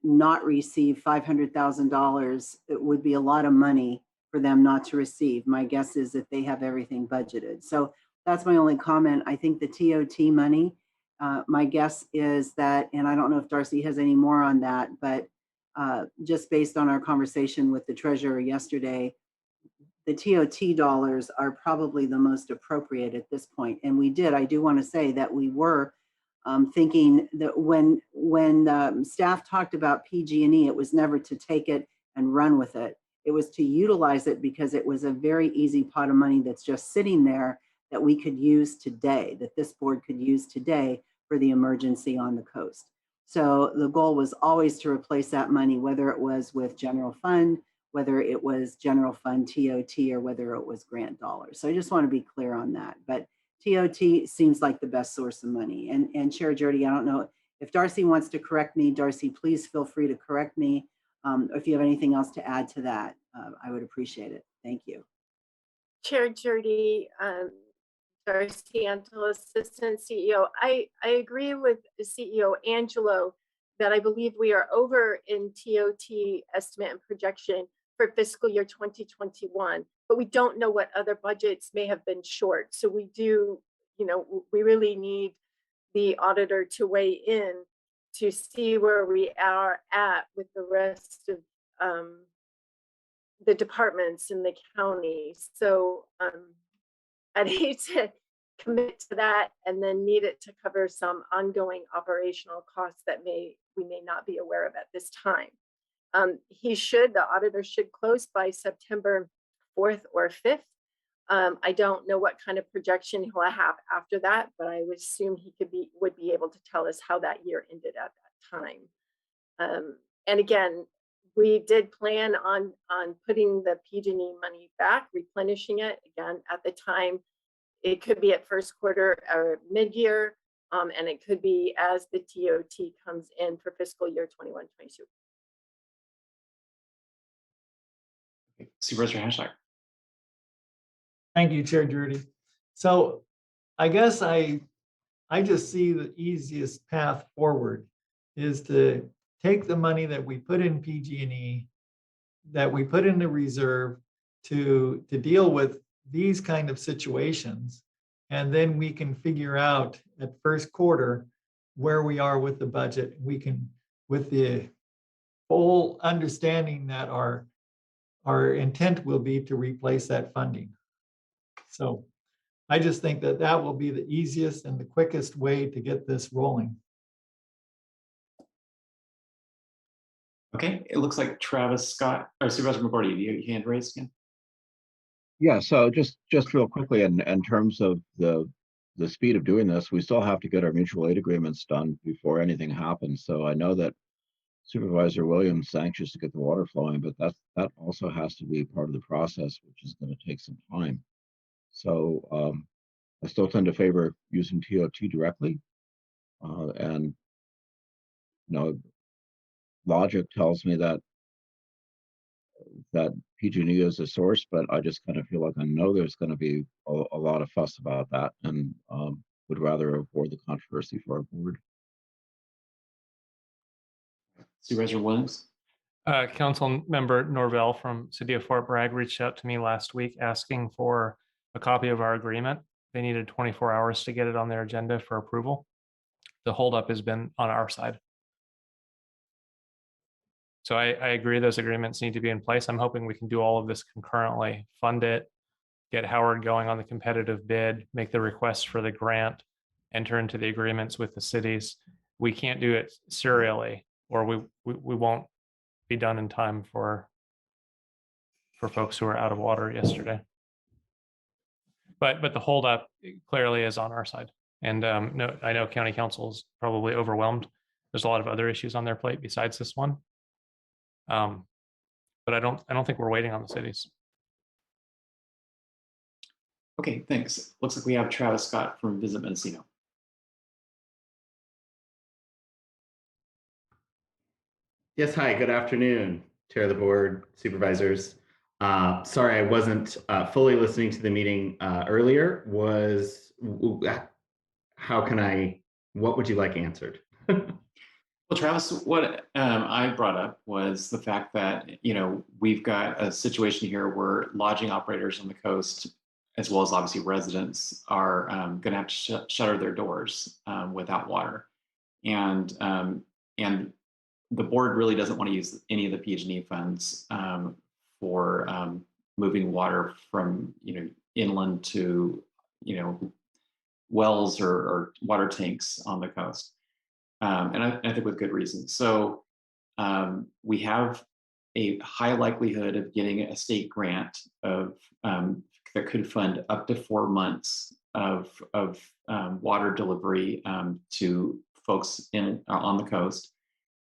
not receive $500,000, it would be a lot of money for them not to receive. My guess is that they have everything budgeted. So that's my only comment. I think the TOT money, my guess is that, and I don't know if Darcy has any more on that, but just based on our conversation with the treasurer yesterday, the TOT dollars are probably the most appropriate at this point. And I do want to say that we were thinking that when staff talked about PG&E, it was never to take it and run with it. It was to utilize it because it was a very easy pot of money that's just sitting there that we could use today, that this board could use today for the emergency on the coast. So the goal was always to replace that money, whether it was with general fund, whether it was general fund TOT, or whether it was grant dollars. So I just want to be clear on that. But TOT seems like the best source of money. And Chair Jurdy, I don't know if Darcy wants to correct me. Darcy, please feel free to correct me. If you have anything else to add to that, I would appreciate it. Thank you. Chair Jurdy, Darcy Antle, Assistant CEO. I agree with the CEO Angelo that I believe we are over in TOT estimate and projection for fiscal year 2021, but we don't know what other budgets may have been short. So we do, we really need the auditor to weigh in to see where we are at with the rest of the departments in the county. So I'd hate to commit to that and then need it to cover some ongoing operational costs that we may not be aware of at this time. The auditor should close by September 4th or 5th. I don't know what kind of projection he'll have after that, but I would assume he would be able to tell us how that year ended at that time. And again, we did plan on putting the PG&E money back, replenishing it again at the time. It could be at first quarter or mid-year, and it could be as the TOT comes in for fiscal year 21-22. Supervisor Hashtag. Thank you, Chair Jurdy. So I guess I just see the easiest path forward is to take the money that we put in PG&E, that we put in the reserve to deal with these kind of situations. And then we can figure out at first quarter where we are with the budget. We can, with the full understanding that our intent will be to replace that funding. So I just think that that will be the easiest and the quickest way to get this rolling. Okay, it looks like Travis Scott, or Supervisor McCarty, you have your hand raised again? Yeah, so just real quickly, in terms of the speed of doing this, we still have to get our mutual aid agreements done before anything happens. So I know that Supervisor Williams is anxious to get the water flowing, but that also has to be part of the process, which is going to take some time. So I still tend to favor using TOT directly, and logic tells me that PG&E is a source, but I just kind of feel like I know there's going to be a lot of fuss about that, and would rather avoid the controversy for our board. Supervisor Williams. Council member Norvell from City of Fort Bragg reached out to me last week asking for a copy of our agreement. They needed 24 hours to get it on their agenda for approval. The holdup has been on our side. So I agree those agreements need to be in place. I'm hoping we can do all of this concurrently, fund it, get Howard going on the competitive bid, make the requests for the grant, enter into the agreements with the cities. We can't do it serially, or we won't be done in time for folks who are out of water yesterday. But the holdup clearly is on our side. And no, I know County Council is probably overwhelmed. There's a lot of other issues on their plate besides this one. But I don't think we're waiting on the cities. Okay, thanks. Looks like we have Travis Scott from Visit Mendocino. Yes, hi, good afternoon, Chair of the Board, Supervisors. Sorry, I wasn't fully listening to the meeting earlier. What would you like answered? Well, Travis, what I brought up was the fact that, we've got a situation here where lodging operators on the coast, as well as obviously residents, are going to have to shutter their doors without water. And the board really doesn't want to use any of the PG&E funds for moving water from inland to wells or water tanks on the coast, and I think with good reason. So we have a high likelihood of getting a state grant of that could fund up to 4 months of water delivery to folks on the coast.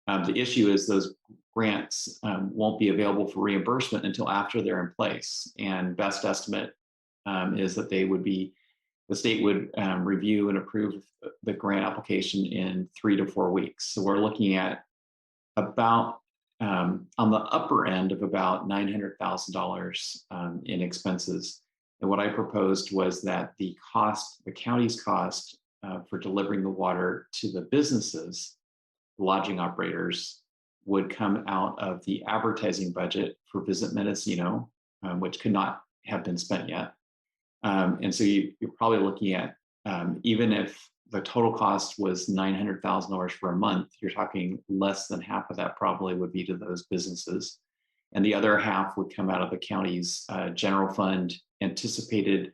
The issue is those grants won't be available for reimbursement until after they're in place. And best estimate is that the state would review and approve the grant application in 3 to 4 weeks. So we're looking at about on the upper end of about $900,000 in expenses. And what I proposed was that the county's cost for delivering the water to the businesses, lodging operators, would come out of the advertising budget for Visit Mendocino, which could not have been spent yet. And so you're probably looking at, even if the total cost was $900,000 for a month, you're talking less than half of that probably would be to those businesses. And the other half would come out of the county's general fund anticipated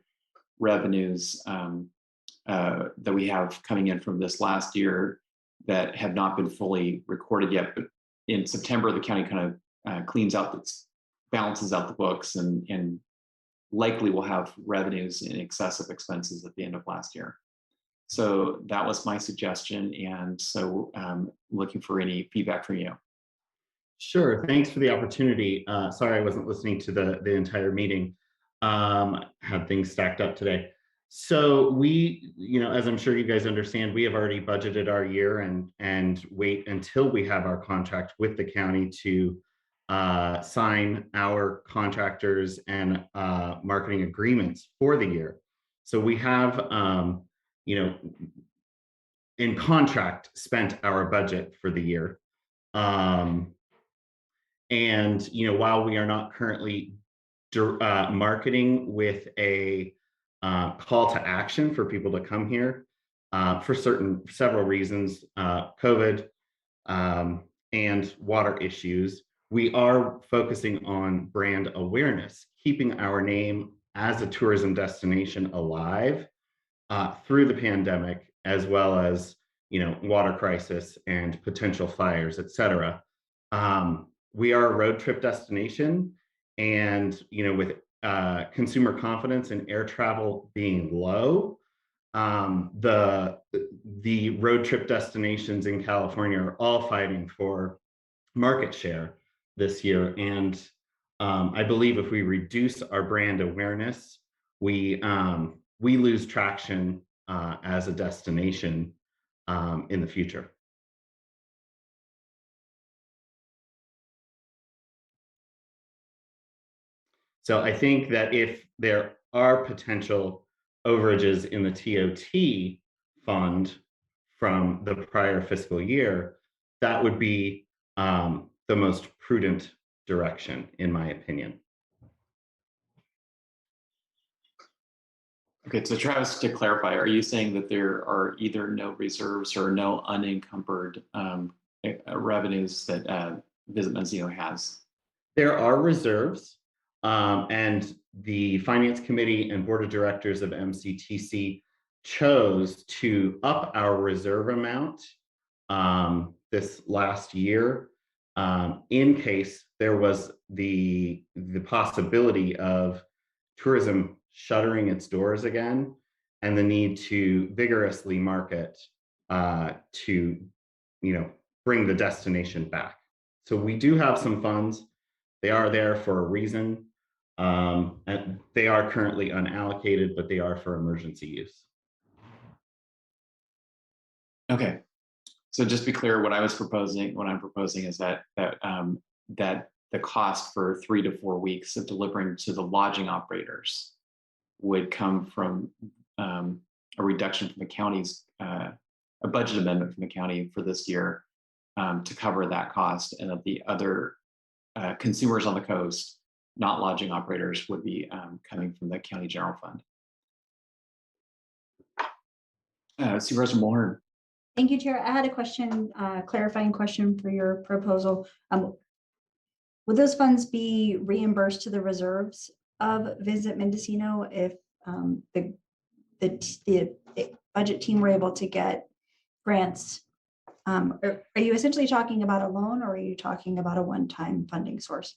revenues that we have coming in from this last year that have not been fully recorded yet. But in September, the county kind of balances out the books and likely will have revenues in excess of expenses at the end of last year. So that was my suggestion. And so looking for any feedback from you. Sure, thanks for the opportunity. Sorry, I wasn't listening to the entire meeting. Had things stacked up today. So we, as I'm sure you guys understand, we have already budgeted our year and wait until we have our contract with the county to sign our contractors and marketing agreements for the year. So we have, in contract, spent our budget for the year. And while we are not currently marketing with a call to action for people to come here for several reasons, COVID and water issues, we are focusing on brand awareness, keeping our name as a tourism destination alive through the pandemic, as well as water crisis and potential fires, et cetera. We are a road trip destination, and with consumer confidence and air travel being low, the road trip destinations in California are all fighting for market share this year. And I believe if we reduce our brand awareness, we lose traction as a destination in the future. So I think that if there are potential overages in the TOT fund from the prior fiscal year, that would be the most prudent direction, in my opinion. Okay, so Travis, to clarify, are you saying that there are either no reserves or no unencumbered revenues that Visit Mendocino has? There are reserves, and the Finance Committee and Board of Directors of MCTC chose to up our reserve amount this last year in case there was the possibility of tourism shuttering its doors again and the need to vigorously market to bring the destination back. So we do have some funds. They are there for a reason. And they are currently unallocated, but they are for emergency use. Okay, so just to be clear, what I'm proposing is that the cost for 3 to 4 weeks of delivering to the lodging operators would come from a reduction from the county's, a budget amendment from the county for this year to cover that cost, and that the other consumers on the coast, not lodging operators, would be coming from the county general fund. Supervisor Mulhern. Thank you, Chair. I had a question, clarifying question for your proposal. Would those funds be reimbursed to the reserves of Visit Mendocino if the budget team were able to get grants? Are you essentially talking about a loan, or are you talking about a one-time funding source?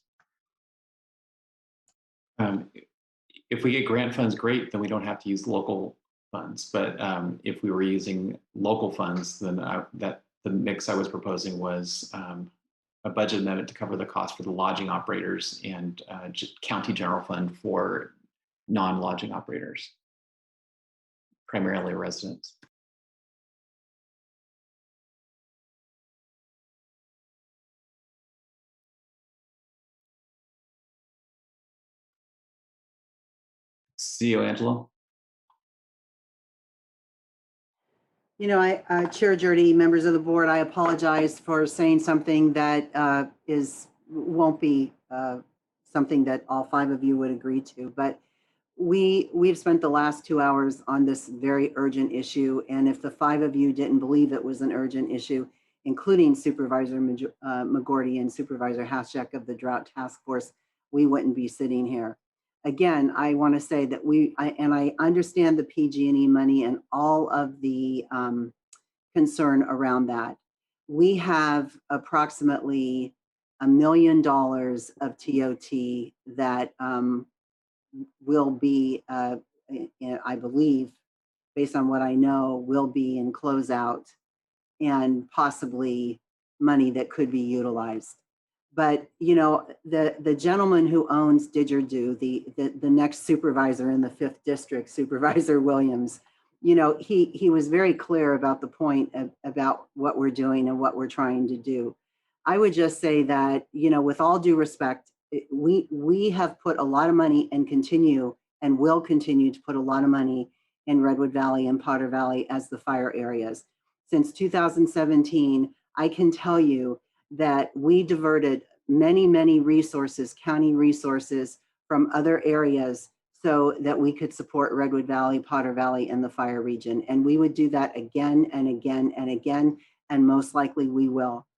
If we get grant funds, great, then we don't have to use local funds. But if we were using local funds, then the mix I was proposing was a budget amendment to cover the cost for the lodging operators and county general fund for non-lodging operators, primarily residents. CEO Angelo? You know, Chair Jurdy, members of the board, I apologize for saying something that won't be something that all 5 of you would agree to, but we've spent the last 2 hours on this very urgent issue, and if the 5 of you didn't believe it was an urgent issue, including Supervisor McGorty and Supervisor Haschek of the Drought Task Force, we wouldn't be sitting here. Again, I want to say that I understand the PG&E money and all of the concern around that. We have approximately $1 million of TOT that will be, I believe, based on what I know, will be in closeout and possibly money that could be utilized. But, you know, the gentleman who owns Didgeridoo, the next supervisor in the 5th district, Supervisor Williams, you know, he was very clear about the point about what we're doing and what we're trying to do. I would just say that, you know, with all due respect, we have put a lot of money and continue and will continue to put a lot of money in Redwood Valley and Potter Valley as the fire areas. Since 2017, I can tell you that we diverted many, many resources, county resources from other areas so that we could support Redwood Valley, Potter Valley, and the fire region. And we would do that again and again and again, and most likely we will.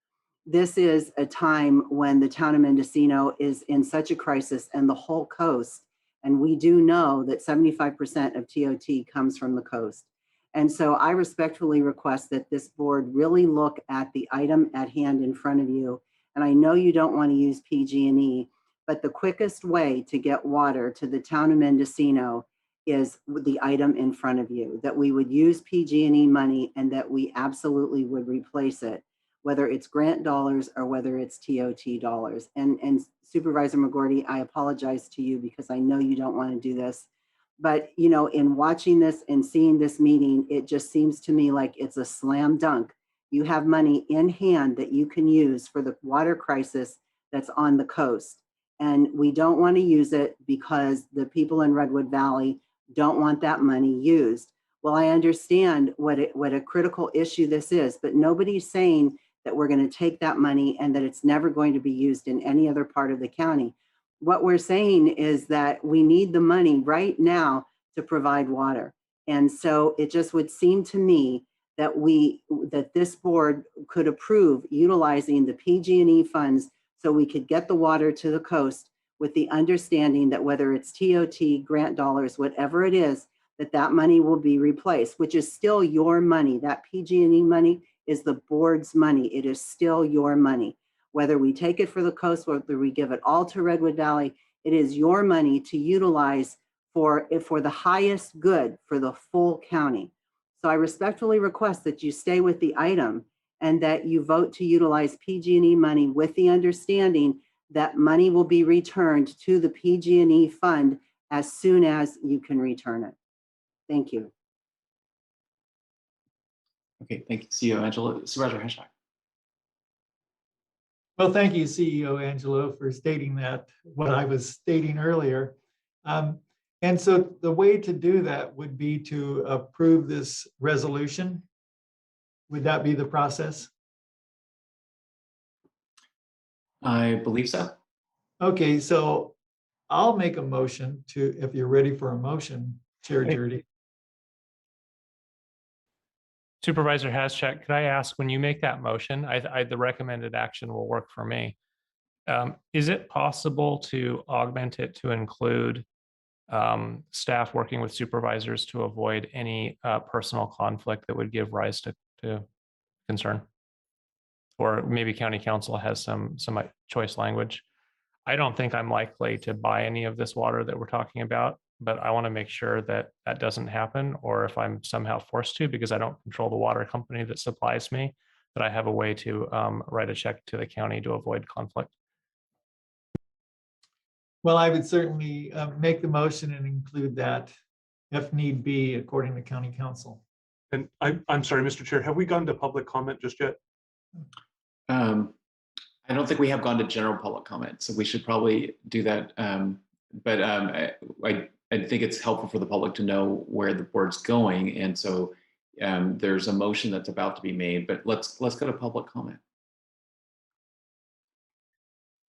This is a time when the town of Mendocino is in such a crisis, and the whole coast, and we do know that 75% of TOT comes from the coast. And so I respectfully request that this board really look at the item at hand in front of you. And I know you don't want to use PG&E, but the quickest way to get water to the town of Mendocino is the item in front of you, that we would use PG&E money and that we absolutely would replace it, whether it's grant dollars or whether it's TOT dollars. And Supervisor McGorty, I apologize to you because I know you don't want to do this. But, you know, in watching this and seeing this meeting, it just seems to me like it's a slam dunk. You have money in hand that you can use for the water crisis that's on the coast. And we don't want to use it because the people in Redwood Valley don't want that money used. Well, I understand what a critical issue this is, but nobody's saying that we're going to take that money and that it's never going to be used in any other part of the county. What we're saying is that we need the money right now to provide water. And so it just would seem to me that this board could approve utilizing the PG&E funds so we could get the water to the coast, with the understanding that whether it's TOT, grant dollars, whatever it is, that money will be replaced, which is still your money. That PG&E money is the board's money. It is still your money. Whether we take it for the coast, whether we give it all to Redwood Valley, it is your money to utilize for the highest good for the full county. So I respectfully request that you stay with the item and that you vote to utilize PG&E money with the understanding that money will be returned to the PG&E fund as soon as you can return it. Thank you. Okay, thank you, CEO Angelo. Supervisor Haschek. Well, thank you, CEO Angelo, for stating that, what I was stating earlier. And so the way to do that would be to approve this resolution. Would that be the process? I believe so. Okay, so I'll make a motion to, if you're ready for a motion, Chair Jurdy. Supervisor Haschak, could I ask, when you make that motion, the recommended action will work for me. Is it possible to augment it to include staff working with supervisors to avoid any personal conflict that would give rise to concern? Or maybe county council has some choice language. I don't think I'm likely to buy any of this water that we're talking about, but I want to make sure that that doesn't happen, or if I'm somehow forced to, because I don't control the water company that supplies me, that I have a way to write a check to the county to avoid conflict. Well, I would certainly make the motion and include that if need be, according to county council. And I'm sorry, Mr. Chair, have we gone to public comment just yet? I don't think we have gone to general public comment, so we should probably do that. But I think it's helpful for the public to know where the board's going, and so there's a motion that's about to be made. But let's go to public comment.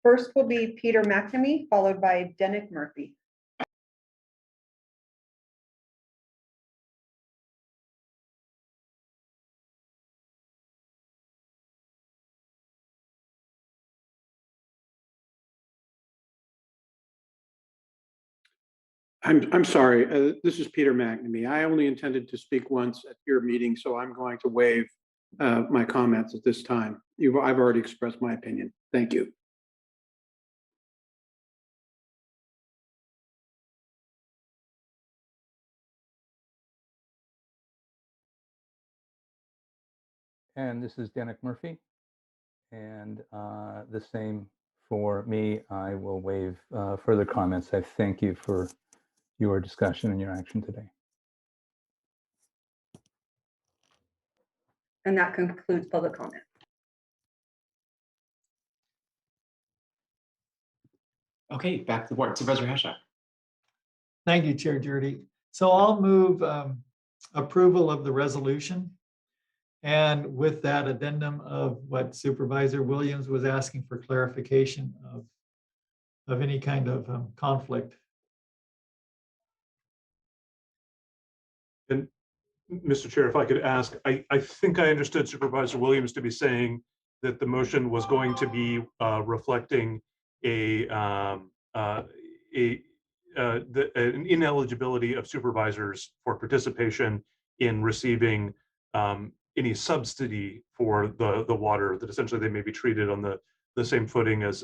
First will be Peter McNamee, followed by Denick Murphy. I'm sorry, this is Peter McNamee. I only intended to speak once at your meeting, so I'm going to waive my comments at this time. I've already expressed my opinion. Thank you. And this is Denick Murphy. And the same for me. I will waive further comments. I thank you for your discussion and your action today. And that concludes public comment. Okay, back to the board. Supervisor Haschak. Thank you, Chair Jurdy. So I'll move approval of the resolution. And with that addendum of what Supervisor Williams was asking for clarification of any kind of conflict. And Mr. Chair, if I could ask, I think I understood Supervisor Williams to be saying that the motion was going to be reflecting an ineligibility of supervisors for participation in receiving any subsidy for the water, that essentially they may be treated on the same footing as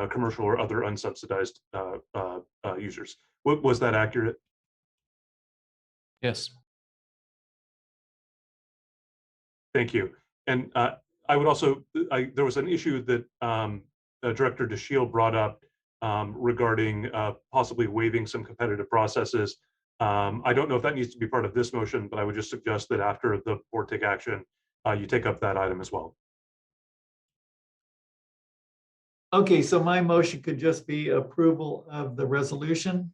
commercial or other unsubsidized users. Was that accurate? Yes. Thank you. And I would also, there was an issue that Director DeShield brought up regarding possibly waiving some competitive processes. I don't know if that needs to be part of this motion, but I would just suggest that after the board take action, you take up that item as well. Okay, so my motion could just be approval of the resolution.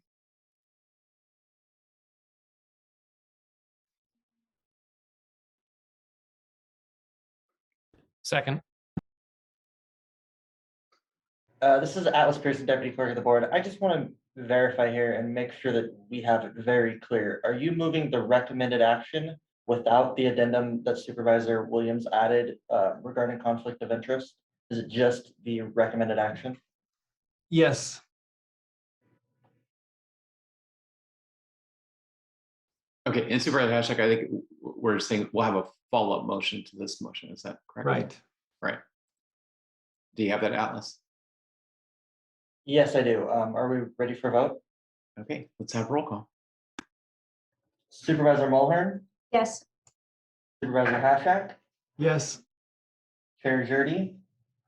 Second. This is Atlas Pearson, Deputy Clerk of the Board. I just want to verify here and make sure that we have it very clear. Are you moving the recommended action without the addendum that Supervisor Williams added regarding conflict of interest? Is it just the recommended action? Yes. Okay, and Supervisor Haschak, I think we're saying we'll have a follow-up motion to this motion. Is that correct? Right. Right. Do you have that, Atlas? Yes, I do. Are we ready for a vote? Okay, let's have a roll call. Supervisor Mulhern, Yes. Supervisor Haschak, Yes. Chair Jurdy,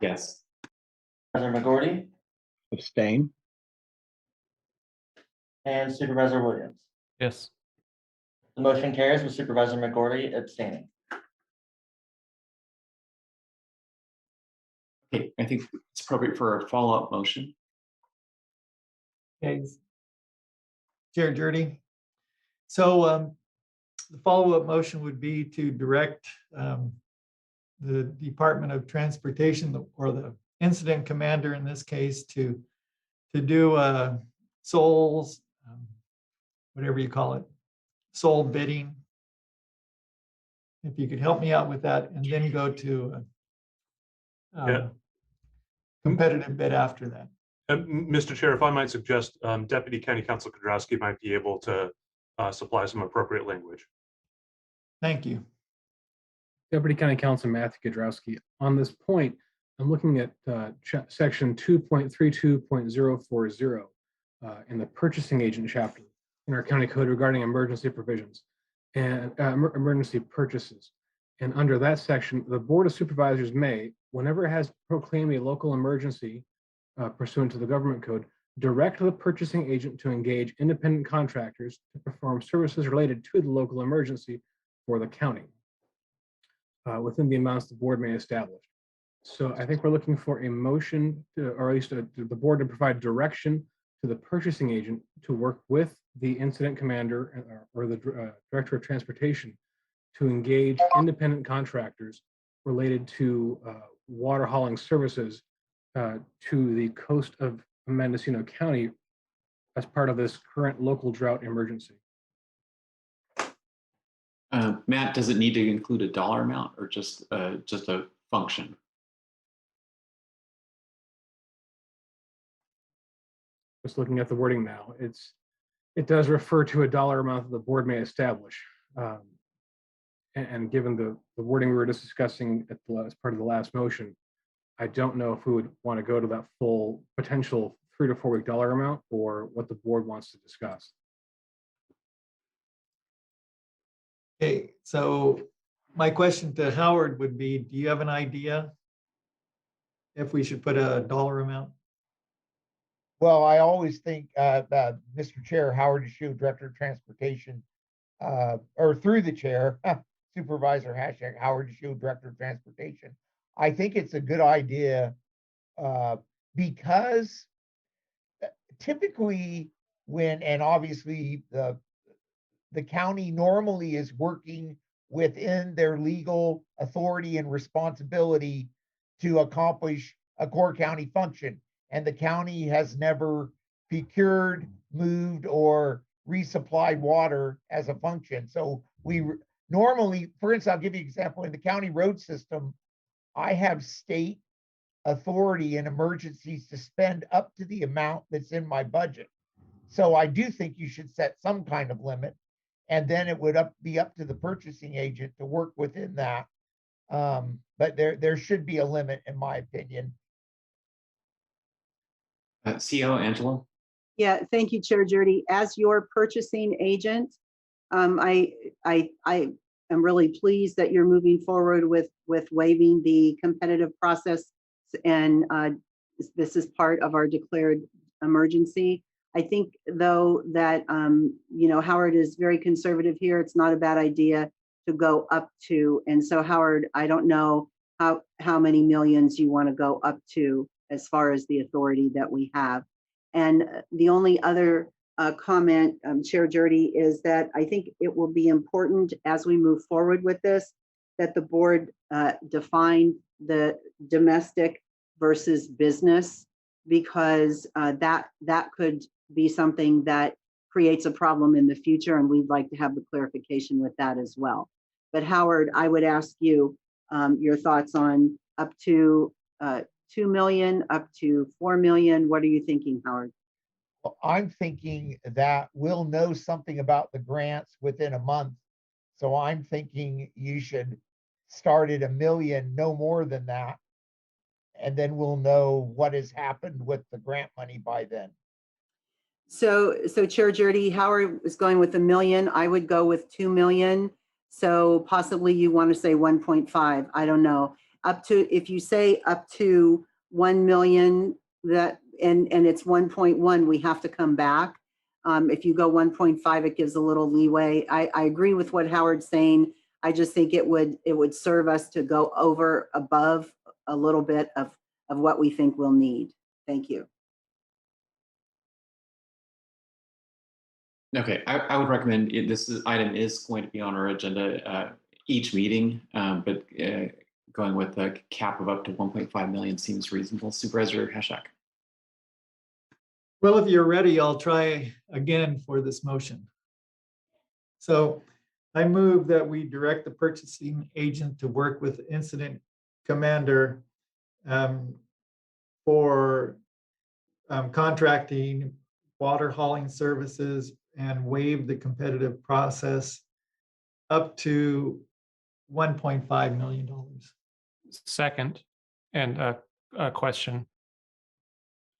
Yes. Supervisor McGorty, Abstain. and Supervisor Williams. Yes. The motion carries with Supervisor McGorty abstaining. Okay, I think it's appropriate for a follow-up motion. Okay. Chair Jurdy. So the follow-up motion would be to direct the Department of Transportation, or the incident commander in this case, to do souls, whatever you call it, soul bidding If you could help me out with that and then go to Yeah. competitive bid after that. Mr. Chair, if I might suggest, Deputy County Counsel Kudrowski might be able to supply some appropriate language. Thank you. Deputy County Counsel Matthew Kudrowski. On this point, I'm looking at section 2.32.040 in the purchasing agent chapter in our county code regarding emergency provisions and emergency purchases. And under that section, the Board of Supervisors may, whenever it has proclaimed a local emergency pursuant to the government code, direct the purchasing agent to engage independent contractors to perform services related to the local emergency for the county within the amounts the board may establish. So I think we're looking for a motion, or at least the board to provide direction to the purchasing agent to work with the incident commander or the director of transportation to engage independent contractors related to water hauling services to the coast of Mendocino County as part of this current local drought emergency. Matt, does it need to include a dollar amount or just a function? Just looking at the wording now, it does refer to a dollar amount that the board may establish. And given the wording we were just discussing as part of the last motion, I don't know if we would want to go to that full potential 3 to 4 week dollar amount or what the board wants to discuss. Okay, so my question to Howard would be, do you have an idea if we should put a dollar amount? Well, I always think, Mr. Chair, Howard Deschute, Director of Transportation, or through the chair, Supervisor # Howard Deschute, Director of Transportation. I think it's a good idea because typically and obviously the county normally is working within their legal authority and responsibility to accomplish a core county function. And the county has never procured, moved, or resupplied water as a function. So we normally, for instance, I'll give you an example. In the county road system, I have state authority in emergencies to spend up to the amount that's in my budget. So I do think you should set some kind of limit, and then it would be up to the purchasing agent to work within that. But there should be a limit, in my opinion. CO Angela? Yeah, thank you, Chair Jurdy. As your purchasing agent, I am really pleased that you're moving forward with waiving the competitive process, and this is part of our declared emergency. I think, though, that Howard is very conservative here. It's not a bad idea to go up to, and so Howard, I don't know how many millions you want to go up to as far as the authority that we have. And the only other comment, Chair Jurdy, is that I think it will be important as we move forward with this, that the board define the domestic versus business, because that could be something that creates a problem in the future, and we'd like to have the clarification with that as well. But Howard, I would ask you your thoughts on up to 2 million, up to 4 million. What are you thinking, Howard? Well, I'm thinking that we'll know something about the grants within a month. So I'm thinking you should start at 1 million, no more than that. And then we'll know what has happened with the grant money by then. So Chair Jurdy, Howard is going with 1 million. I would go with 2 million. So possibly you want to say 1.5. I don't know. Up to, if you say up to 1 million, that and it's 1.1, we have to come back. If you go 1.5, it gives a little leeway. I agree with what Howard's saying. I just think it would serve us to go above a little bit of what we think we'll need. Thank you. Okay, I would recommend this item is going to be on our agenda each meeting, but going with a cap of up to 1.5 million seems reasonable. Supervisor Hashak. Well, if you're ready, I'll try again for this motion. So I move that we direct the purchasing agent to work with incident commander for contracting water hauling services and waive the competitive process up to $1.5 million. Second, and a question.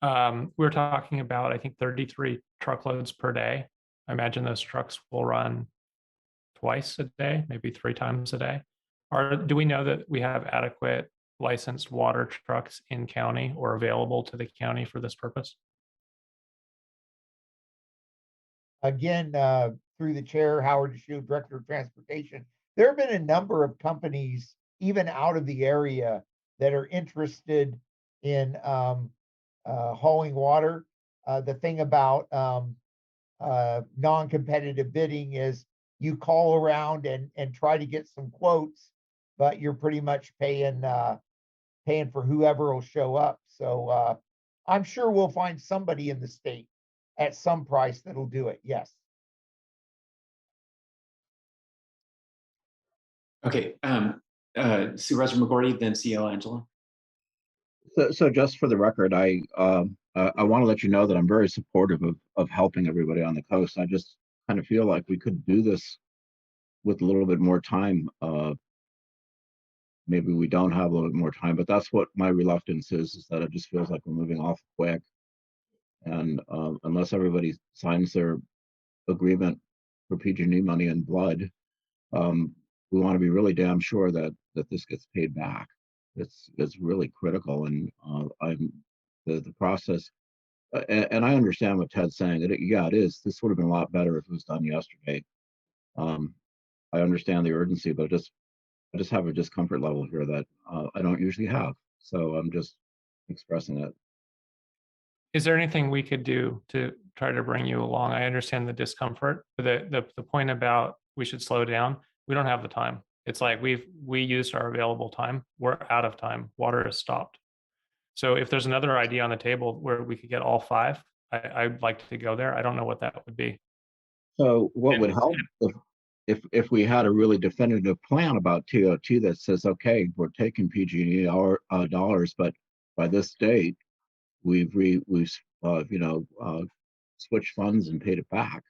We're talking about, I think, 33 truckloads per day. I imagine those trucks will run twice a day, maybe 3 times a day. Do we know that we have adequate licensed water trucks in county or available to the county for this purpose? Again, through the chair, Howard DeShield, Director of Transportation, there have been a number of companies, even out of the area, that are interested in hauling water. The thing about non-competitive bidding is you call around and try to get some quotes, but you're pretty much paying for whoever will show up. So I'm sure we'll find somebody in the state at some price that'll do it. Yes. Okay, Supervisor McGorty, then CEO Angela. So just for the record, I want to let you know that I'm very supportive of helping everybody on the coast. I just kind of feel like we could do this with a little bit more time. Maybe we don't have a little bit more time, but that's what my reluctance is that it just feels like we're moving off quick. And unless everybody signs their agreement for PG&E money in blood, we want to be really damn sure that this gets paid back. It's really critical, and the process. And I understand what Ted's saying. Yeah, it is. This would have been a lot better if it was done yesterday. I understand the urgency, but I just have a discomfort level here that I don't usually have. So I'm just expressing it. Is there anything we could do to try to bring you along? I understand the discomfort, but the point about we should slow down, we don't have the time. It's like we used our available time. We're out of time. Water is stopped. So if there's another idea on the table where we could get all 5, I'd like to go there. I don't know what that would be. So what would help if we had a really definitive plan about TOT that says, okay, we're taking PG&E dollars, but by this date, we've switched funds and paid it back.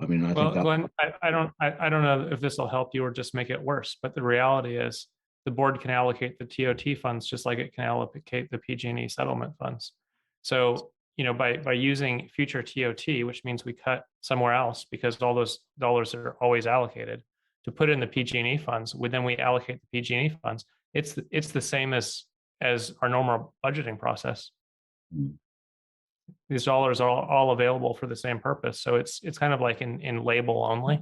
I mean, I think that. Glenn, I don't know if this will help you or just make it worse, but the reality is the board can allocate the TOT funds just like it can allocate the PG&E settlement funds. So, by using future TOT, which means we cut somewhere else because all those dollars are always allocated to put in the PG&E funds, then we allocate the PG&E funds. It's the same as our normal budgeting process. These dollars are all available for the same purpose. So it's kind of like in label only.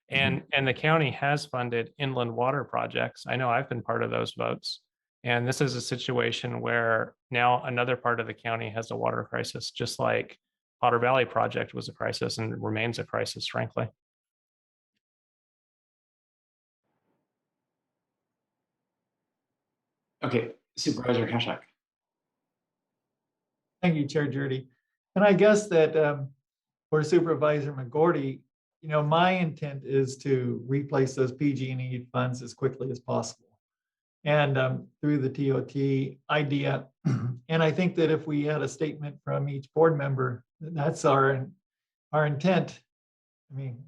And the county has funded inland water projects. I know I've been part of those votes. And this is a situation where now another part of the county has a water crisis, just like Potter Valley project was a crisis and remains a crisis, frankly. Okay, Supervisor Kashak. Thank you, Chair Judy. And I guess that for Supervisor McGorty, my intent is to replace those PG&E funds as quickly as possible. And through the TOT idea. And I think that if we had a statement from each board member, that's our intent. I mean,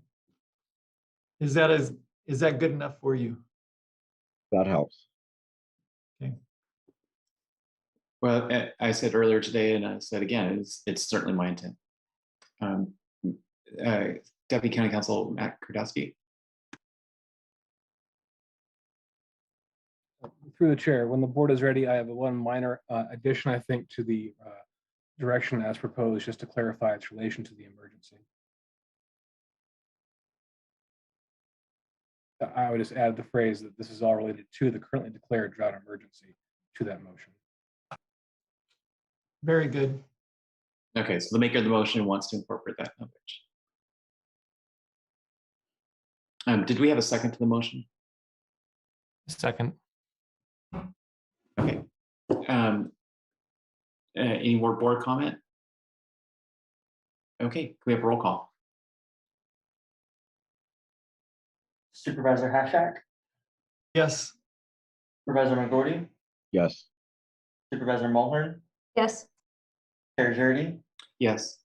is that good enough for you? That helps. Okay. Well, I said earlier today, and I said again, it's certainly my intent. Deputy County Counsel Matt Kurdowski. Through the chair, when the board is ready, I have one minor addition, I think, to the direction as proposed, just to clarify its relation to the emergency. I would just add the phrase that this is all related to the currently declared drought emergency to that motion. Very good. Okay, so the maker of the motion wants to incorporate that language. Did we have a second to the motion? Second. Okay. Any more board comment? Okay, can we have a roll call? Supervisor Hashak, Yes. Supervisor McGorty, Yes. Supervisor Mulhern, Yes. Chair Jurdy, Yes.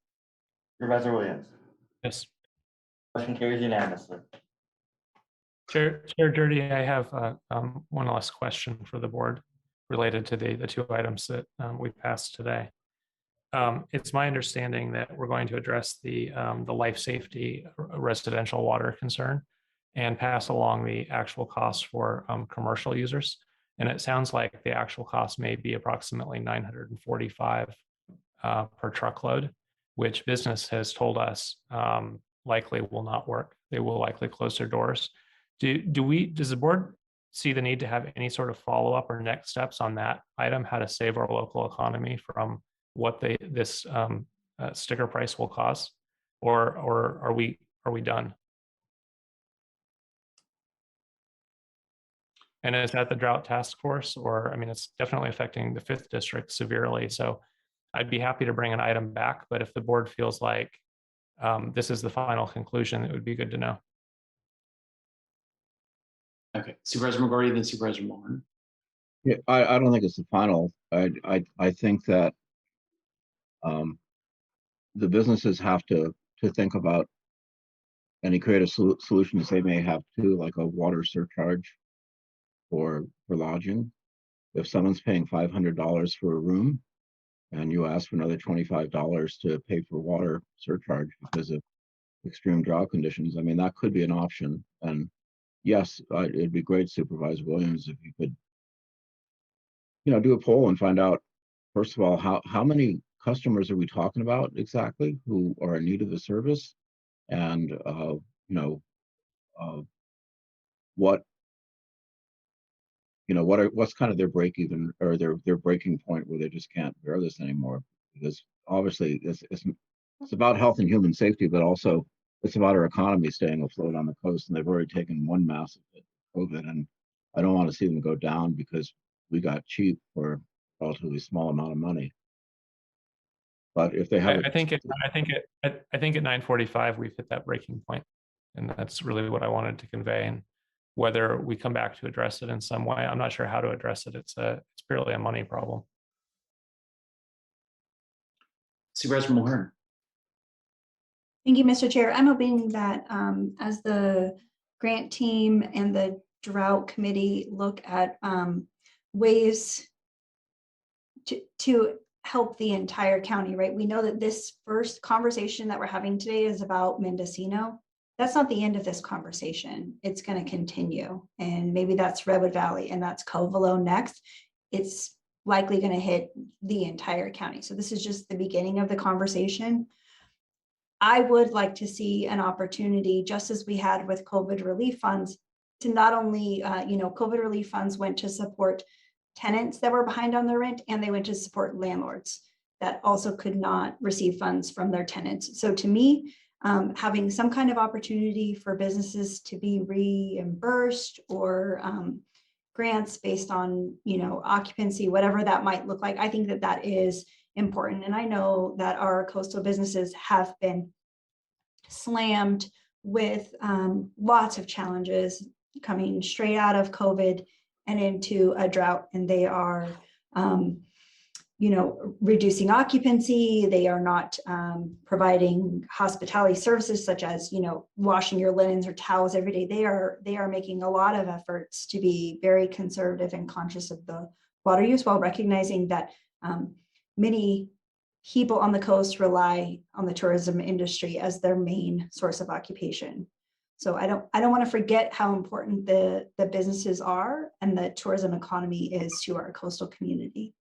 Supervisor Williams. Yes. Motion carries unanimously. Chair Jurdy, I have one last question for the board related to the two items that we passed today. It's my understanding that we're going to address the life safety residential water concern and pass along the actual costs for commercial users. And it sounds like the actual cost may be approximately 945 per truckload, which business has told us likely will not work. They will likely close their doors. Does the board see the need to have any sort of follow-up or next steps on that item, how to save our local economy from what this sticker price will cost, or are we done? And is that the drought task force, or I mean, it's definitely affecting the 5th district severely. So I'd be happy to bring an item back, but if the board feels like this is the final conclusion, it would be good to know. Okay, Supervisor McGorty, then Supervisor Mulhern. Yeah, I don't think it's the final. I think that the businesses have to think about any creative solutions they may have too, like a water surcharge for lodging. If someone's paying $500 for a room and you ask for another $25 to pay for water surcharge because of extreme drought conditions, I mean, that could be an option. And yes, it'd be great, Supervisor Williams, if you could, do a poll and find out, first of all, how many customers are we talking about exactly who are in need of the service, and what what's kind of their break even or their breaking point where they just can't bear this anymore, because obviously it's about health and human safety, but also it's about our economy staying afloat on the coast, and they've already taken one massive hit with COVID, and I don't want to see them go down because we got cheap for a relatively small amount of money. But if they have, I think at 9:45 we've hit that breaking point, and that's really what I wanted to convey. And whether we come back to address it in some way, I'm not sure how to address it. It's purely a money problem. Supervisor Mulhern. Thank you, Mr. Chair. I'm hoping that as the grant team and the drought committee look at ways to help the entire county, right? We know that this first conversation that we're having today is about Mendocino. That's not the end of this conversation. It's going to continue. And maybe that's Redwood Valley and that's Covelo next. It's likely going to hit the entire county. So this is just the beginning of the conversation. I would like to see an opportunity, just as we had with COVID relief funds, to not only, COVID relief funds went to support tenants that were behind on their rent, and they went to support landlords that also could not receive funds from their tenants. So to me, having some kind of opportunity for businesses to be reimbursed or grants based on, occupancy, whatever that might look like, I think that that is important. And I know that our coastal businesses have been slammed with lots of challenges coming straight out of COVID and into a drought, and they are reducing occupancy. They are not providing hospitality services such as, washing your linens or towels every day. They are making a lot of efforts to be very conservative and conscious of the water use, while recognizing that many people on the coast rely on the tourism industry as their main source of occupation. So I don't want to forget how important the businesses are and the tourism economy is to our coastal community.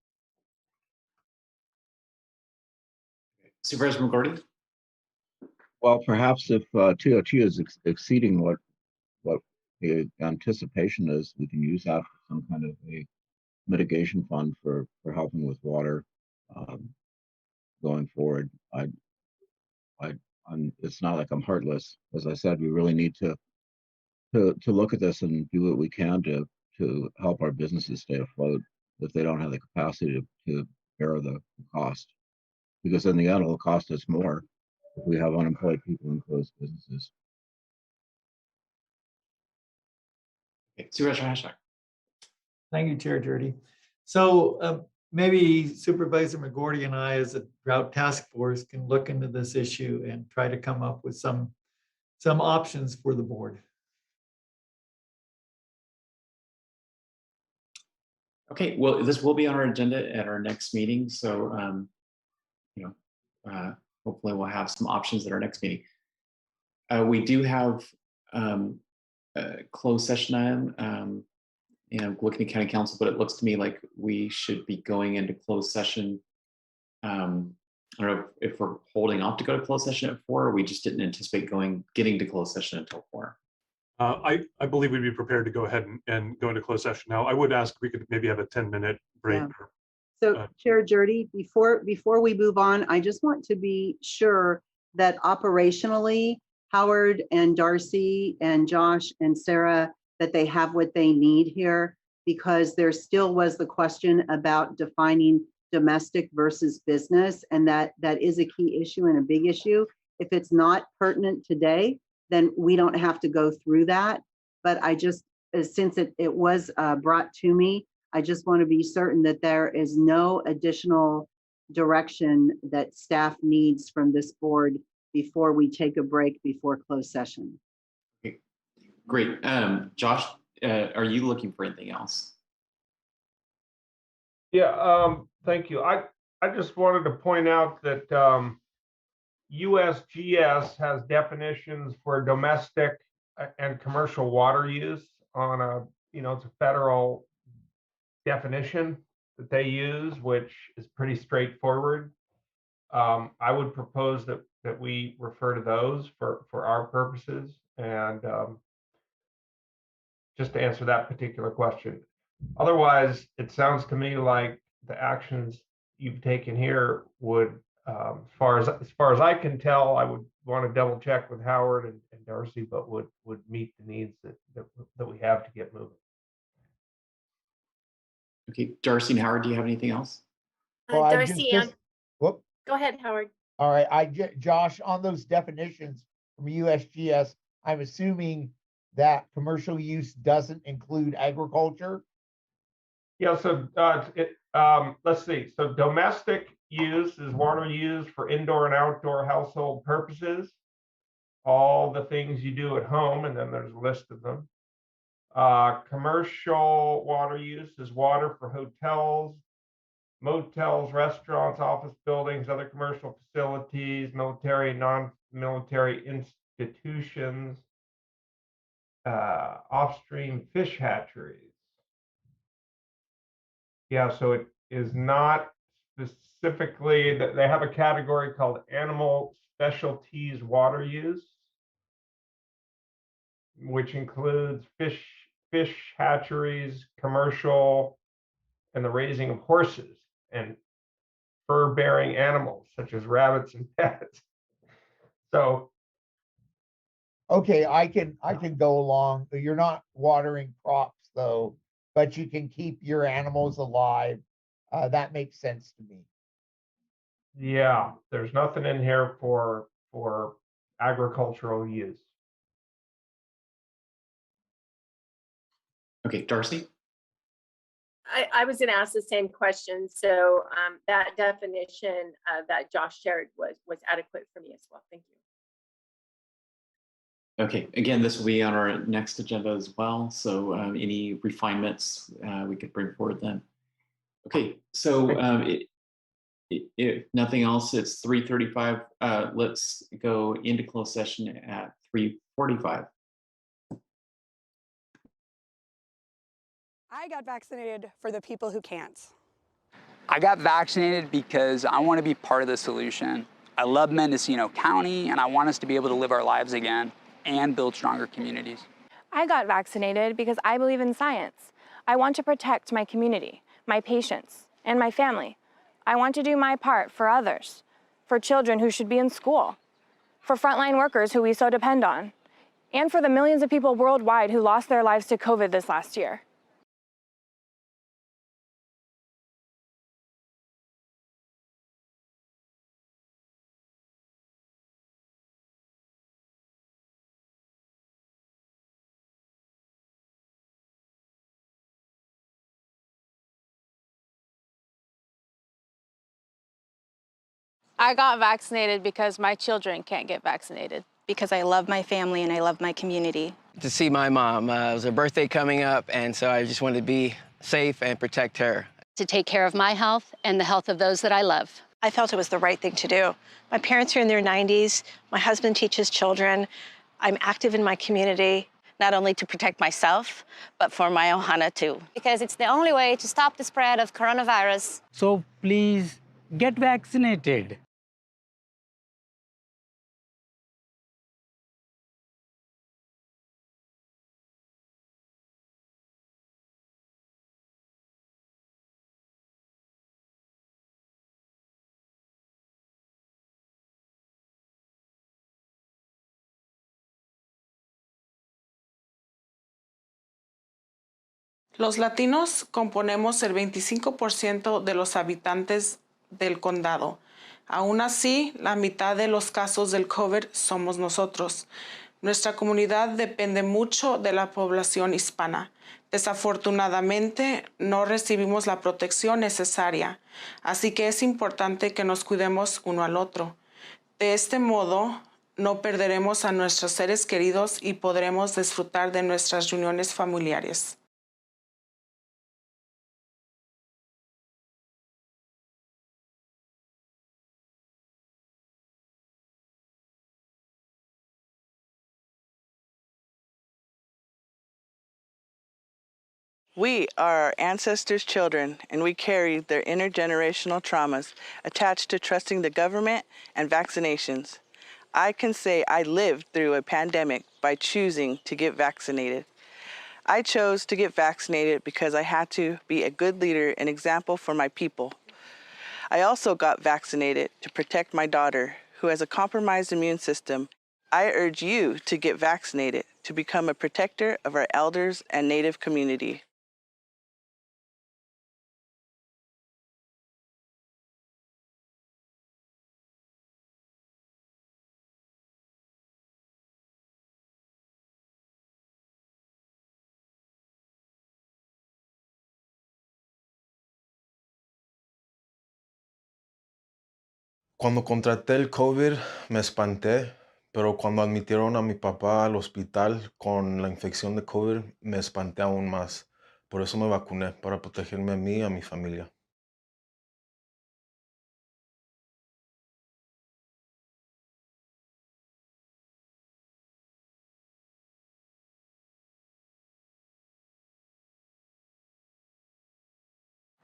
Supervisor McGorty. well, perhaps if TOT is exceeding what the anticipation is, we can use that for some kind of a mitigation fund for helping with water going forward. It's not like I'm heartless. As I said, we really need to look at this and do what we can to help our businesses stay afloat if they don't have the capacity to bear the cost. Because in the end, it'll cost us more if we have unemployed people in closed businesses. Okay, Supervisor Hashak. Thank you, Chair Jordy. So maybe Supervisor McGordy and I, as a drought task force, can look into this issue and try to come up with some options for the board. Okay, well, this will be on our agenda at our next meeting. So, hopefully we'll have some options at our next meeting. We do have a closed session item, looking at county council, but it looks to me like we should be going into closed session. I don't know if we're holding off to go to closed session at 4, or we just didn't anticipate getting to closed session until 4. I believe we'd be prepared to go ahead and go into closed session now. I would ask if we could maybe have a 10-minute break. Yeah. So Chair Jordy, before we move on, I just want to be sure that operationally, Howard and Darcy and Josh and Sarah, that they have what they need here, because there still was the question about defining domestic versus business, and that is a key issue and a big issue. If it's not pertinent today, then we don't have to go through that. But I just, since it was brought to me, I just want to be certain that there is no additional direction that staff needs from this board before we take a break before closed session. Okay, great. Josh, are you looking for anything else? Yeah, thank you. I just wanted to point out that USGS has definitions for domestic and commercial water use on a, it's a federal definition that they use, which is pretty straightforward. I would propose that we refer to those for our purposes, and just to answer that particular question. Otherwise, it sounds to me like the actions you've taken here would, as far as I can tell, I would want to double check with Howard and Darcy, but would meet the needs that we have to get moving. Okay, Darcy and Howard, do you have anything else? Well, Darcy, whoop. Go ahead, Howard. All right, Josh, on those definitions from USGS, I'm assuming that commercial use doesn't include agriculture. Yeah, so let's see. So domestic use is water used for indoor and outdoor household purposes. All the things you do at home, and then there's a list of them. Commercial water use is water for hotels, motels, restaurants, office buildings, other commercial facilities, military and non-military institutions, off-stream fish hatcheries. Yeah, so it is not specifically that they have a category called animal specialties water use, which includes fish hatcheries, commercial, and the raising of horses and fur-bearing animals such as rabbits and pets. So, okay, I can go along. You're not watering crops though, but you can keep your animals alive. That makes sense to me. yeah, there's nothing in here for agricultural use. Okay, Darcy. I was going to ask the same question. So that definition that Josh shared was adequate for me as well. Thank you. Okay, again, this will be on our next agenda as well. So any refinements we could bring forward then. Okay, so if nothing else, it's 3:35. Let's go into closed session at 3:45. I got vaccinated for the people who can't. I got vaccinated because I want to be part of the solution. I love Mendocino County, and I want us to be able to live our lives again and build stronger communities. I got vaccinated because I believe in science. I want to protect my community, my patients, and my family. I want to do my part for others, for children who should be in school, for frontline workers who we so depend on, and for the millions of people worldwide who lost their lives to COVID this last year. I got vaccinated because my children can't get vaccinated. Because I love my family and I love my community. To see my mom. It was her birthday coming up, and so I just wanted to be safe and protect her. To take care of my health and the health of those that I love. I felt it was the right thing to do. My parents are in their 90s. My husband teaches children. I'm active in my community. Not only to protect myself, but for my ohana too. Because it's the only way to stop the spread of coronavirus. So please get vaccinated. Los latinos componemos el 25% de los habitantes del condado. Aún así, la mitad de los casos del COVID somos nosotros. Nuestra comunidad depende mucho de la población hispana. Desafortunadamente, no recibimos la protección necesaria, así que es importante que nos cuidemos uno al otro. De este modo, no perderemos a nuestros seres queridos y podremos disfrutar de nuestras reuniones familiares. We are our ancestors' children, and we carry their intergenerational traumas attached to trusting the government and vaccinations. I can say I lived through a pandemic by choosing to get vaccinated. I chose to get vaccinated because I had to be a good leader and example for my people. I also got vaccinated to protect my daughter, who has a compromised immune system. I urge you to get vaccinated to become a protector of our elders and Native community. Cuando contraté el COVID me espanté, pero cuando admitieron a mi papá al hospital con la infección de COVID me espanté aún más. Por eso me vacuné, para protegerme a mí y a mi familia.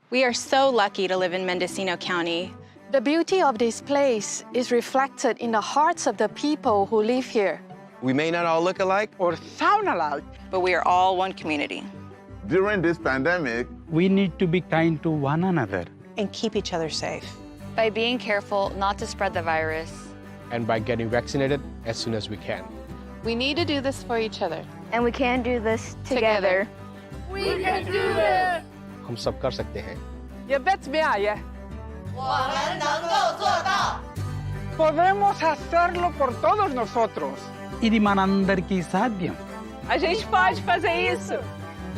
We are so lucky to live in Mendocino County. The beauty of this place is reflected in the hearts of the people who live here. We may not all look alike or sound alike, but we are all one community. During this pandemic, we need to be kind to one another and keep each other safe. By being careful not to spread the virus. And by getting vaccinated as soon as we can. We need to do this for each other. And we can do this together. We can do this! हम सब कर सकते हैं. You bet me I. Podemos hacerlo por todos nosotros. ఇది మనందరికీ సాధ్యం. A gente pode fazer isso.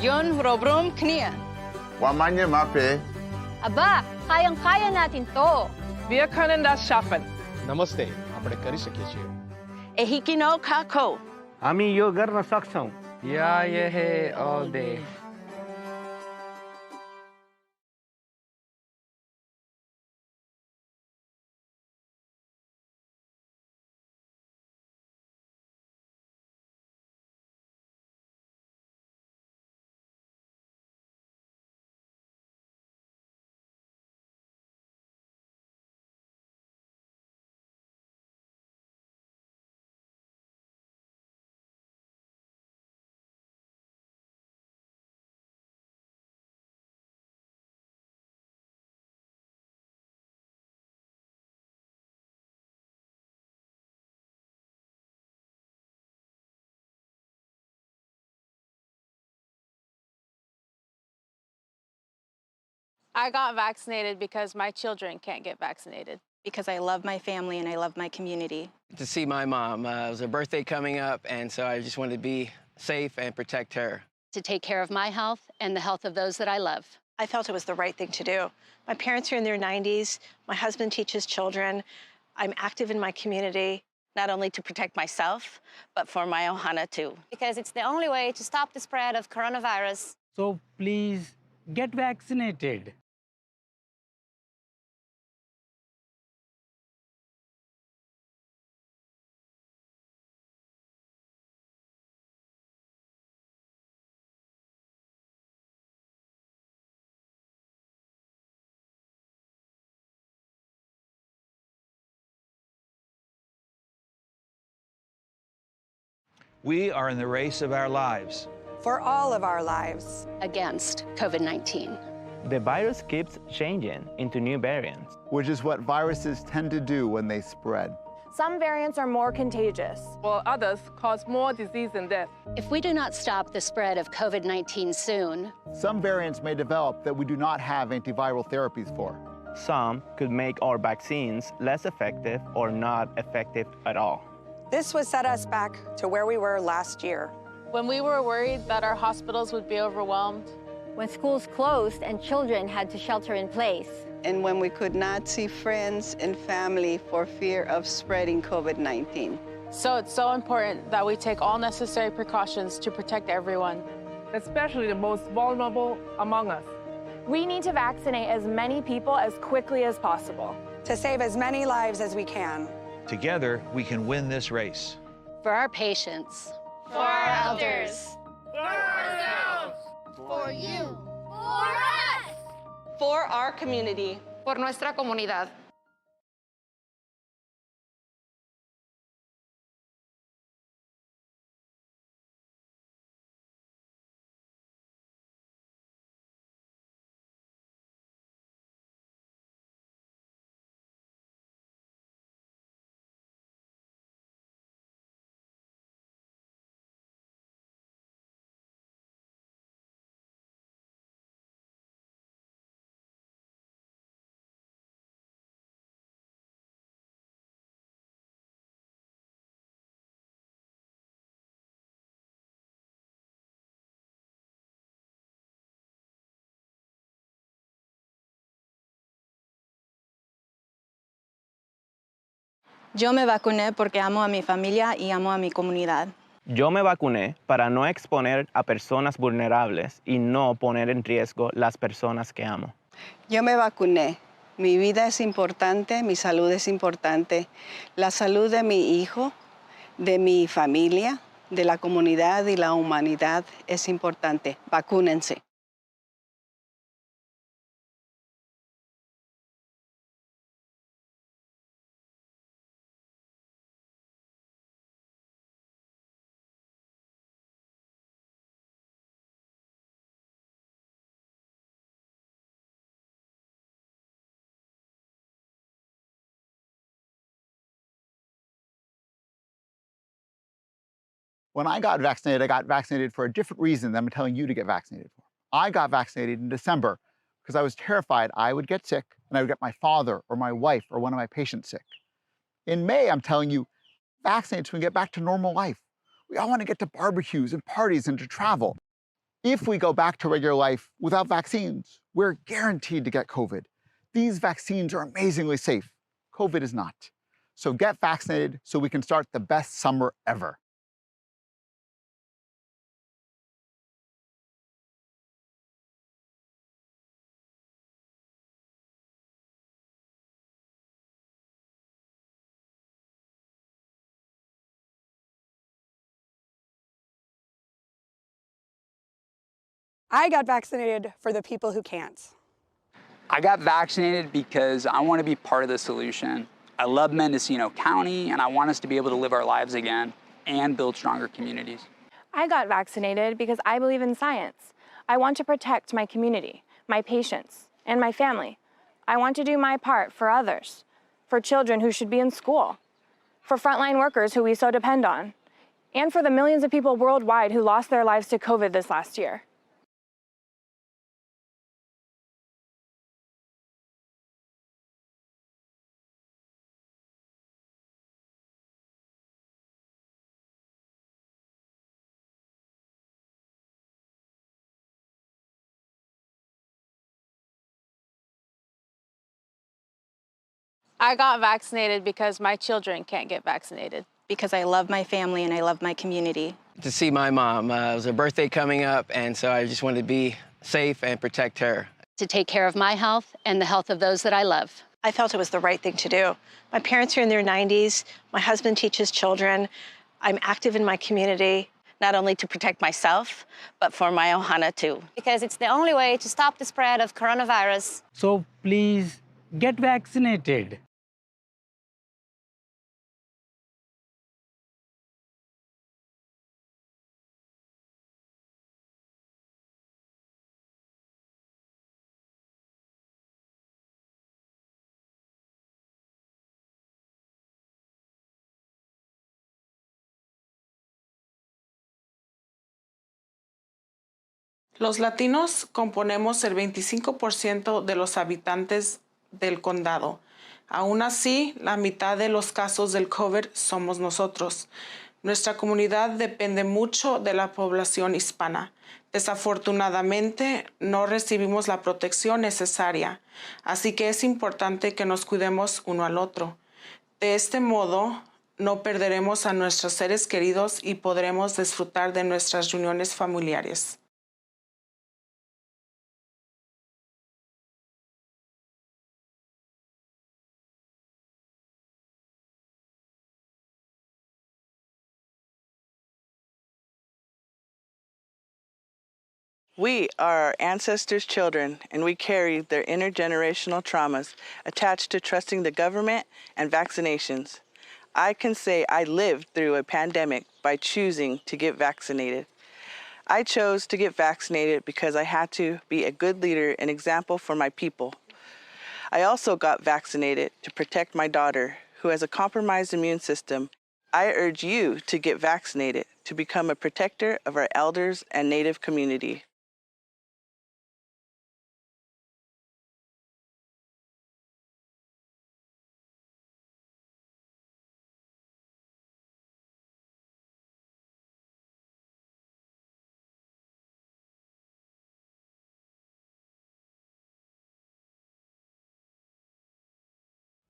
Yun robrum knia. Wamanye mape. Aba, kayang-kaya natin to. Wir können das schaffen. Namaste. આપણે કરી શકીએ છીએ. Ehikino kako. हामी यो गर्न सक्छौं. Yeah, yeah, all day. I got vaccinated because my children can't get vaccinated. Because I love my family and I love my community. To see my mom. It was her birthday coming up, and so I just wanted to be safe and protect her. To take care of my health and the health of those that I love. I felt it was the right thing to do. My parents are in their 90s. My husband teaches children. I'm active in my community. Not only to protect myself, but for my ohana too. Because it's the only way to stop the spread of coronavirus. So please get vaccinated. We are in the race of our lives. For all of our lives. Against COVID-19. The virus keeps changing into new variants. Which is what viruses tend to do when they spread. Some variants are more contagious, while others cause more disease and death. If we do not stop the spread of COVID-19 soon, Some variants may develop that we do not have antiviral therapies for. Some could make our vaccines less effective or not effective at all. This would set us back to where we were last year. when we were worried that our hospitals would be overwhelmed, when schools closed and children had to shelter in place, and when we could not see friends and family for fear of spreading COVID-19. So it's so important that we take all necessary precautions to protect everyone, especially the most vulnerable among us. We need to vaccinate as many people as quickly as possible. To save as many lives as we can. Together, we can win this race. For our patients. For our elders. For ourselves. For you. For us. For our community. Por nuestra comunidad. Yo me vacuné porque amo a mi familia y amo a mi comunidad. Yo me vacuné para no exponer a personas vulnerables y no poner en riesgo las personas que amo. Yo me vacuné. Mi vida es importante, mi salud es importante. La salud de mi hijo, de mi familia, de la comunidad y la humanidad es importante. Vacúnense. When I got vaccinated for a different reason than I'm telling you to get vaccinated for. I got vaccinated in December because I was terrified I would get sick and I would get my father or my wife or one of my patients sick. In May, I'm telling you, vaccinate so we can get back to normal life. We all want to get to barbecues and parties and to travel. If we go back to regular life without vaccines, we're guaranteed to get COVID. These vaccines are amazingly safe. COVID is not. So get vaccinated so we can start the best summer ever. I got vaccinated for the people who can't. I got vaccinated because I want to be part of the solution. I love Mendocino County, and I want us to be able to live our lives again and build stronger communities. I got vaccinated because I believe in science. I want to protect my community, my patients, and my family. I want to do my part for others, for children who should be in school, for frontline workers who we so depend on, and for the millions of people worldwide who lost their lives to COVID this last year. I got vaccinated because my children can't get vaccinated. Because I love my family and I love my community. To see my mom. It was her birthday coming up, and so I just wanted to be safe and protect her. To take care of my health and the health of those that I love. I felt it was the right thing to do. My parents are in their 90s. My husband teaches children. I'm active in my community. Not only to protect myself, but for my ohana too. Because it's the only way to stop the spread of coronavirus. So please get vaccinated. Los latinos componemos el 25% de los habitantes del condado. Aún así, la mitad de los casos del COVID somos nosotros. Nuestra comunidad depende mucho de la población hispana. Desafortunadamente, no recibimos la protección necesaria, así que es importante que nos cuidemos uno al otro. De este modo, no perderemos a nuestros seres queridos y podremos disfrutar de nuestras reuniones familiares. We are our ancestors' children, and we carry their intergenerational traumas attached to trusting the government and vaccinations. I can say I lived through a pandemic by choosing to get vaccinated. I chose to get vaccinated because I had to be a good leader and example for my people. I also got vaccinated to protect my daughter, who has a compromised immune system. I urge you to get vaccinated to become a protector of our elders and Native community.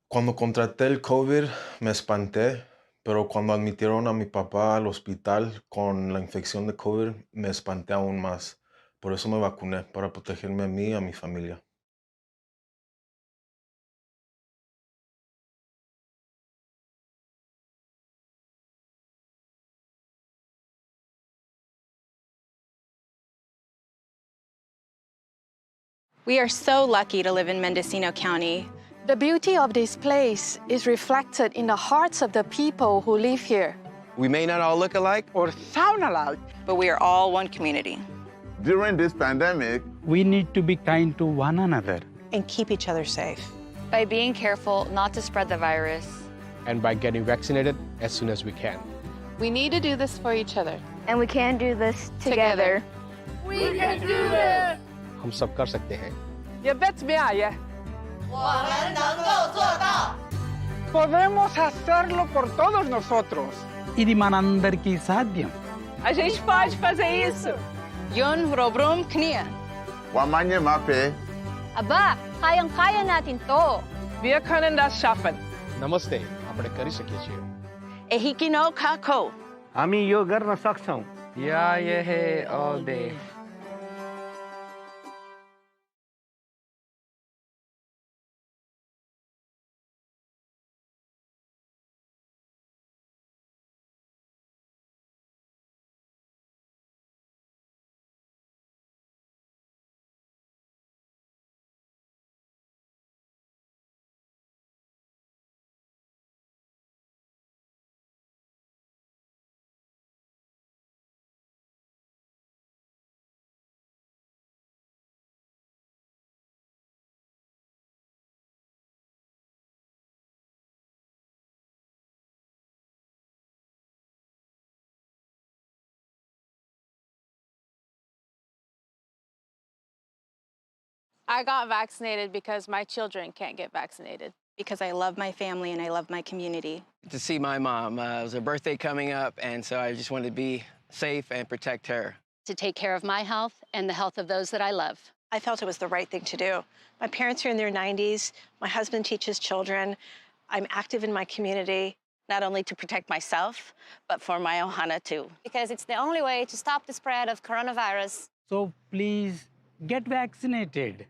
Cuando contraté el COVID me espanté, pero cuando admitieron a mi papá al hospital con la infección de COVID me espanté aún más. Por eso me vacuné, para protegerme a mí y a mi familia. We are so lucky to live in Mendocino County. The beauty of this place is reflected in the hearts of the people who live here. We may not all look alike or sound alike, but we are all one community. During this pandemic, we need to be kind to one another. And keep each other safe. By being careful not to spread the virus. And by getting vaccinated as soon as we can. We need to do this for each other. And we can do this together. We can do this! हम सब कर सकते हैं. You bet me I. 我们能够做到. Podemos hacerlo por todos nosotros. ఇది మనందరికీ సాధ్యం. A gente pode fazer isso. Yun robrum knia. Wamanye mape. Aba, kayang-kaya natin to. Wir können das schaffen. Namaste. આપણે કરી શકીએ છીએ. Ehikino kako. हामी यो गर्न सक्छौं. Yeah, yeah, all day. I got vaccinated because my children can't get vaccinated. Because I love my family and I love my community. To see my mom. It was her birthday coming up, and so I just wanted to be safe and protect her. To take care of my health and the health of those that I love. I felt it was the right thing to do. My parents are in their 90s. My husband teaches children. I'm active in my community. Not only to protect myself, but for my ohana too. Because it's the only way to stop the spread of coronavirus. So please get vaccinated.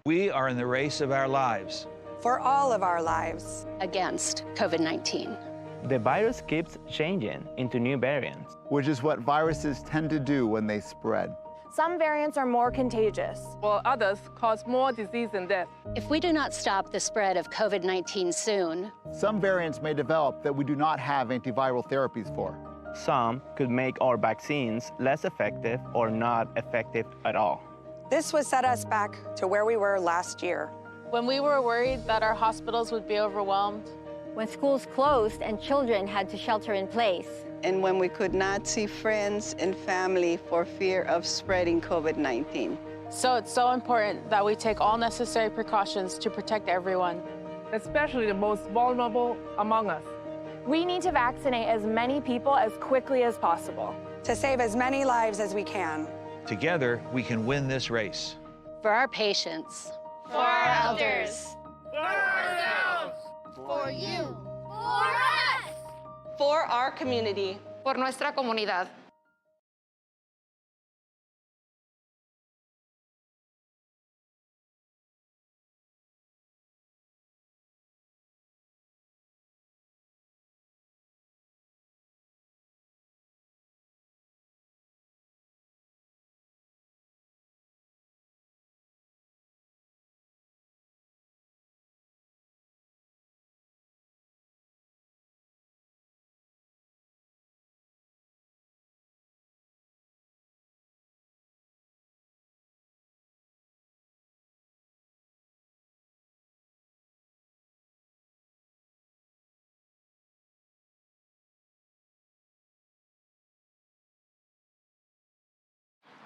We are in the race of our lives. For all of our lives. Against COVID-19. The virus keeps changing into new variants, which is what viruses tend to do when they spread. Some variants are more contagious, while others cause more disease and death. If we do not stop the spread of COVID-19 soon, some variants may develop that we do not have antiviral therapies for. Some could make our vaccines less effective or not effective at all. This would set us back to where we were last year. When we were worried that our hospitals would be overwhelmed. When schools closed and children had to shelter in place. And when we could not see friends and family for fear of spreading COVID-19. So it's so important that we take all necessary precautions to protect everyone, especially the most vulnerable among us. We need to vaccinate as many people as quickly as possible. To save as many lives as we can. Together, we can win this race. For our patients. For our elders. For ourselves. For you. For us. For our community. Por nuestra comunidad.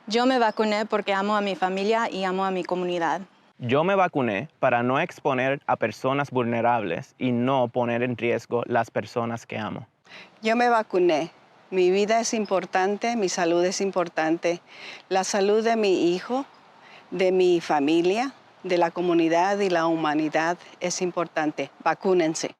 Yo me vacuné porque amo a mi familia y amo a mi comunidad. Yo me vacuné para no exponer a personas vulnerables y no poner en riesgo las personas que amo. Yo me vacuné. Mi vida es importante, mi salud es importante. La salud de mi hijo, de mi familia, de la comunidad y la humanidad es importante. Vacúnense.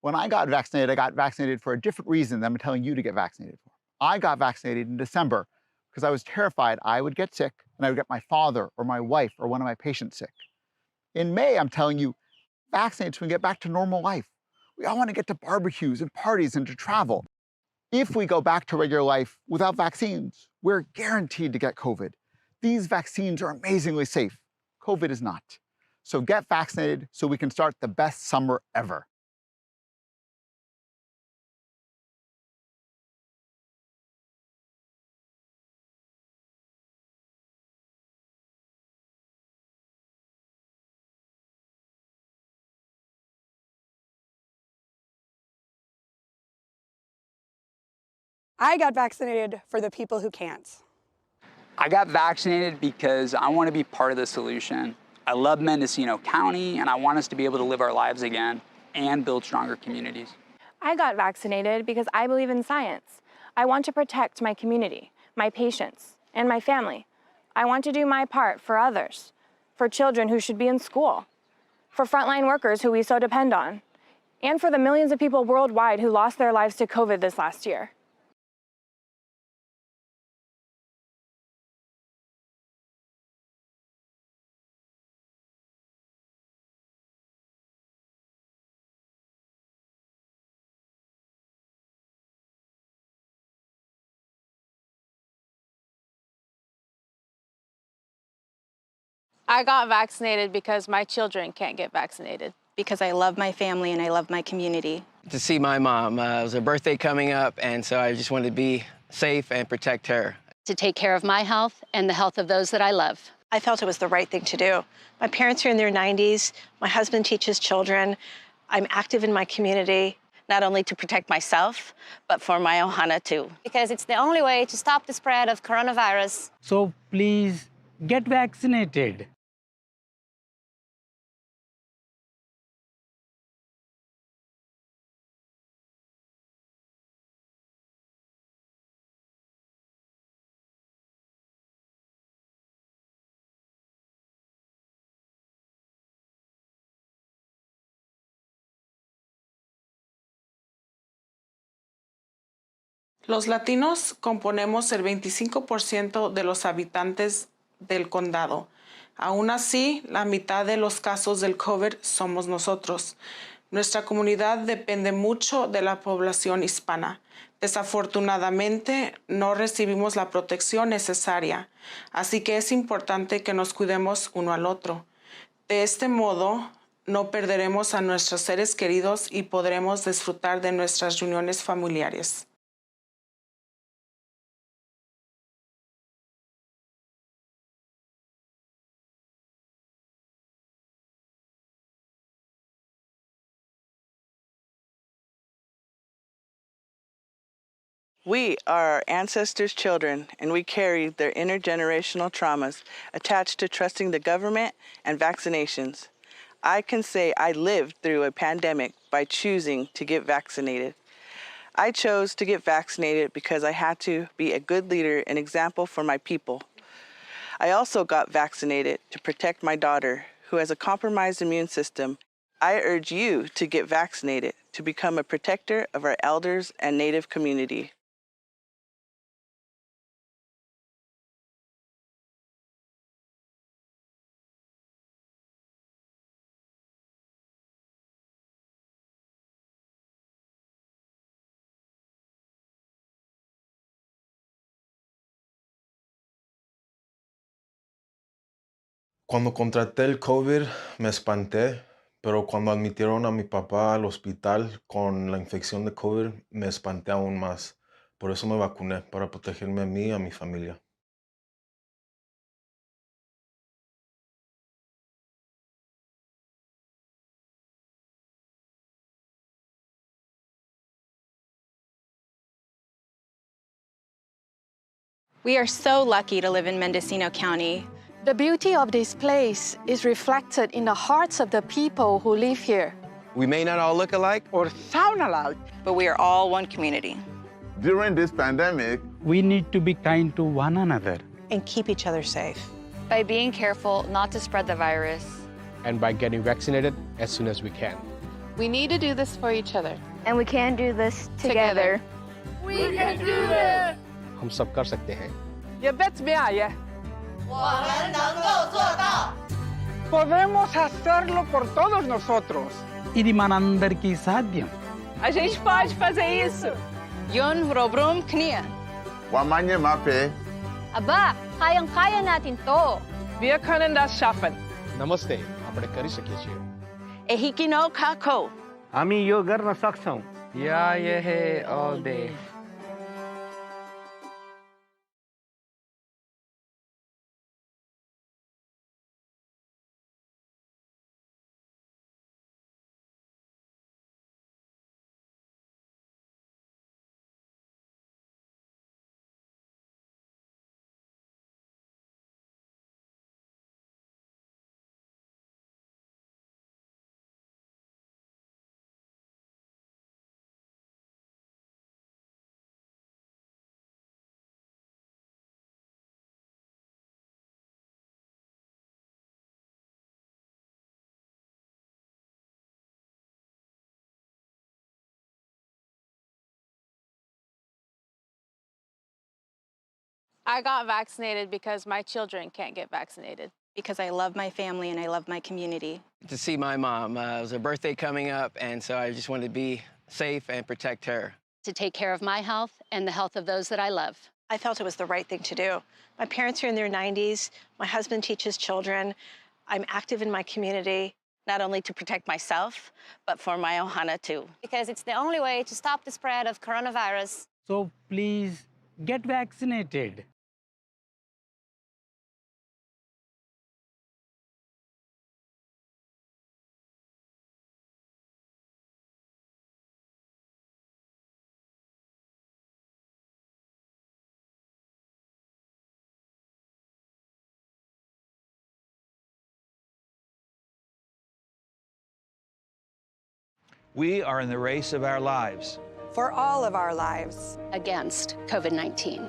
When I got vaccinated for a different reason than I'm telling you to get vaccinated for. I got vaccinated in December because I was terrified I would get sick and I would get my father or my wife or one of my patients sick. In May, I'm telling you, vaccinate so we can get back to normal life. We all want to get to barbecues and parties and to travel. If we go back to regular life without vaccines, we're guaranteed to get COVID. These vaccines are amazingly safe. COVID is not. So get vaccinated so we can start the best summer ever. I got vaccinated for the people who can't. I got vaccinated because I want to be part of the solution. I love Mendocino County, and I want us to be able to live our lives again and build stronger communities. I got vaccinated because I believe in science. I want to protect my community, my patients, and my family. I want to do my part for others, for children who should be in school, for frontline workers who we so depend on, and for the millions of people worldwide who lost their lives to COVID this last year. I got vaccinated because my children can't get vaccinated. Because I love my family and I love my community. To see my mom. It was her birthday coming up, and so I just wanted to be safe and protect her. To take care of my health and the health of those that I love. I felt it was the right thing to do. My parents are in their 90s. My husband teaches children. I'm active in my community. Not only to protect myself, but for my ohana too. Because it's the only way to stop the spread of coronavirus. So please get vaccinated. Los latinos componemos el 25% de los habitantes del condado. Aún así, la mitad de los casos del COVID somos nosotros. Nuestra comunidad depende mucho de la población hispana. Desafortunadamente, no recibimos la protección necesaria, así que es importante que nos cuidemos uno al otro. De este modo, no perderemos a nuestros seres queridos y podremos disfrutar de nuestras reuniones familiares. We are our ancestors' children, and we carry their intergenerational traumas attached to trusting the government and vaccinations. I can say I lived through a pandemic by choosing to get vaccinated. I chose to get vaccinated because I had to be a good leader and example for my people. I also got vaccinated to protect my daughter, who has a compromised immune system. I urge you to get vaccinated to become a protector of our elders and Native community. Cuando contraté el COVID me espanté, pero cuando admitieron a mi papá al hospital con la infección de COVID me espanté aún más. Por eso me vacuné, para protegerme a mí y a mi familia. We are so lucky to live in Mendocino County. The beauty of this place is reflected in the hearts of the people who live here. We may not all look alike or sound alike, but we are all one community. During this pandemic, we need to be kind to one another. And keep each other safe. By being careful not to spread the virus. And by getting vaccinated as soon as we can. We need to do this for each other. And we can do this together. We can do this! हम सब कर सकते हैं. ये bet में आया. 我们能够做到. Podemos hacerlo por todos nosotros. Idi manandarki sadyam. A gente pode fazer isso. Yun robrum knia. Wamanye mape. Aba, kayang-kaya natin to. Wir können das schaffen. नमस्ते, આપણે કરી શકીએ છીએ. Ehikino kako. हामी यो गर्न सक्छौं. Yeah, yeah, all day. I got vaccinated because my children can't get vaccinated. Because I love my family and I love my community. To see my mom. It was her birthday coming up, and so I just wanted to be safe and protect her. To take care of my health and the health of those that I love. I felt it was the right thing to do. My parents are in their 90s. My husband teaches children. I'm active in my community. Not only to protect myself, but for my ohana too. Because it's the only way to stop the spread of coronavirus. So please get vaccinated. We are in the race of our lives. For all of our lives. Against COVID-19.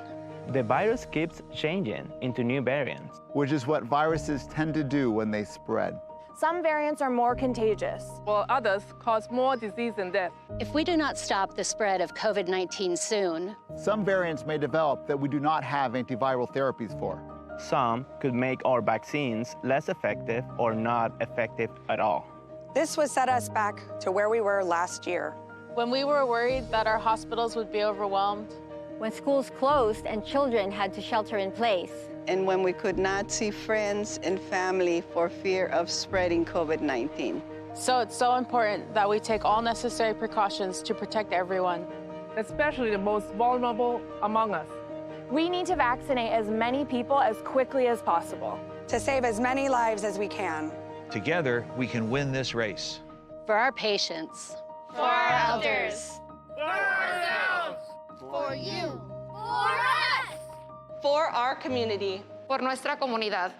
The virus keeps changing into new variants, which is what viruses tend to do when they spread. Some variants are more contagious, while others cause more disease and death. If we do not stop the spread of COVID-19 soon, some variants may develop that we do not have antiviral therapies for. Some could make our vaccines less effective or not effective at all. This would set us back to where we were last year. When we were worried that our hospitals would be overwhelmed. When schools closed and children had to shelter in place. And when we could not see friends and family for fear of spreading COVID-19. So it's so important that we take all necessary precautions to protect everyone. Especially the most vulnerable among us. We need to vaccinate as many people as quickly as possible. To save as many lives as we can. Together, we can win this race. For our patients. For our elders. For ourselves. For you. For us. For our community. Por nuestra comunidad.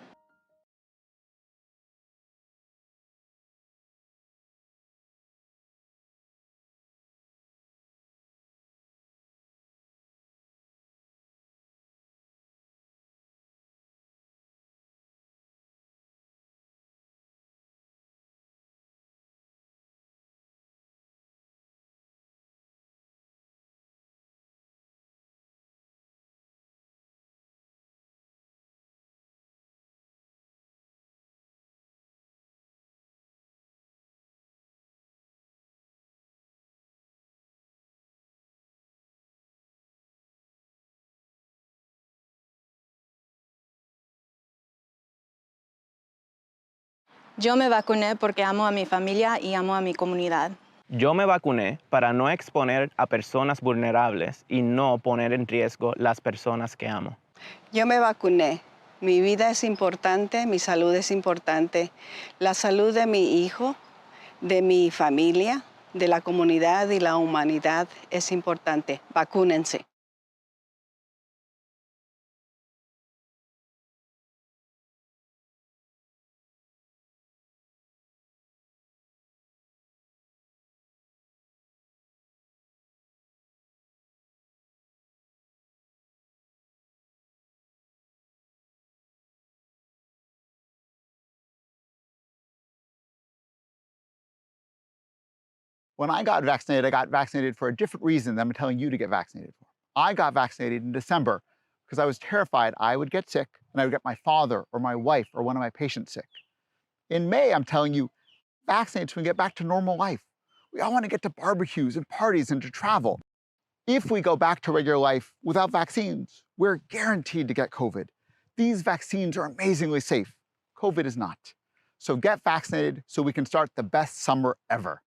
Yo me vacuné porque amo a mi familia y amo a mi comunidad. Yo me vacuné para no exponer a personas vulnerables y no poner en riesgo las personas que amo. Yo me vacuné. Mi vida es importante, mi salud es importante. La salud de mi hijo, de mi familia, de la comunidad y la humanidad es importante. Vacúnense. When I got vaccinated for a different reason than I'm telling you to get vaccinated for. I got vaccinated in December because I was terrified I would get sick and I would get my father or my wife or one of my patients sick. In May, I'm telling you, vaccinate so we can get back to normal life. We all want to get to barbecues and parties and to travel. If we go back to regular life without vaccines, we're guaranteed to get COVID. These vaccines are amazingly safe. COVID is not. So get vaccinated so we can start the best summer ever.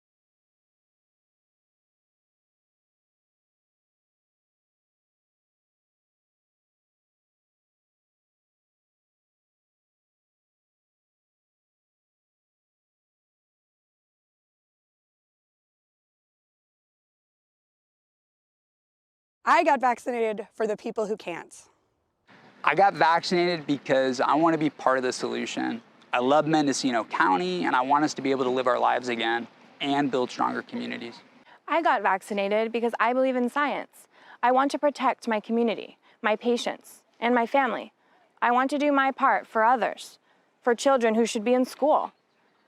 I got vaccinated for the people who can't. I got vaccinated because I want to be part of the solution. I love Mendocino County, and I want us to be able to live our lives again and build stronger communities. I got vaccinated because I believe in science. I want to protect my community, my patients, and my family. I want to do my part for others, for children who should be in school,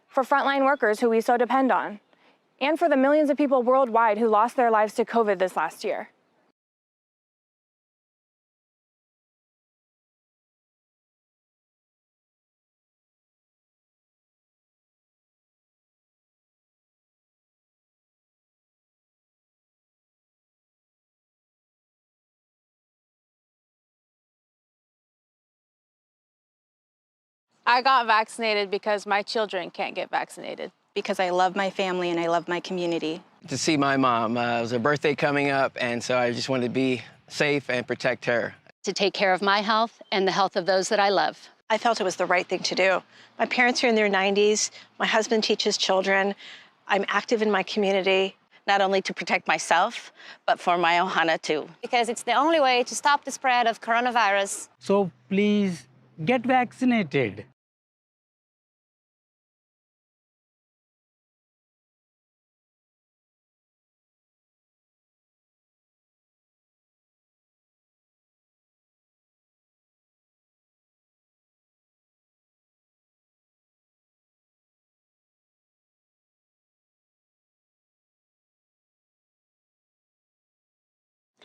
for frontline workers who we so depend on, and for the millions of people worldwide who lost their lives to COVID this last year. I got vaccinated because my children can't get vaccinated. Because I love my family and I love my community. To see my mom. It was her birthday coming up, and so I just wanted to be safe and protect her. To take care of my health and the health of those that I love. I felt it was the right thing to do. My parents are in their 90s. My husband teaches children. I'm active in my community. Not only to protect myself, but for my ohana too. Because it's the only way to stop the spread of coronavirus. So please get vaccinated.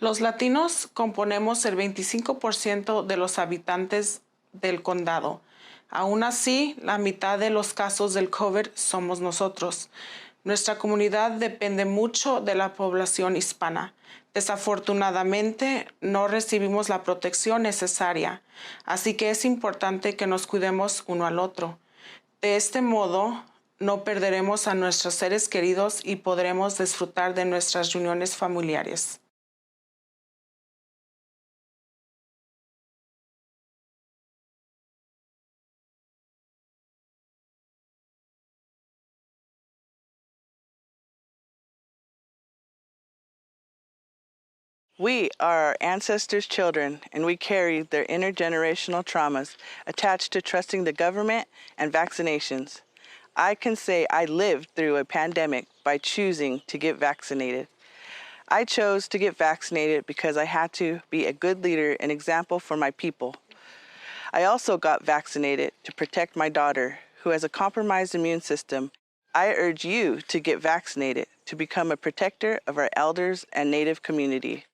Los latinos componemos el 25% de los habitantes del condado. Aún así, la mitad de los casos del COVID somos nosotros. Nuestra comunidad depende mucho de la población hispana. Desafortunadamente, no recibimos la protección necesaria, así que es importante que nos cuidemos uno al otro. De este modo, no perderemos a nuestros seres queridos y podremos disfrutar de nuestras reuniones familiares. We are our ancestors' children, and we carry their intergenerational traumas attached to trusting the government and vaccinations. I can say I lived through a pandemic by choosing to get vaccinated. I chose to get vaccinated because I had to be a good leader and example for my people. I also got vaccinated to protect my daughter, who has a compromised immune system. I urge you to get vaccinated to become a protector of our elders and Native community.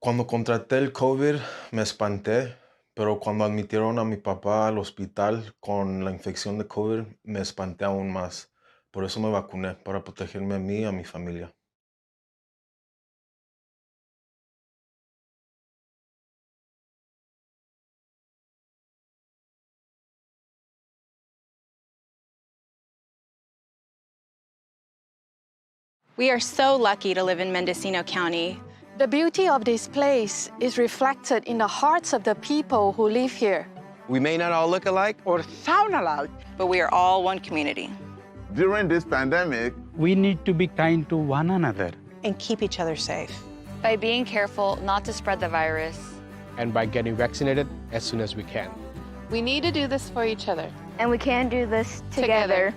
Cuando contraté el COVID me espanté, pero cuando admitieron a mi papá al hospital con la infección de COVID me espanté aún más. Por eso me vacuné, para protegerme a mí y a mi familia. We are so lucky to live in Mendocino County. The beauty of this place is reflected in the hearts of the people who live here. We may not all look alike or sound alike, but we are all one community. During this pandemic, we need to be kind to one another and keep each other safe. By being careful not to spread the virus. And by getting vaccinated as soon as we can. We need to do this for each other. And we can do this together.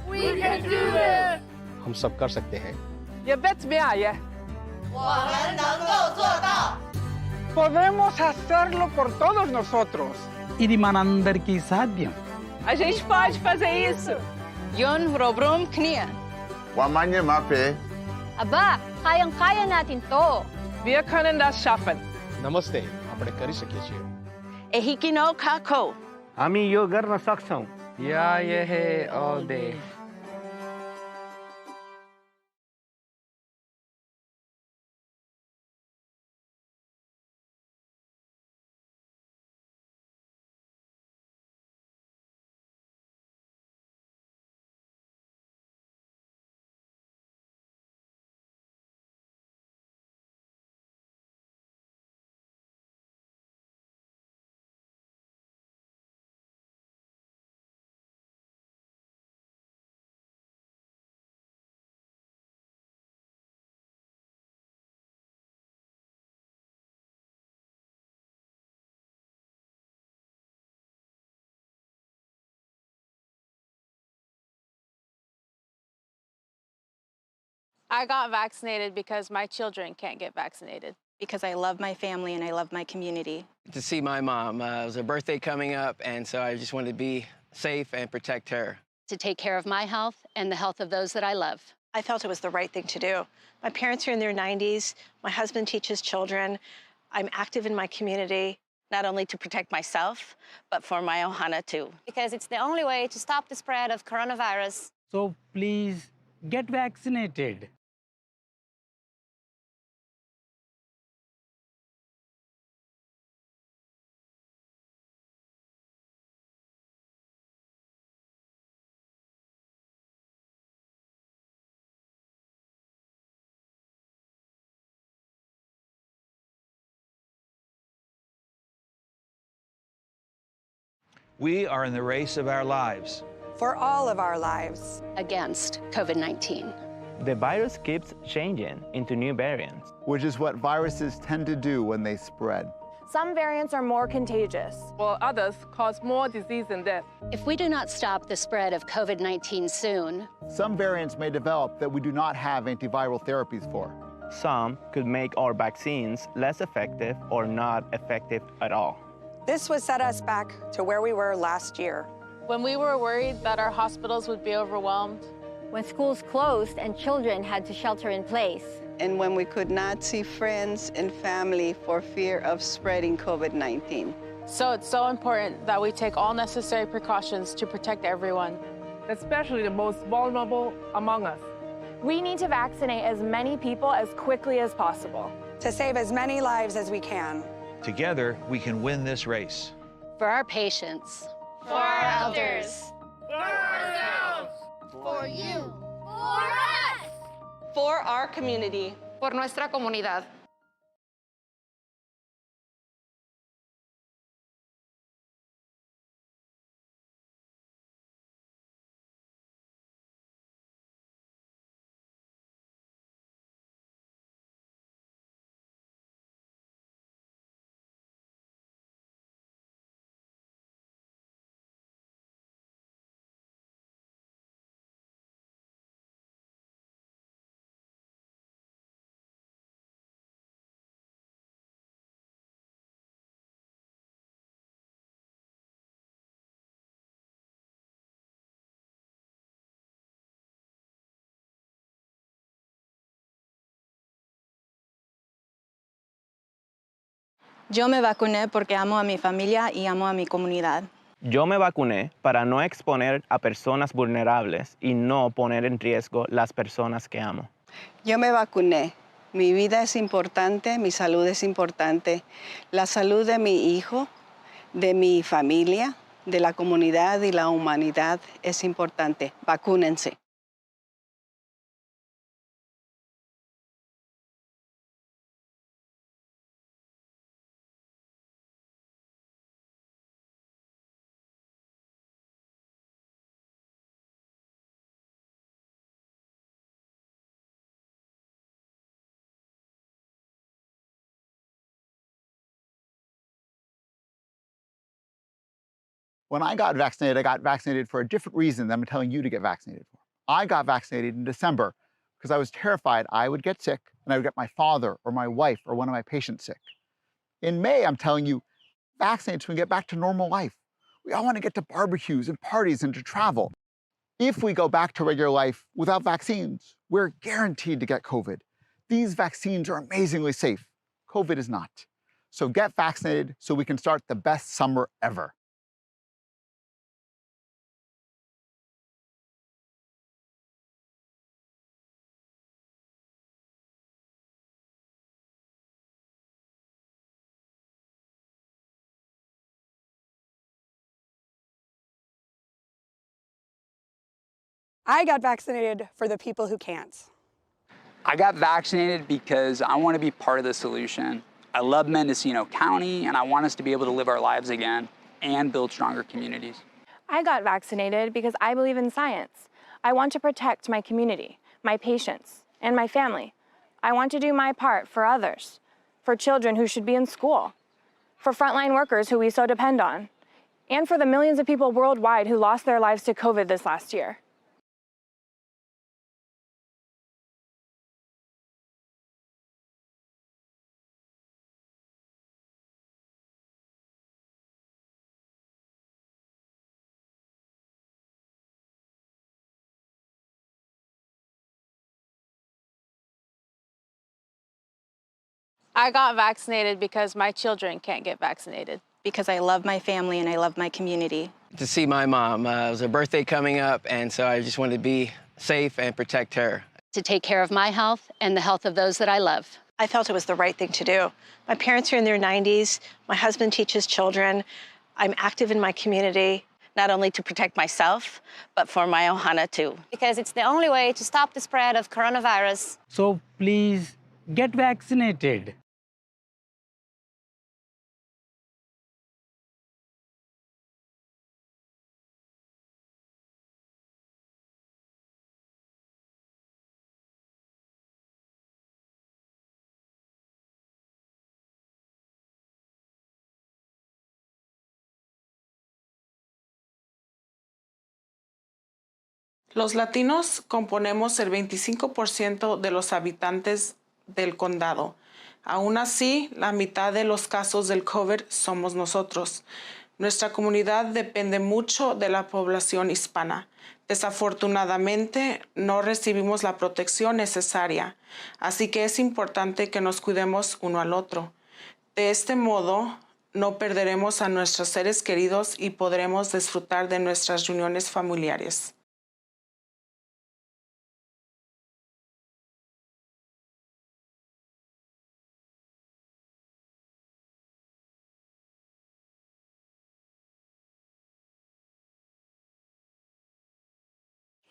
We can do this! हम सब कर सकते हैं. You bet me I, yeah. Podemos hacerlo por todos nosotros. ఇది మనందరికీ సాధ్యం. A gente pode fazer isso. Yun robrum knia. Wamanye mape. Aba, kayang-kaya natin to. Wir können das schaffen. નમસ્તે, આપણે કરી શકીએ છીએ. Ehikino kako. हामी यो गर्न सक्छौं. Yeah, yeah, all day. I got vaccinated because my children can't get vaccinated. Because I love my family and I love my community. To see my mom. It was her birthday coming up, and so I just wanted to be safe and protect her. To take care of my health and the health of those that I love. I felt it was the right thing to do. My parents are in their 90s. My husband teaches children. I'm active in my community. Not only to protect myself, but for my ohana too. Because it's the only way to stop the spread of coronavirus. So please get vaccinated. We are in the race of our lives. For all of our lives. Against COVID-19. The virus keeps changing into new variants, which is what viruses tend to do when they spread. Some variants are more contagious, while others cause more disease and death. If we do not stop the spread of COVID-19 soon, some variants may develop that we do not have antiviral therapies for. Some could make our vaccines less effective or not effective at all. This would set us back to where we were last year. When we were worried that our hospitals would be overwhelmed. When schools closed and children had to shelter in place. And when we could not see friends and family for fear of spreading COVID-19. So it's so important that we take all necessary precautions to protect everyone. Especially the most vulnerable among us. We need to vaccinate as many people as quickly as possible. To save as many lives as we can. Together, we can win this race. For our patients. For our elders. For ourselves. For you. For us. For our community. Por nuestra comunidad. Yo me vacuné porque amo a mi familia y amo a mi comunidad. Yo me vacuné para no exponer a personas vulnerables y no poner en riesgo las personas que amo. Yo me vacuné. Mi vida es importante, mi salud es importante. La salud de mi hijo, de mi familia, de la comunidad y la humanidad es importante. Vacúnense. When I got vaccinated for a different reason than I'm telling you to get vaccinated for. I got vaccinated in December because I was terrified I would get sick and I would get my father or my wife or one of my patients sick. In May, I'm telling you, vaccinate so we can get back to normal life. We all want to get to barbecues and parties and to travel. If we go back to regular life without vaccines, we're guaranteed to get COVID. These vaccines are amazingly safe. COVID is not. So get vaccinated so we can start the best summer ever. I got vaccinated for the people who can't. I got vaccinated because I want to be part of the solution. I love Mendocino County, and I want us to be able to live our lives again and build stronger communities. I got vaccinated because I believe in science. I want to protect my community, my patients, and my family. I want to do my part for others, for children who should be in school, for frontline workers who we so depend on, and for the millions of people worldwide who lost their lives to COVID this last year. I got vaccinated because my children can't get vaccinated. Because I love my family and I love my community. To see my mom. It was her birthday coming up, and so I just wanted to be safe and protect her. To take care of my health and the health of those that I love. I felt it was the right thing to do. My parents are in their 90s. My husband teaches children. I'm active in my community. Not only to protect myself, but for my ohana too. Because it's the only way to stop the spread of coronavirus. So please get vaccinated. Los latinos componemos el 25% de los habitantes del condado. Aún así, la mitad de los casos del COVID somos nosotros. Nuestra comunidad depende mucho de la población hispana. Desafortunadamente, no recibimos la protección necesaria, así que es importante que nos cuidemos uno al otro. De este modo, no perderemos a nuestros seres queridos y podremos disfrutar de nuestras reuniones familiares.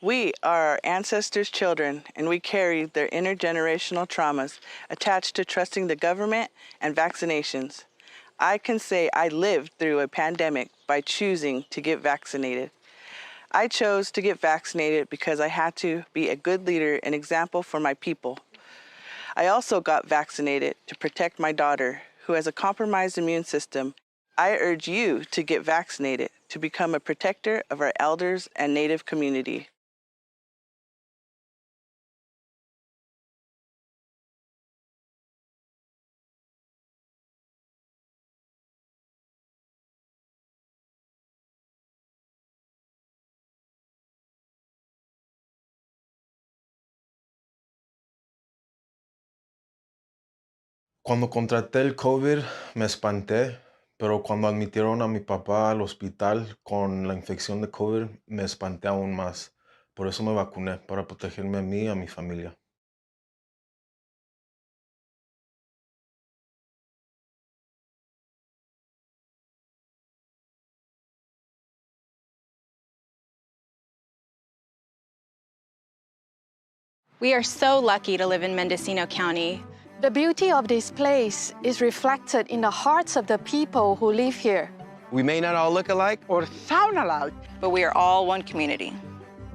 We are our ancestors' children, and we carry their intergenerational traumas attached to trusting the government and vaccinations. I can say I lived through a pandemic by choosing to get vaccinated. I chose to get vaccinated because I had to be a good leader and example for my people. I also got vaccinated to protect my daughter, who has a compromised immune system. I urge you to get vaccinated to become a protector of our elders and Native community. Cuando contraté el COVID me espanté, pero cuando admitieron a mi papá al hospital con la infección de COVID me espanté aún más. Por eso me vacuné, para protegerme a mí y a mi familia. We are so lucky to live in Mendocino County. The beauty of this place is reflected in the hearts of the people who live here. We may not all look alike or sound alike, but we are all one community.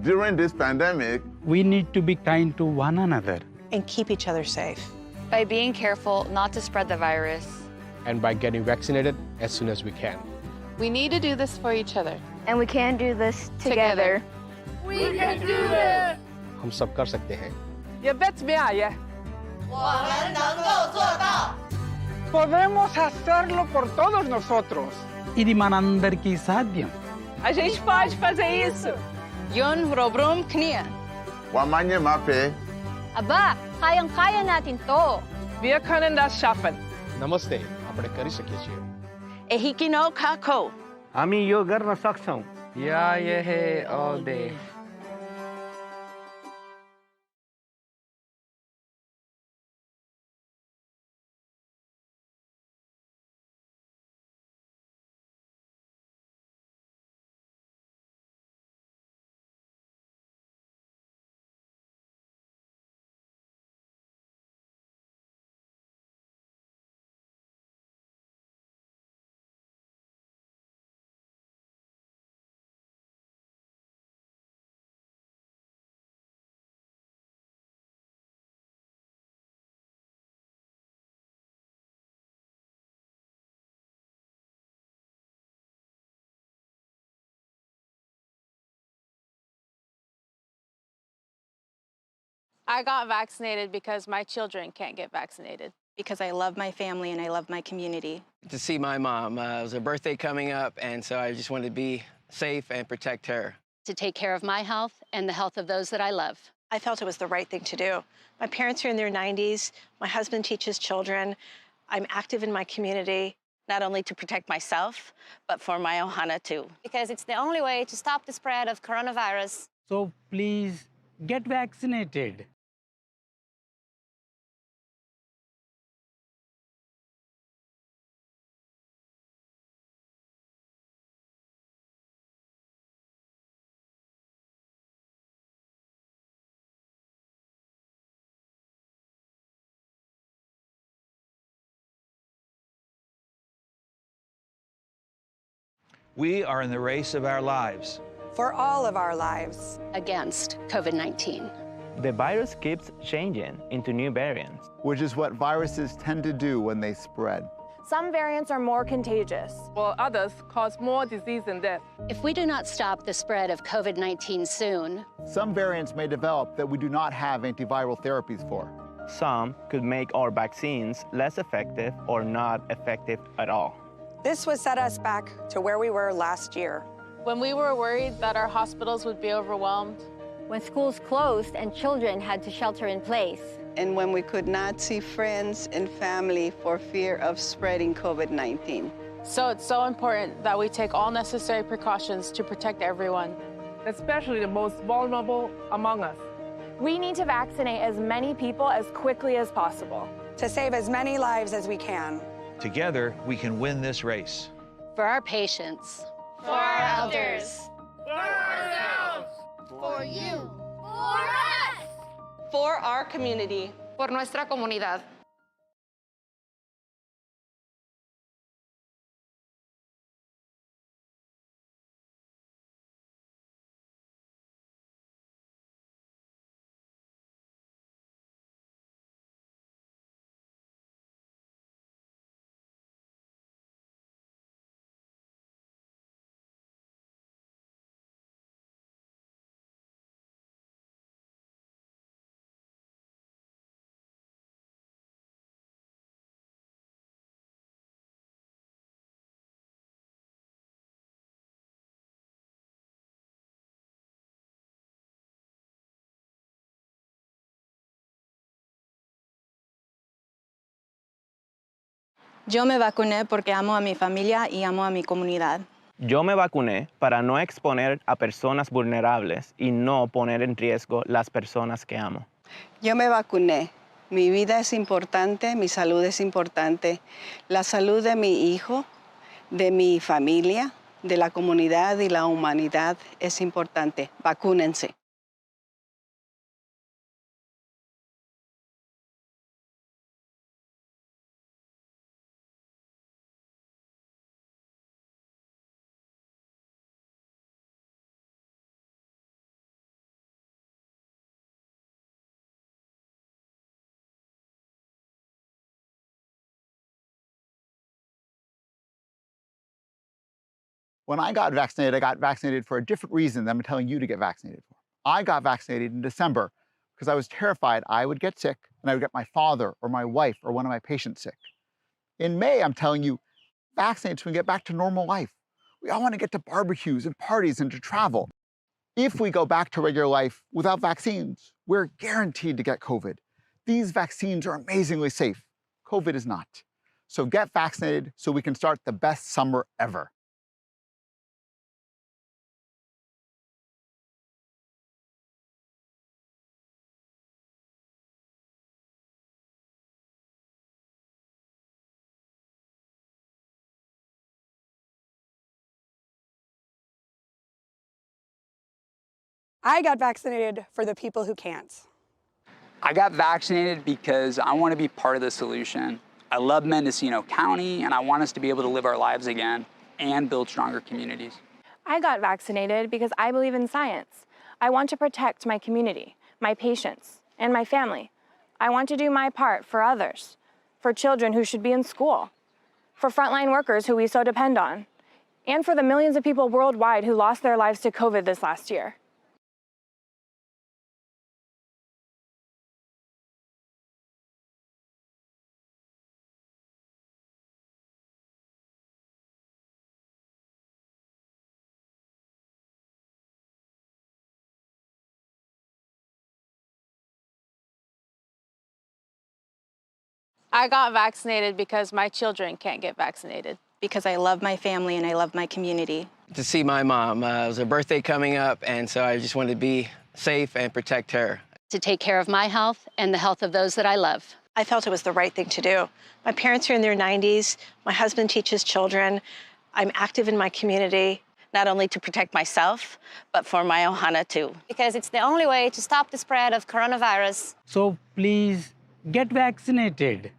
During this pandemic, We need to be kind to one another. And keep each other safe. By being careful not to spread the virus. And by getting vaccinated as soon as we can. We need to do this for each other. And we can do this together. We can do this! हम सब कर सकते हैं. You bet me I. 我们能够做到。 Podemos hacerlo por todos nosotros. ఇది మనందరికీ సాధ్యం. A gente pode fazer isso. Yun robrum knia. Wamanye Mape, Aba, kayang-kaya natin to. Wir können das schaffen. नमस्ते, આપણે કરી શકીએ છીએ. Ehikino kako. हामी यो गर्न सक्छौं. Yeah, yeah, all day. I got vaccinated because my children can't get vaccinated. Because I love my family and I love my community. To see my mom. It was her birthday coming up, and so I just wanted to be safe and protect her. To take care of my health and the health of those that I love. I felt it was the right thing to do. My parents are in their 90s. My husband teaches children. I'm active in my community. Not only to protect myself, but for my ohana too. Because it's the only way to stop the spread of coronavirus. So please get vaccinated. We are in the race of our lives. For all of our lives. Against COVID-19. The virus keeps changing into new variants, which is what viruses tend to do when they spread. Some variants are more contagious, while others cause more disease and death. If we do not stop the spread of COVID-19 soon, some variants may develop that we do not have antiviral therapies for. Some could make our vaccines less effective or not effective at all. This would set us back to where we were last year. When we were worried that our hospitals would be overwhelmed. When schools closed and children had to shelter in place. And when we could not see friends and family for fear of spreading COVID-19. So it's so important that we take all necessary precautions to protect everyone, especially the most vulnerable among us. We need to vaccinate as many people as quickly as possible. To save as many lives as we can. Together, we can win this race. For our patients. For our elders. For ourselves. For you. For us. For our community. Por nuestra comunidad. Yo me vacuné porque amo a mi familia y amo a mi comunidad. Yo me vacuné para no exponer a personas vulnerables y no poner en riesgo las personas que amo. Yo me vacuné. Mi vida es importante, mi salud es importante. La salud de mi hijo, de mi familia, de la comunidad y la humanidad es importante. Vacúnense. When I got vaccinated for a different reason than I'm telling you to get vaccinated for. I got vaccinated in December because I was terrified I would get sick and I would get my father or my wife or one of my patients sick. In May, I'm telling you, vaccinate so we can get back to normal life. We all want to get to barbecues and parties and to travel. If we go back to regular life without vaccines, we're guaranteed to get COVID. These vaccines are amazingly safe. COVID is not. So get vaccinated so we can start the best summer ever. I got vaccinated for the people who can't. I got vaccinated because I want to be part of the solution. I love Mendocino County, and I want us to be able to live our lives again and build stronger communities. I got vaccinated because I believe in science. I want to protect my community, my patients, and my family. I want to do my part for others, for children who should be in school, for frontline workers who we so depend on, and for the millions of people worldwide who lost their lives to COVID this last year. I got vaccinated because my children can't get vaccinated. Because I love my family and I love my community. To see my mom. It was her birthday coming up, and so I just wanted to be safe and protect her. To take care of my health and the health of those that I love. I felt it was the right thing to do. My parents are in their 90s. My husband teaches children. I'm active in my community. Not only to protect myself, but for my ohana too. Because it's the only way to stop the spread of coronavirus. So please get vaccinated.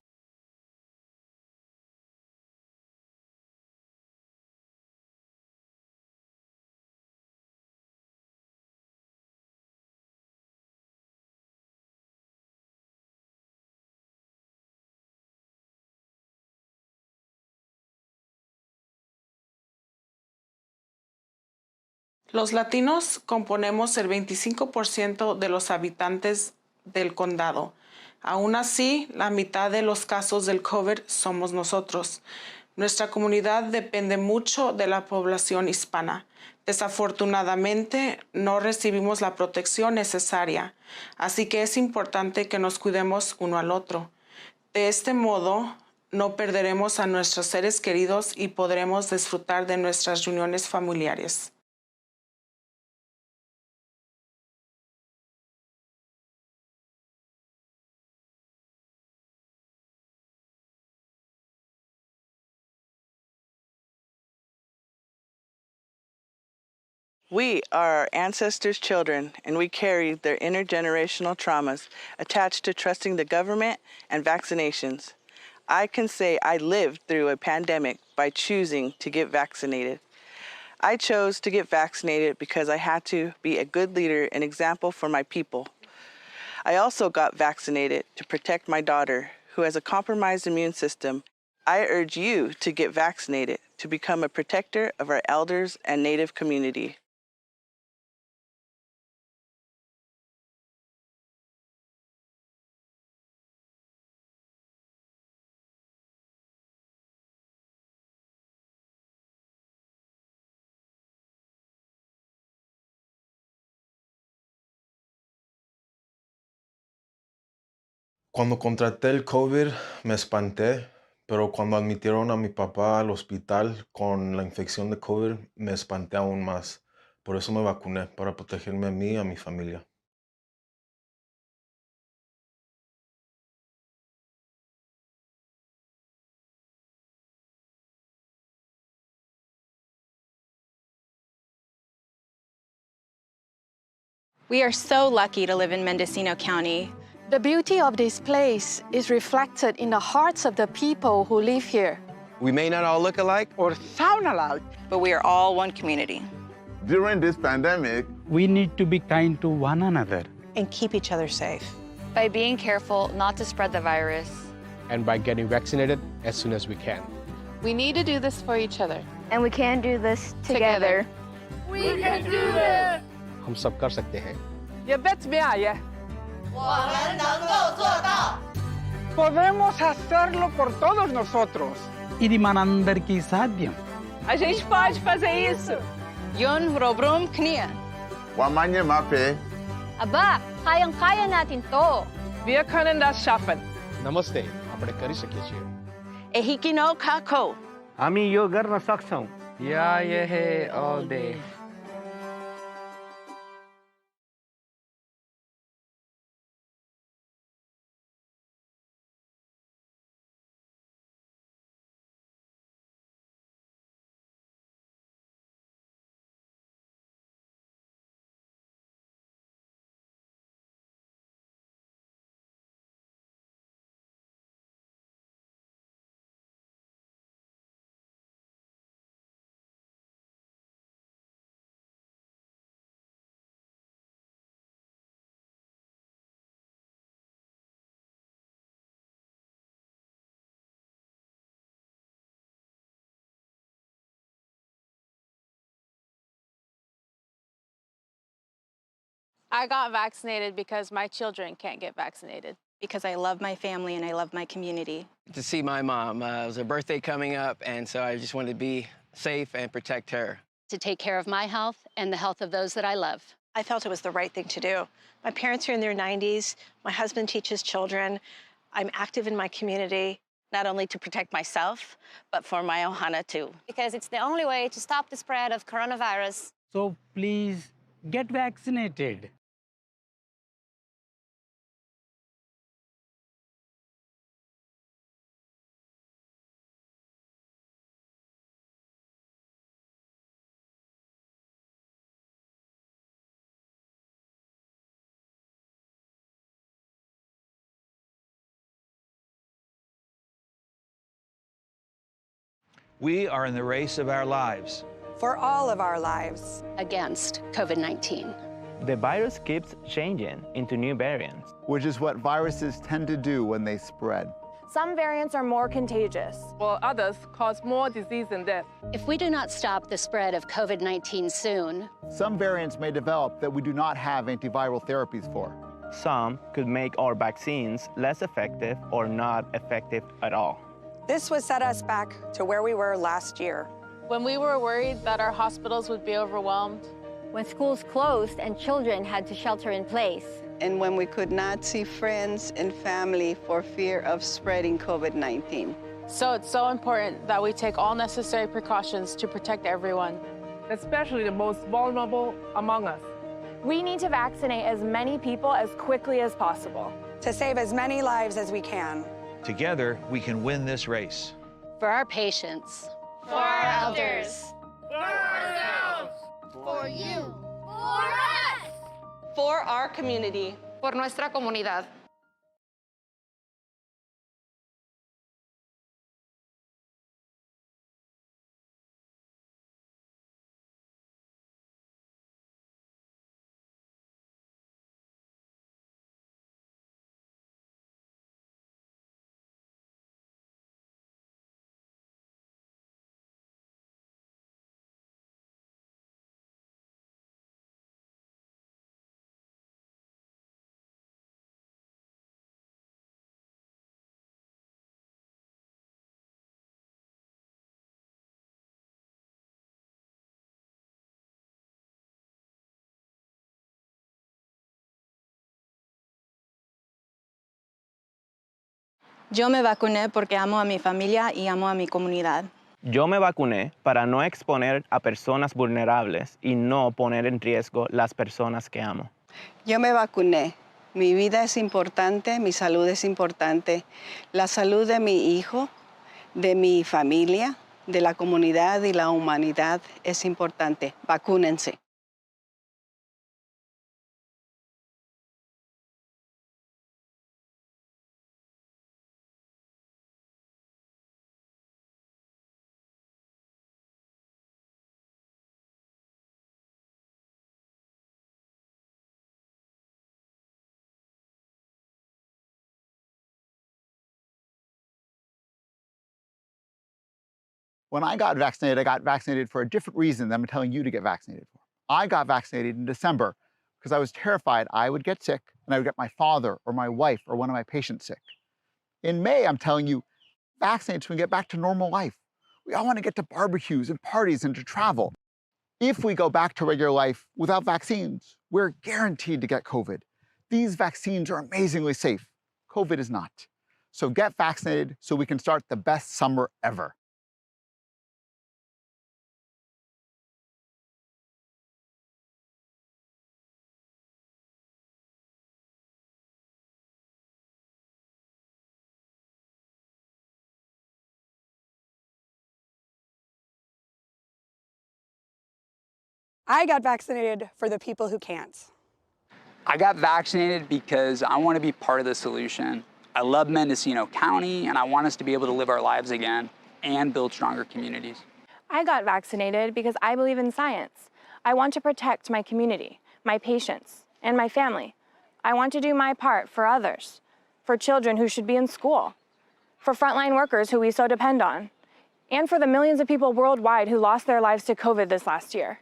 Los latinos componemos el 25% de los habitantes del condado. Aún así, la mitad de los casos del COVID somos nosotros. Nuestra comunidad depende mucho de la población hispana. Desafortunadamente, no recibimos la protección necesaria, así que es importante que nos cuidemos uno al otro. De este modo, no perderemos a nuestros seres queridos y podremos disfrutar de nuestras reuniones familiares. We are our ancestors' children, and we carry their intergenerational traumas attached to trusting the government and vaccinations. I can say I lived through a pandemic by choosing to get vaccinated. I chose to get vaccinated because I had to be a good leader and example for my people. I also got vaccinated to protect my daughter, who has a compromised immune system. I urge you to get vaccinated to become a protector of our elders and Native community. Cuando contraté el COVID me espanté, pero cuando admitieron a mi papá al hospital con la infección de COVID me espanté aún más. Por eso me vacuné, para protegerme a mí y a mi familia. We are so lucky to live in Mendocino County. The beauty of this place is reflected in the hearts of the people who live here. We may not all look alike or sound alike, but we are all one community. During this pandemic, We need to be kind to one another. And keep each other safe. By being careful not to spread the virus. And by getting vaccinated as soon as we can. We need to do this for each other. And we can do this together. We can do this! हम सब कर सकते हैं. ये bet में आया. 我们能够做到. Podemos hacerlo por todos nosotros. Idi manandarki sadyam. A gente pode fazer isso. Yun robrum knia. Wamanye mape. Aba, kayang-kaya natin to. Wir können das schaffen. नमस्ते, આપણે કરી શકીએ છીએ. Ehikino kako. हामी यो गर्न सक्छौं. Yeah, yeah, all day. I got vaccinated because my children can't get vaccinated. Because I love my family and I love my community. To see my mom. It was her birthday coming up, and so I just wanted to be safe and protect her. To take care of my health and the health of those that I love. I felt it was the right thing to do. My parents are in their 90s. My husband teaches children. I'm active in my community. Not only to protect myself, but for my ohana too. Because it's the only way to stop the spread of coronavirus. So please get vaccinated. We are in the race of our lives. For all of our lives. Against COVID-19. The virus keeps changing into new variants. Which is what viruses tend to do when they spread. Some variants are more contagious, while others cause more disease and death. If we do not stop the spread of COVID-19 soon, some variants may develop that we do not have antiviral therapies for. Some could make our vaccines less effective or not effective at all. This would set us back to where we were last year. When we were worried that our hospitals would be overwhelmed. When schools closed and children had to shelter in place. And when we could not see friends and family for fear of spreading COVID-19. So it's so important that we take all necessary precautions to protect everyone, especially the most vulnerable among us. We need to vaccinate as many people as quickly as possible. To save as many lives as we can. Together, we can win this race. For our patients. For our elders. For ourselves. For you. For us. For our community. Por nuestra comunidad. Yo me vacuné porque amo a mi familia y amo a mi comunidad. Yo me vacuné para no exponer a personas vulnerables y no poner en riesgo las personas que amo. Yo me vacuné. Mi vida es importante, mi salud es importante. La salud de mi hijo, de mi familia, de la comunidad y la humanidad es importante. Vacúnense. When I got vaccinated for a different reason than I'm telling you to get vaccinated for. I got vaccinated in December because I was terrified I would get sick and I would get my father or my wife or one of my patients sick. In May, I'm telling you, vaccinate so we can get back to normal life. We all want to get to barbecues and parties and to travel. If we go back to regular life without vaccines, we're guaranteed to get COVID. These vaccines are amazingly safe. COVID is not. So get vaccinated so we can start the best summer ever. I got vaccinated for the people who can't. I got vaccinated because I want to be part of the solution. I love Mendocino County, and I want us to be able to live our lives again and build stronger communities. I got vaccinated because I believe in science. I want to protect my community, my patients, and my family. I want to do my part for others, for children who should be in school, for frontline workers who we so depend on, and for the millions of people worldwide who lost their lives to COVID this last year.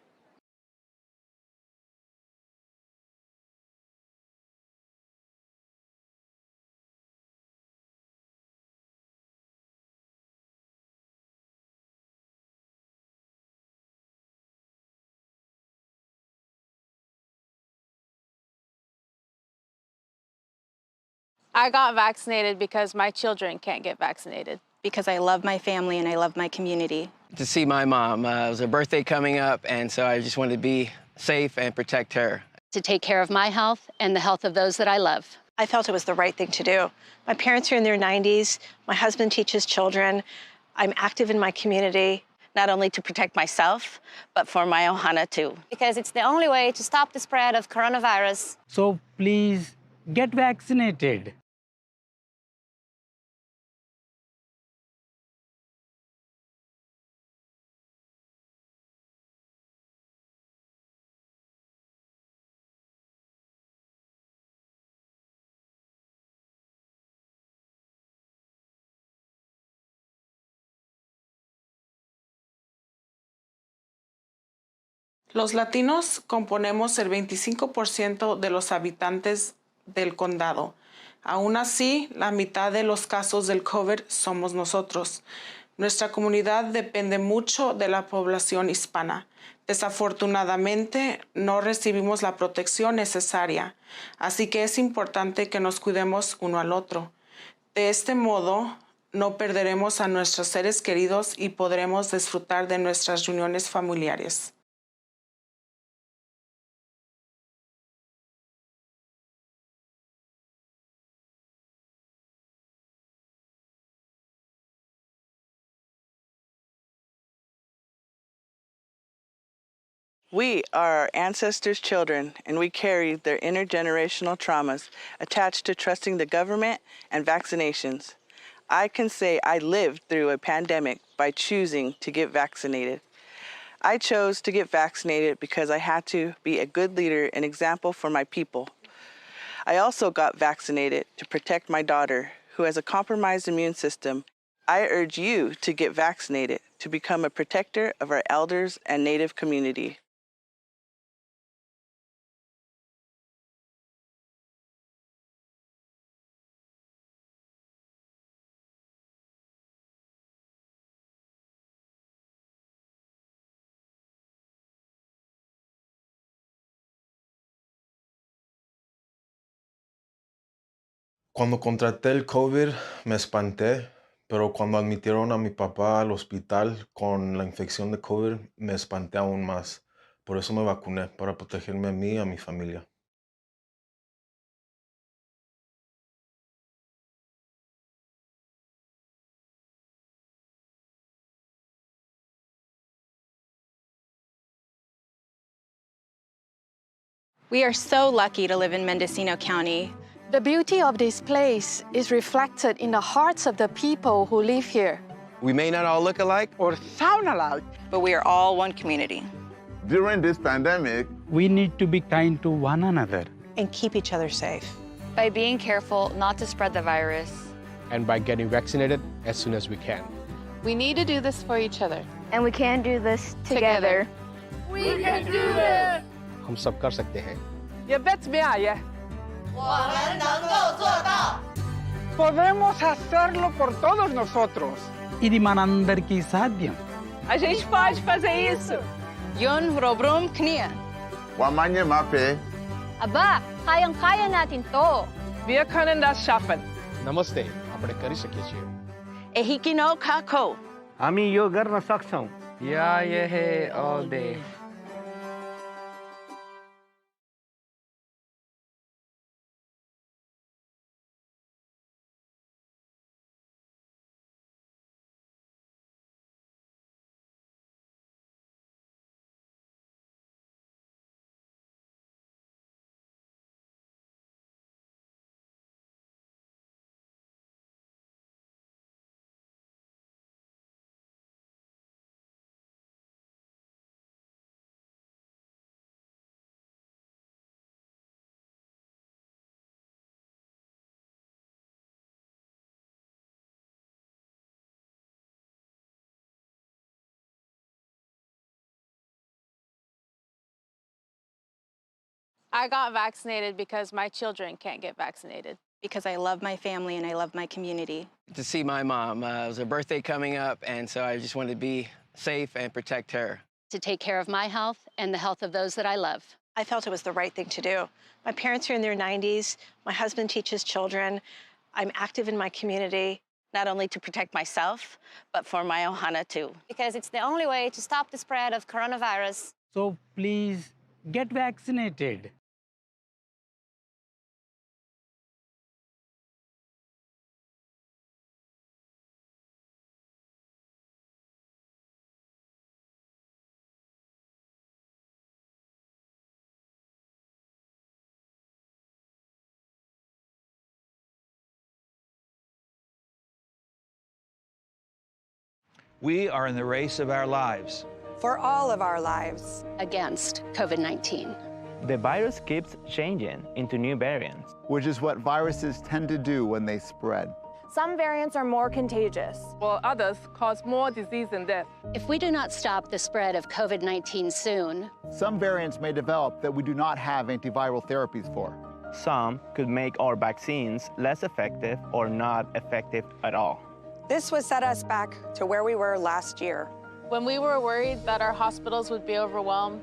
I got vaccinated because my children can't get vaccinated. Because I love my family and I love my community. To see my mom. It was her birthday coming up, and so I just wanted to be safe and protect her. To take care of my health and the health of those that I love. I felt it was the right thing to do. My parents are in their 90s. My husband teaches children. I'm active in my community. Not only to protect myself, but for my ohana too. Because it's the only way to stop the spread of coronavirus. So please get vaccinated. Los latinos componemos el 25% de los habitantes del condado. Aún así, la mitad de los casos del COVID somos nosotros. Nuestra comunidad depende mucho de la población hispana. Desafortunadamente, no recibimos la protección necesaria, así que es importante que nos cuidemos uno al otro. De este modo, no perderemos a nuestros seres queridos y podremos disfrutar de nuestras reuniones familiares. We are our ancestors' children, and we carry their intergenerational traumas attached to trusting the government and vaccinations. I can say I lived through a pandemic by choosing to get vaccinated. I chose to get vaccinated because I had to be a good leader and example for my people. I also got vaccinated to protect my daughter, who has a compromised immune system. I urge you to get vaccinated to become a protector of our elders and Native community. Cuando contraté el COVID me espanté, pero cuando admitieron a mi papá al hospital con la infección de COVID me espanté aún más. Por eso me vacuné, para protegerme a mí y a mi familia. We are so lucky to live in Mendocino County. The beauty of this place is reflected in the hearts of the people who live here. We may not all look alike or sound alike, but we are all one community. During this pandemic, We need to be kind to one another. And keep each other safe. By being careful not to spread the virus. And by getting vaccinated as soon as we can. We need to do this for each other. And we can do this together. We can do this! हम सब कर सकते हैं. ये bet में आया. 我们能够做到. Podemos hacerlo por todos nosotros. Idi manandarki sadyam. A gente pode fazer isso. Yun robrum knia. wamanye mape. Aba, kayang-kaya natin to. Wir können das schaffen. Namaste. આપણે કરી શકીએ છીએ. Ehikino kako. हामी यो गर्न सक्छौं. Yeah, yeah, all day. I got vaccinated because my children can't get vaccinated. Because I love my family and I love my community. To see my mom. It was her birthday coming up, and so I just wanted to be safe and protect her. To take care of my health and the health of those that I love. I felt it was the right thing to do. My parents are in their 90s. My husband teaches children. I'm active in my community. Not only to protect myself, but for my ohana too. Because it's the only way to stop the spread of coronavirus. So please get vaccinated. We are in the race of our lives. For all of our lives. Against COVID-19. The virus keeps changing into new variants. Which is what viruses tend to do when they spread. Some variants are more contagious, while others cause more disease and death. If we do not stop the spread of COVID-19 soon, some variants may develop that we do not have antiviral therapies for. Some could make our vaccines less effective or not effective at all. This would set us back to where we were last year. When we were worried that our hospitals would be overwhelmed.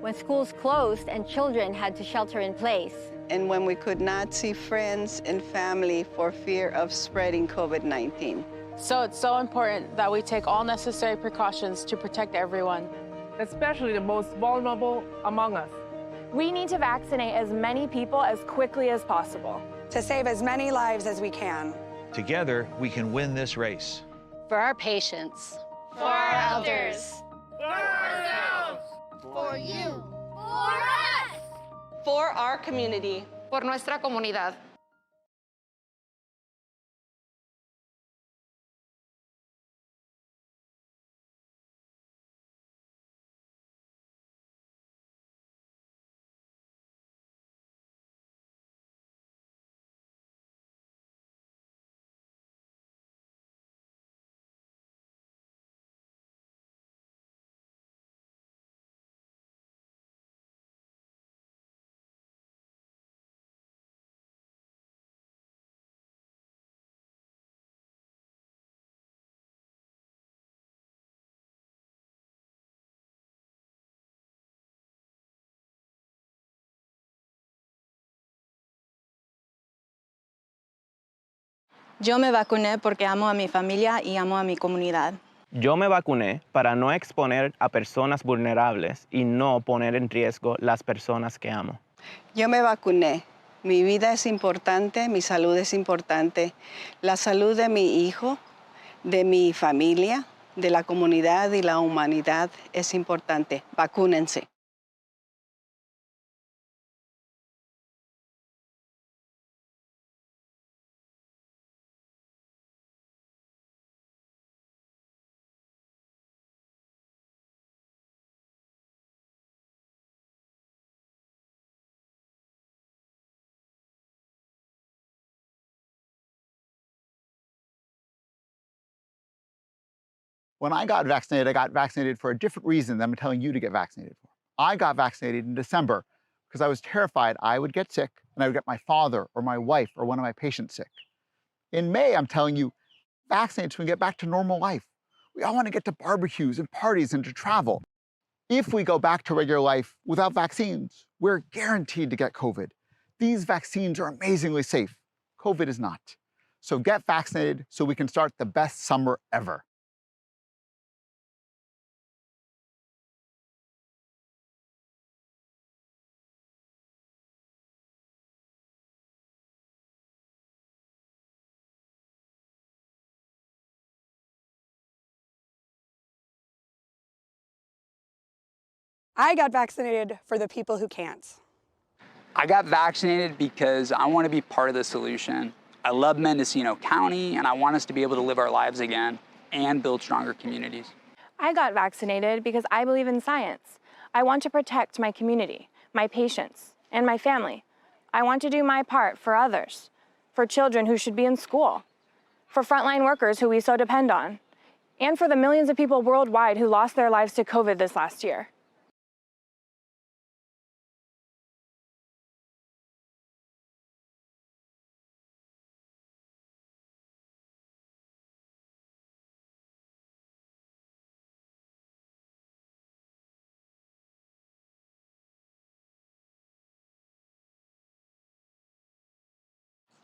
When schools closed and children had to shelter in place. And when we could not see friends and family for fear of spreading COVID-19. So it's so important that we take all necessary precautions to protect everyone, especially the most vulnerable among us. We need to vaccinate as many people as quickly as possible. To save as many lives as we can. Together, we can win this race. For our patients. For our elders. For ourselves. For you. For us. For our community. Por nuestra comunidad. Yo me vacuné porque amo a mi familia y amo a mi comunidad. Yo me vacuné para no exponer a personas vulnerables y no poner en riesgo las personas que amo. Yo me vacuné. Mi vida es importante, mi salud es importante. La salud de mi hijo, de mi familia, de la comunidad y la humanidad es importante. Vacúnense. When I got vaccinated for a different reason than I'm telling you to get vaccinated for. I got vaccinated in December because I was terrified I would get sick and I would get my father or my wife or one of my patients sick. In May, I'm telling you, vaccinate so we can get back to normal life. We all want to get to barbecues and parties and to travel. If we go back to regular life without vaccines, we're guaranteed to get COVID. These vaccines are amazingly safe. COVID is not. So get vaccinated so we can start the best summer ever. I got vaccinated for the people who can't. I got vaccinated because I want to be part of the solution. I love Mendocino County, and I want us to be able to live our lives again and build stronger communities. I got vaccinated because I believe in science. I want to protect my community, my patients, and my family. I want to do my part for others, for children who should be in school, for frontline workers who we so depend on, and for the millions of people worldwide who lost their lives to COVID this last year.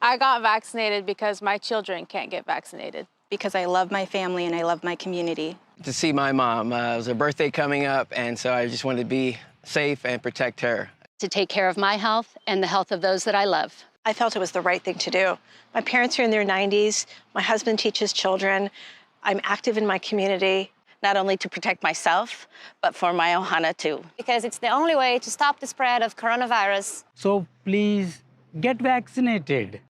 I got vaccinated because my children can't get vaccinated. Because I love my family and I love my community. To see my mom. It was her birthday coming up, and so I just wanted to be safe and protect her. To take care of my health and the health of those that I love. I felt it was the right thing to do. My parents are in their 90s. My husband teaches children. I'm active in my community. Not only to protect myself, but for my ohana too. Because it's the only way to stop the spread of coronavirus. So please get vaccinated.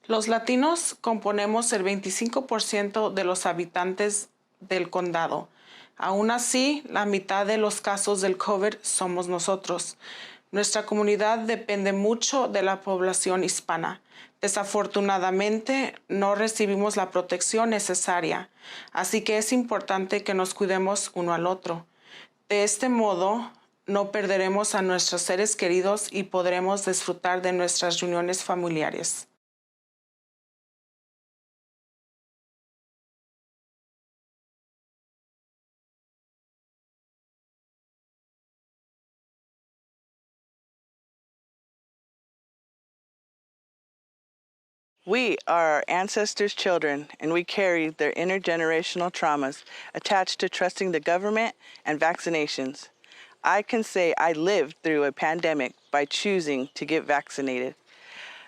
Los latinos componemos el 25% de los habitantes del condado. Aún así, la mitad de los casos del COVID somos nosotros. Nuestra comunidad depende mucho de la población hispana. Desafortunadamente, no recibimos la protección necesaria, así que es importante que nos cuidemos uno al otro. De este modo, no perderemos a nuestros seres queridos y podremos disfrutar de nuestras reuniones familiares. We are our ancestors' children, and we carry their intergenerational traumas attached to trusting the government and vaccinations. I can say I lived through a pandemic by choosing to get vaccinated.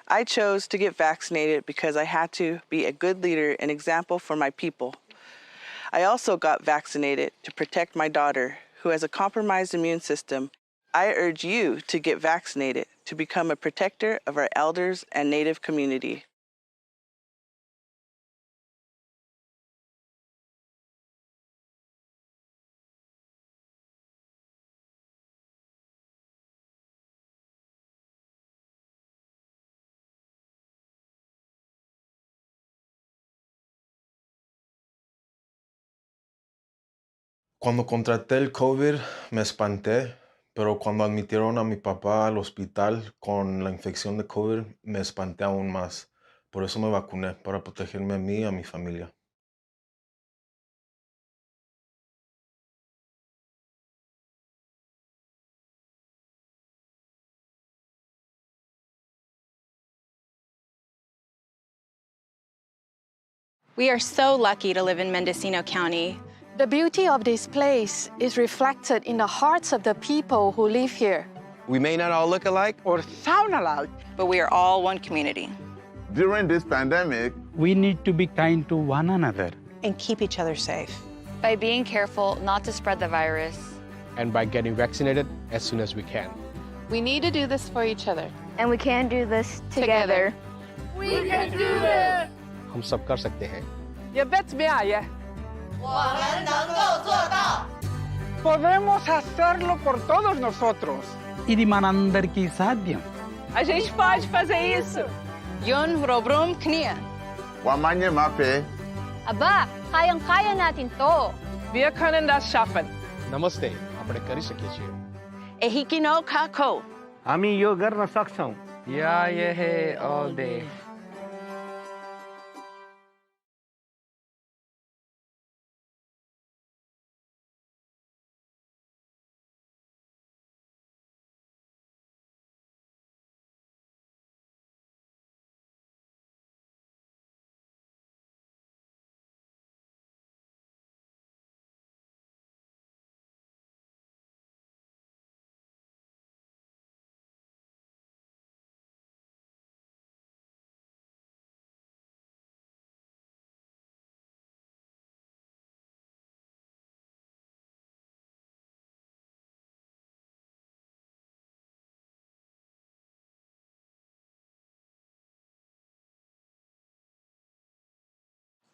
I chose to get vaccinated because I had to be a good leader and example for my people. I also got vaccinated to protect my daughter, who has a compromised immune system. I urge you to get vaccinated to become a protector of our elders and Native community. Cuando contraté el COVID me espanté, pero cuando admitieron a mi papá al hospital con la infección de COVID me espanté aún más. Por eso me vacuné, para protegerme a mí y a mi familia. We are so lucky to live in Mendocino County. The beauty of this place is reflected in the hearts of the people who live here. We may not all look alike or sound alike, but we are all one community. During this pandemic, We need to be kind to one another. And keep each other safe. By being careful not to spread the virus. And by getting vaccinated as soon as we can. We need to do this for each other. And we can do this together. We can do this! हम सब कर सकते हैं. ये bet में आया. 我们能够做到. Podemos hacerlo por todos nosotros. ఇది మనందరికీ సాధ్యం. A gente pode fazer isso. Yun robrum knia. Wamanye Mape. Aba, kayang-kaya natin to. Wir können das schaffen. Namaste. આપણે કરી શકીએ છીએ. Ehikino kako. हामी यो गर्न सक्छौं. Yeah, yeah, all day.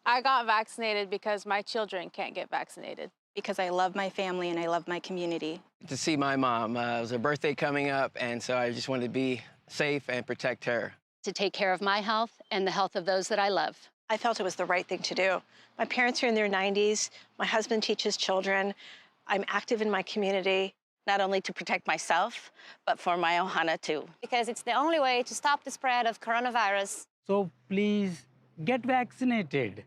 I got vaccinated because my children can't get vaccinated. Because I love my family and I love my community. To see my mom. It was her birthday coming up, and so I just wanted to be safe and protect her. To take care of my health and the health of those that I love. I felt it was the right thing to do. My parents are in their 90s. My husband teaches children. I'm active in my community. Not only to protect myself, but for my ohana too. Because it's the only way to stop the spread of coronavirus. So please get vaccinated.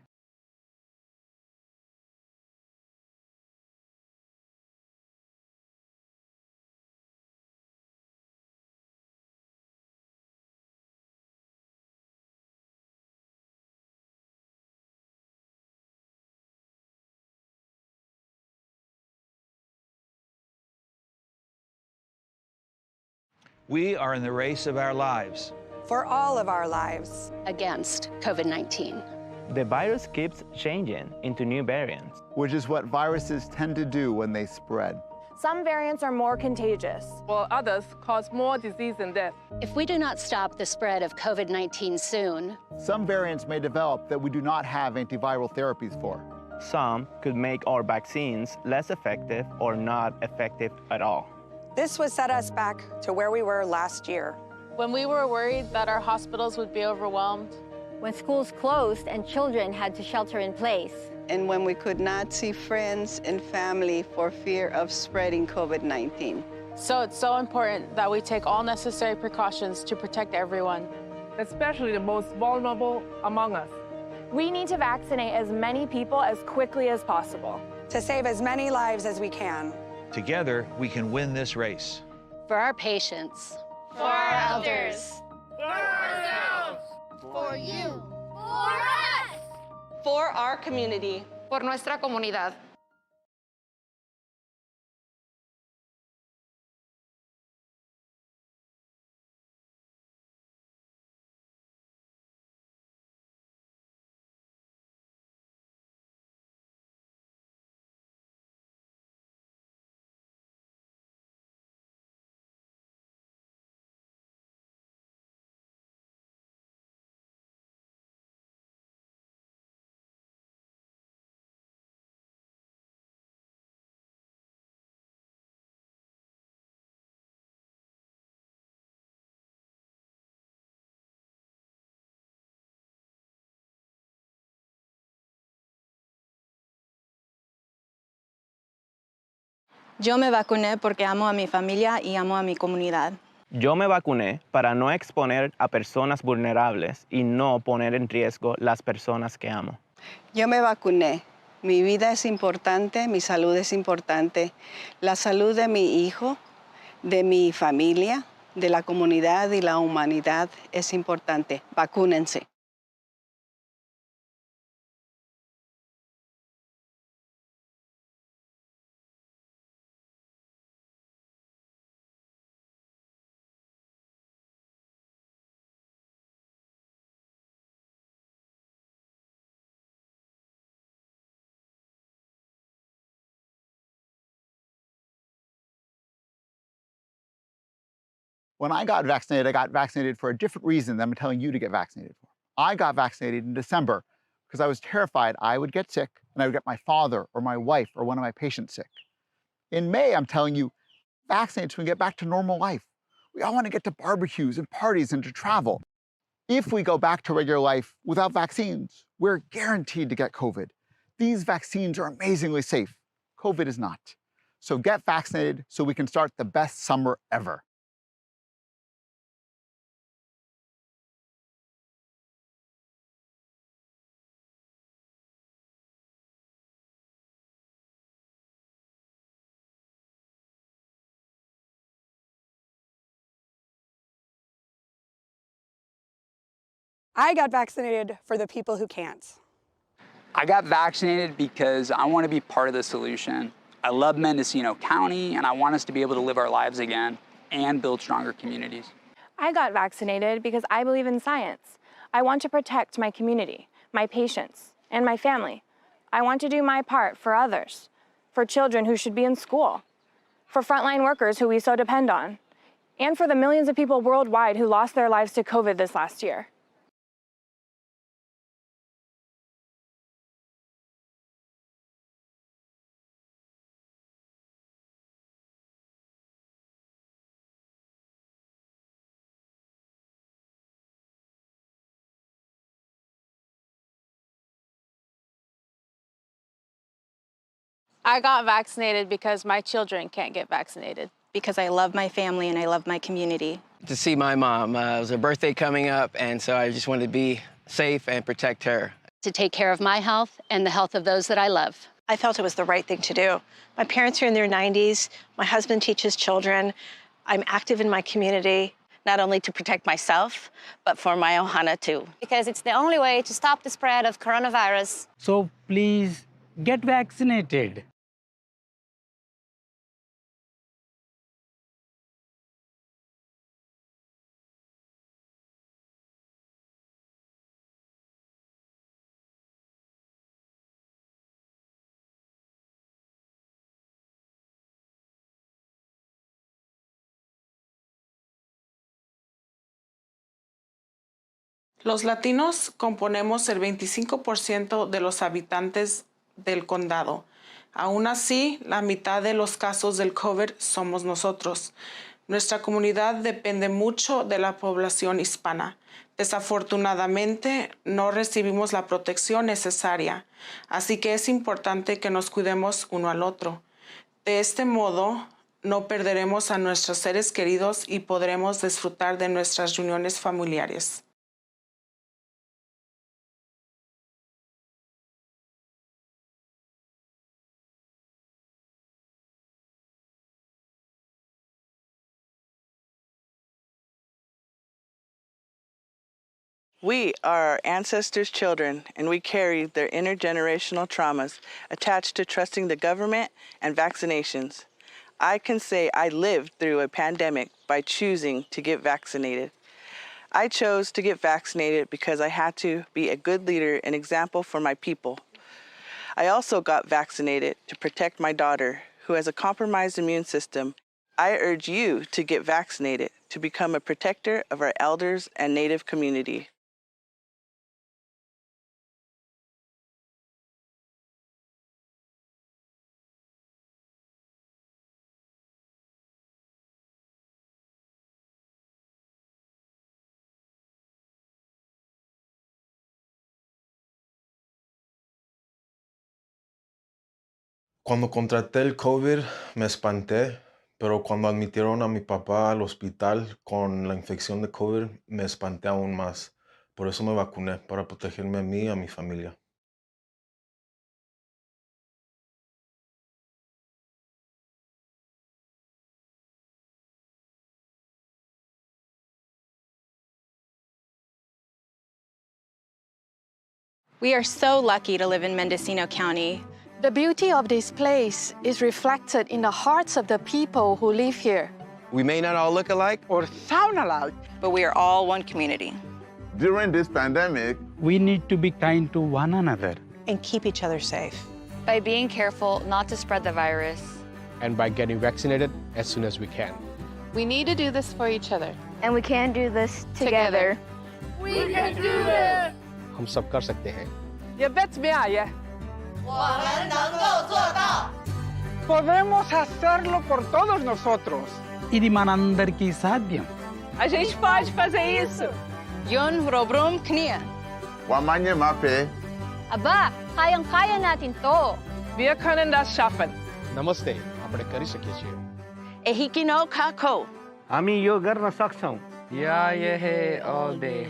We are in the race of our lives. For all of our lives. Against COVID-19. The virus keeps changing into new variants, which is what viruses tend to do when they spread. Some variants are more contagious, while others cause more disease and death. If we do not stop the spread of COVID-19 soon, some variants may develop that we do not have antiviral therapies for. Some could make our vaccines less effective or not effective at all. This would set us back to where we were last year. When we were worried that our hospitals would be overwhelmed. When schools closed and children had to shelter in place. And when we could not see friends and family for fear of spreading COVID-19. So it's so important that we take all necessary precautions to protect everyone, especially the most vulnerable among us. We need to vaccinate as many people as quickly as possible. To save as many lives as we can. Together, we can win this race. For our patients. For our elders. For ourselves. For you. For us. For our community. Por nuestra comunidad. Yo me vacuné porque amo a mi familia y amo a mi comunidad. Yo me vacuné para no exponer a personas vulnerables y no poner en riesgo las personas que amo. Yo me vacuné. Mi vida es importante, mi salud es importante. La salud de mi hijo, de mi familia, de la comunidad y la humanidad es importante. Vacúnense. When I got vaccinated for a different reason than I'm telling you to get vaccinated for. I got vaccinated in December because I was terrified I would get sick and I would get my father or my wife or one of my patients sick. In May, I'm telling you, vaccinate so we can get back to normal life. We all want to get to barbecues and parties and to travel. If we go back to regular life without vaccines, we're guaranteed to get COVID. These vaccines are amazingly safe. COVID is not. So get vaccinated so we can start the best summer ever. I got vaccinated for the people who can't. I got vaccinated because I want to be part of the solution. I love Mendocino County, and I want us to be able to live our lives again and build stronger communities. I got vaccinated because I believe in science. I want to protect my community, my patients, and my family. I want to do my part for others, for children who should be in school, for frontline workers who we so depend on, and for the millions of people worldwide who lost their lives to COVID this last year. I got vaccinated because my children can't get vaccinated. Because I love my family and I love my community. To see my mom. It was her birthday coming up, and so I just wanted to be safe and protect her. To take care of my health and the health of those that I love. I felt it was the right thing to do. My parents are in their 90s. My husband teaches children. I'm active in my community. Not only to protect myself, but for my ohana too. Because it's the only way to stop the spread of coronavirus. So please get vaccinated. Los latinos componemos el 25% de los habitantes del condado. Aún así, la mitad de los casos del COVID somos nosotros. Nuestra comunidad depende mucho de la población hispana. Desafortunadamente, no recibimos la protección necesaria, así que es importante que nos cuidemos uno al otro. De este modo, no perderemos a nuestros seres queridos y podremos disfrutar de nuestras reuniones familiares. We are our ancestors' children, and we carry their intergenerational traumas attached to trusting the government and vaccinations. I can say I lived through a pandemic by choosing to get vaccinated. I chose to get vaccinated because I had to be a good leader and example for my people. I also got vaccinated to protect my daughter, who has a compromised immune system. I urge you to get vaccinated to become a protector of our elders and Native community. Cuando contraté el COVID me espanté, pero cuando admitieron a mi papá al hospital con la infección de COVID me espanté aún más. Por eso me vacuné, para protegerme a mí y a mi familia. We are so lucky to live in Mendocino County. The beauty of this place is reflected in the hearts of the people who live here. We may not all look alike or sound alike, but we are all one community. During this pandemic, We need to be kind to one another. And keep each other safe. By being careful not to spread the virus. And by getting vaccinated as soon as we can. We need to do this for each other. And we can do this together. We can do this! हम सब कर सकते हैं. ये bet में आया. 我们能够做到. Podemos hacerlo por todos nosotros. ఇది మనందరికీ సాధ్యం. A gente pode fazer isso. Yun robrum knia. Wamanye mape. Aba, kayang-kaya natin to. Wir können das schaffen. नमस्ते, આપણે કરી શકીએ છીએ. Ehikino kako. हामी यो गर्न सक्छौं. Yeah, yeah, all day.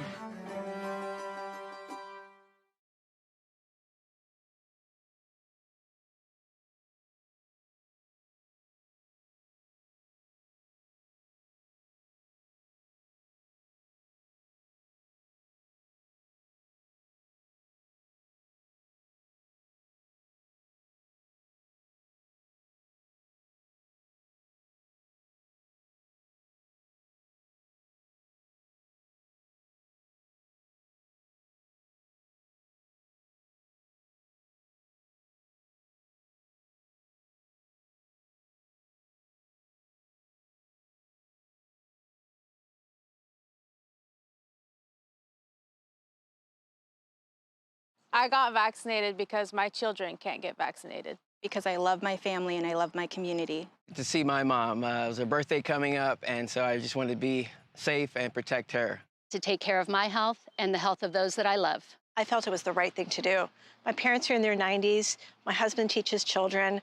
I got vaccinated because my children can't get vaccinated. Because I love my family and I love my community. To see my mom. It was her birthday coming up, and so I just wanted to be safe and protect her. To take care of my health and the health of those that I love. I felt it was the right thing to do. My parents are in their 90s. My husband teaches children.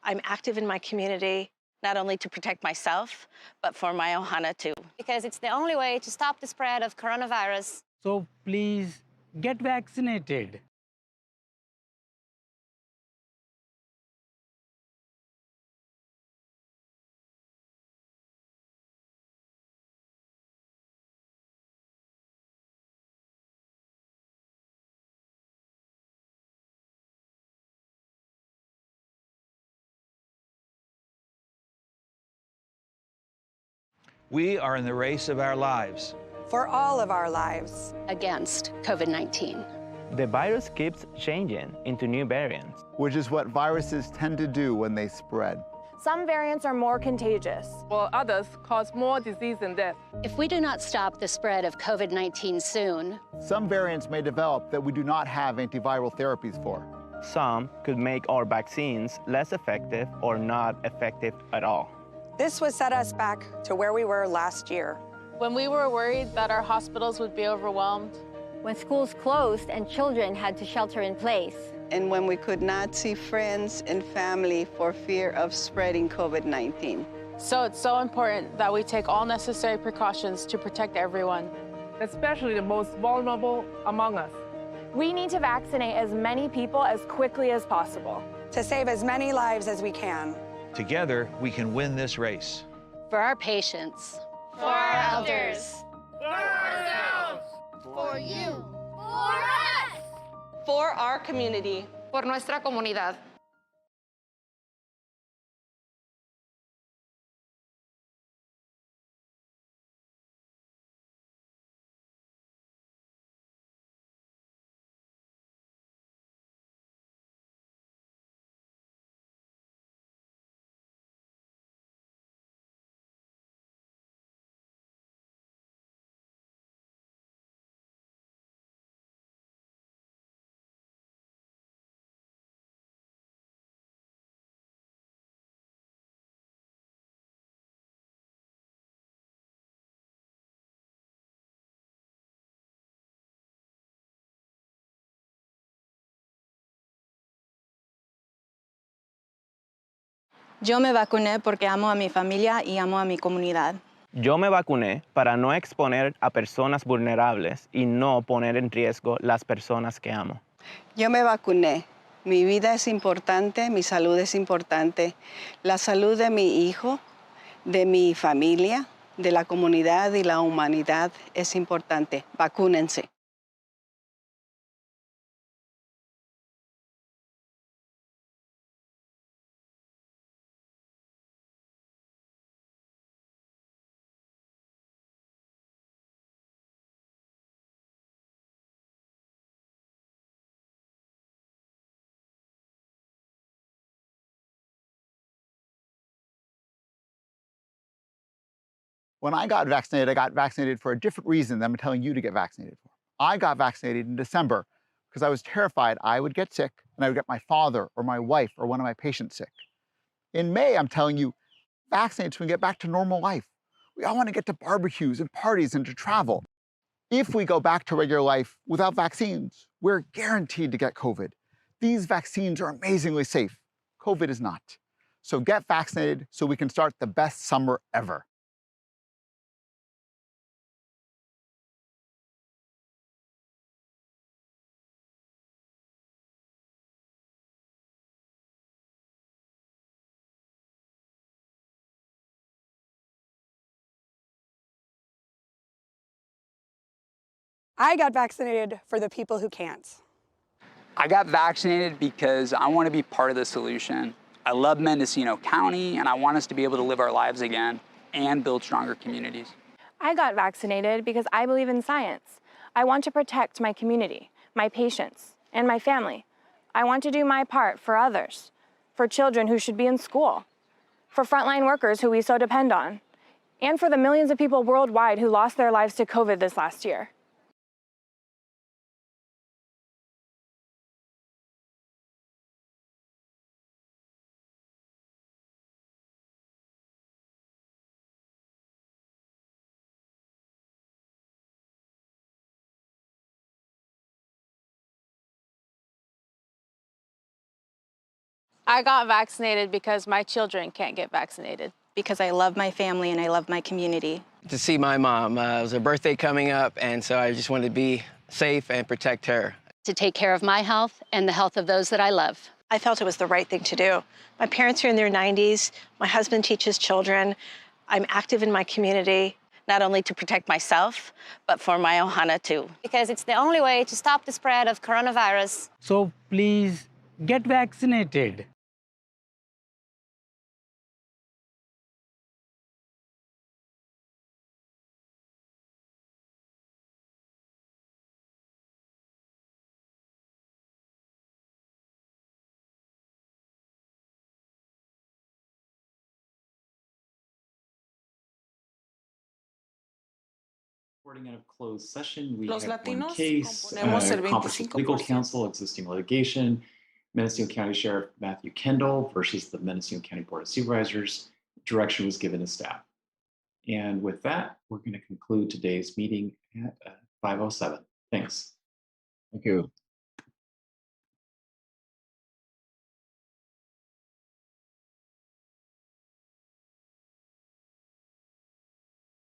I'm active in my community. Not only to protect myself, but for my ohana too. Because it's the only way to stop the spread of coronavirus. So please get vaccinated. We are in the race of our lives. For all of our lives. Against COVID-19. The virus keeps changing into new variants, which is what viruses tend to do when they spread. Some variants are more contagious, while others cause more disease and death. If we do not stop the spread of COVID-19 soon, some variants may develop that we do not have antiviral therapies for. some could make our vaccines less effective or not effective at all. This would set us back to where we were last year. When we were worried that our hospitals would be overwhelmed. When schools closed and children had to shelter in place. And when we could not see friends and family for fear of spreading COVID-19. So it's so important that we take all necessary precautions to protect everyone, especially the most vulnerable among us. We need to vaccinate as many people as quickly as possible. To save as many lives as we can. Together, we can win this race. For our patients. For our elders. For ourselves. For you. For us. For our community. Por nuestra comunidad. Yo me vacuné porque amo a mi familia y amo a mi comunidad. Yo me vacuné para no exponer a personas vulnerables y no poner en riesgo las personas que amo. Yo me vacuné. Mi vida es importante, mi salud es importante. La salud de mi hijo, de mi familia, de la comunidad y la humanidad es importante. Vacúnense. When I got vaccinated for a different reason than I'm telling you to get vaccinated for. I got vaccinated in December because I was terrified I would get sick and I would get my father or my wife or one of my patients sick. In May, I'm telling you, vaccinate so we can get back to normal life. We all want to get to barbecues and parties and to travel. If we go back to regular life without vaccines, we're guaranteed to get COVID. These vaccines are amazingly safe. COVID is not. So get vaccinated so we can start the best summer ever. I got vaccinated for the people who can't. I got vaccinated because I want to be part of the solution. I love Mendocino County, and I want us to be able to live our lives again and build stronger communities. I got vaccinated because I believe in science. I want to protect my community, my patients, and my family. I want to do my part for others, for children who should be in school, for frontline workers who we so depend on, and for the millions of people worldwide who lost their lives to COVID this last year. I got vaccinated because my children can't get vaccinated. Because I love my family and I love my community. To see my mom. It was her birthday coming up, and so I just wanted to be safe and protect her. To take care of my health and the health of those that I love. I felt it was the right thing to do. My parents are in their 90s. My husband teaches children. I'm active in my community. Not only to protect myself, but for my ohana too. Because it's the only way to stop the spread of coronavirus. So please get vaccinated. Recording out of closed session, we Los have one Latinos case, componemos el conflict with legal 25%. counsel, existing litigation, Mendocino County Sheriff Matthew Kendall versus the Mendocino County Board of Supervisors. Direction was given to staff. And with that, we're going to conclude today's meeting at 5:07. Thanks. Thank you.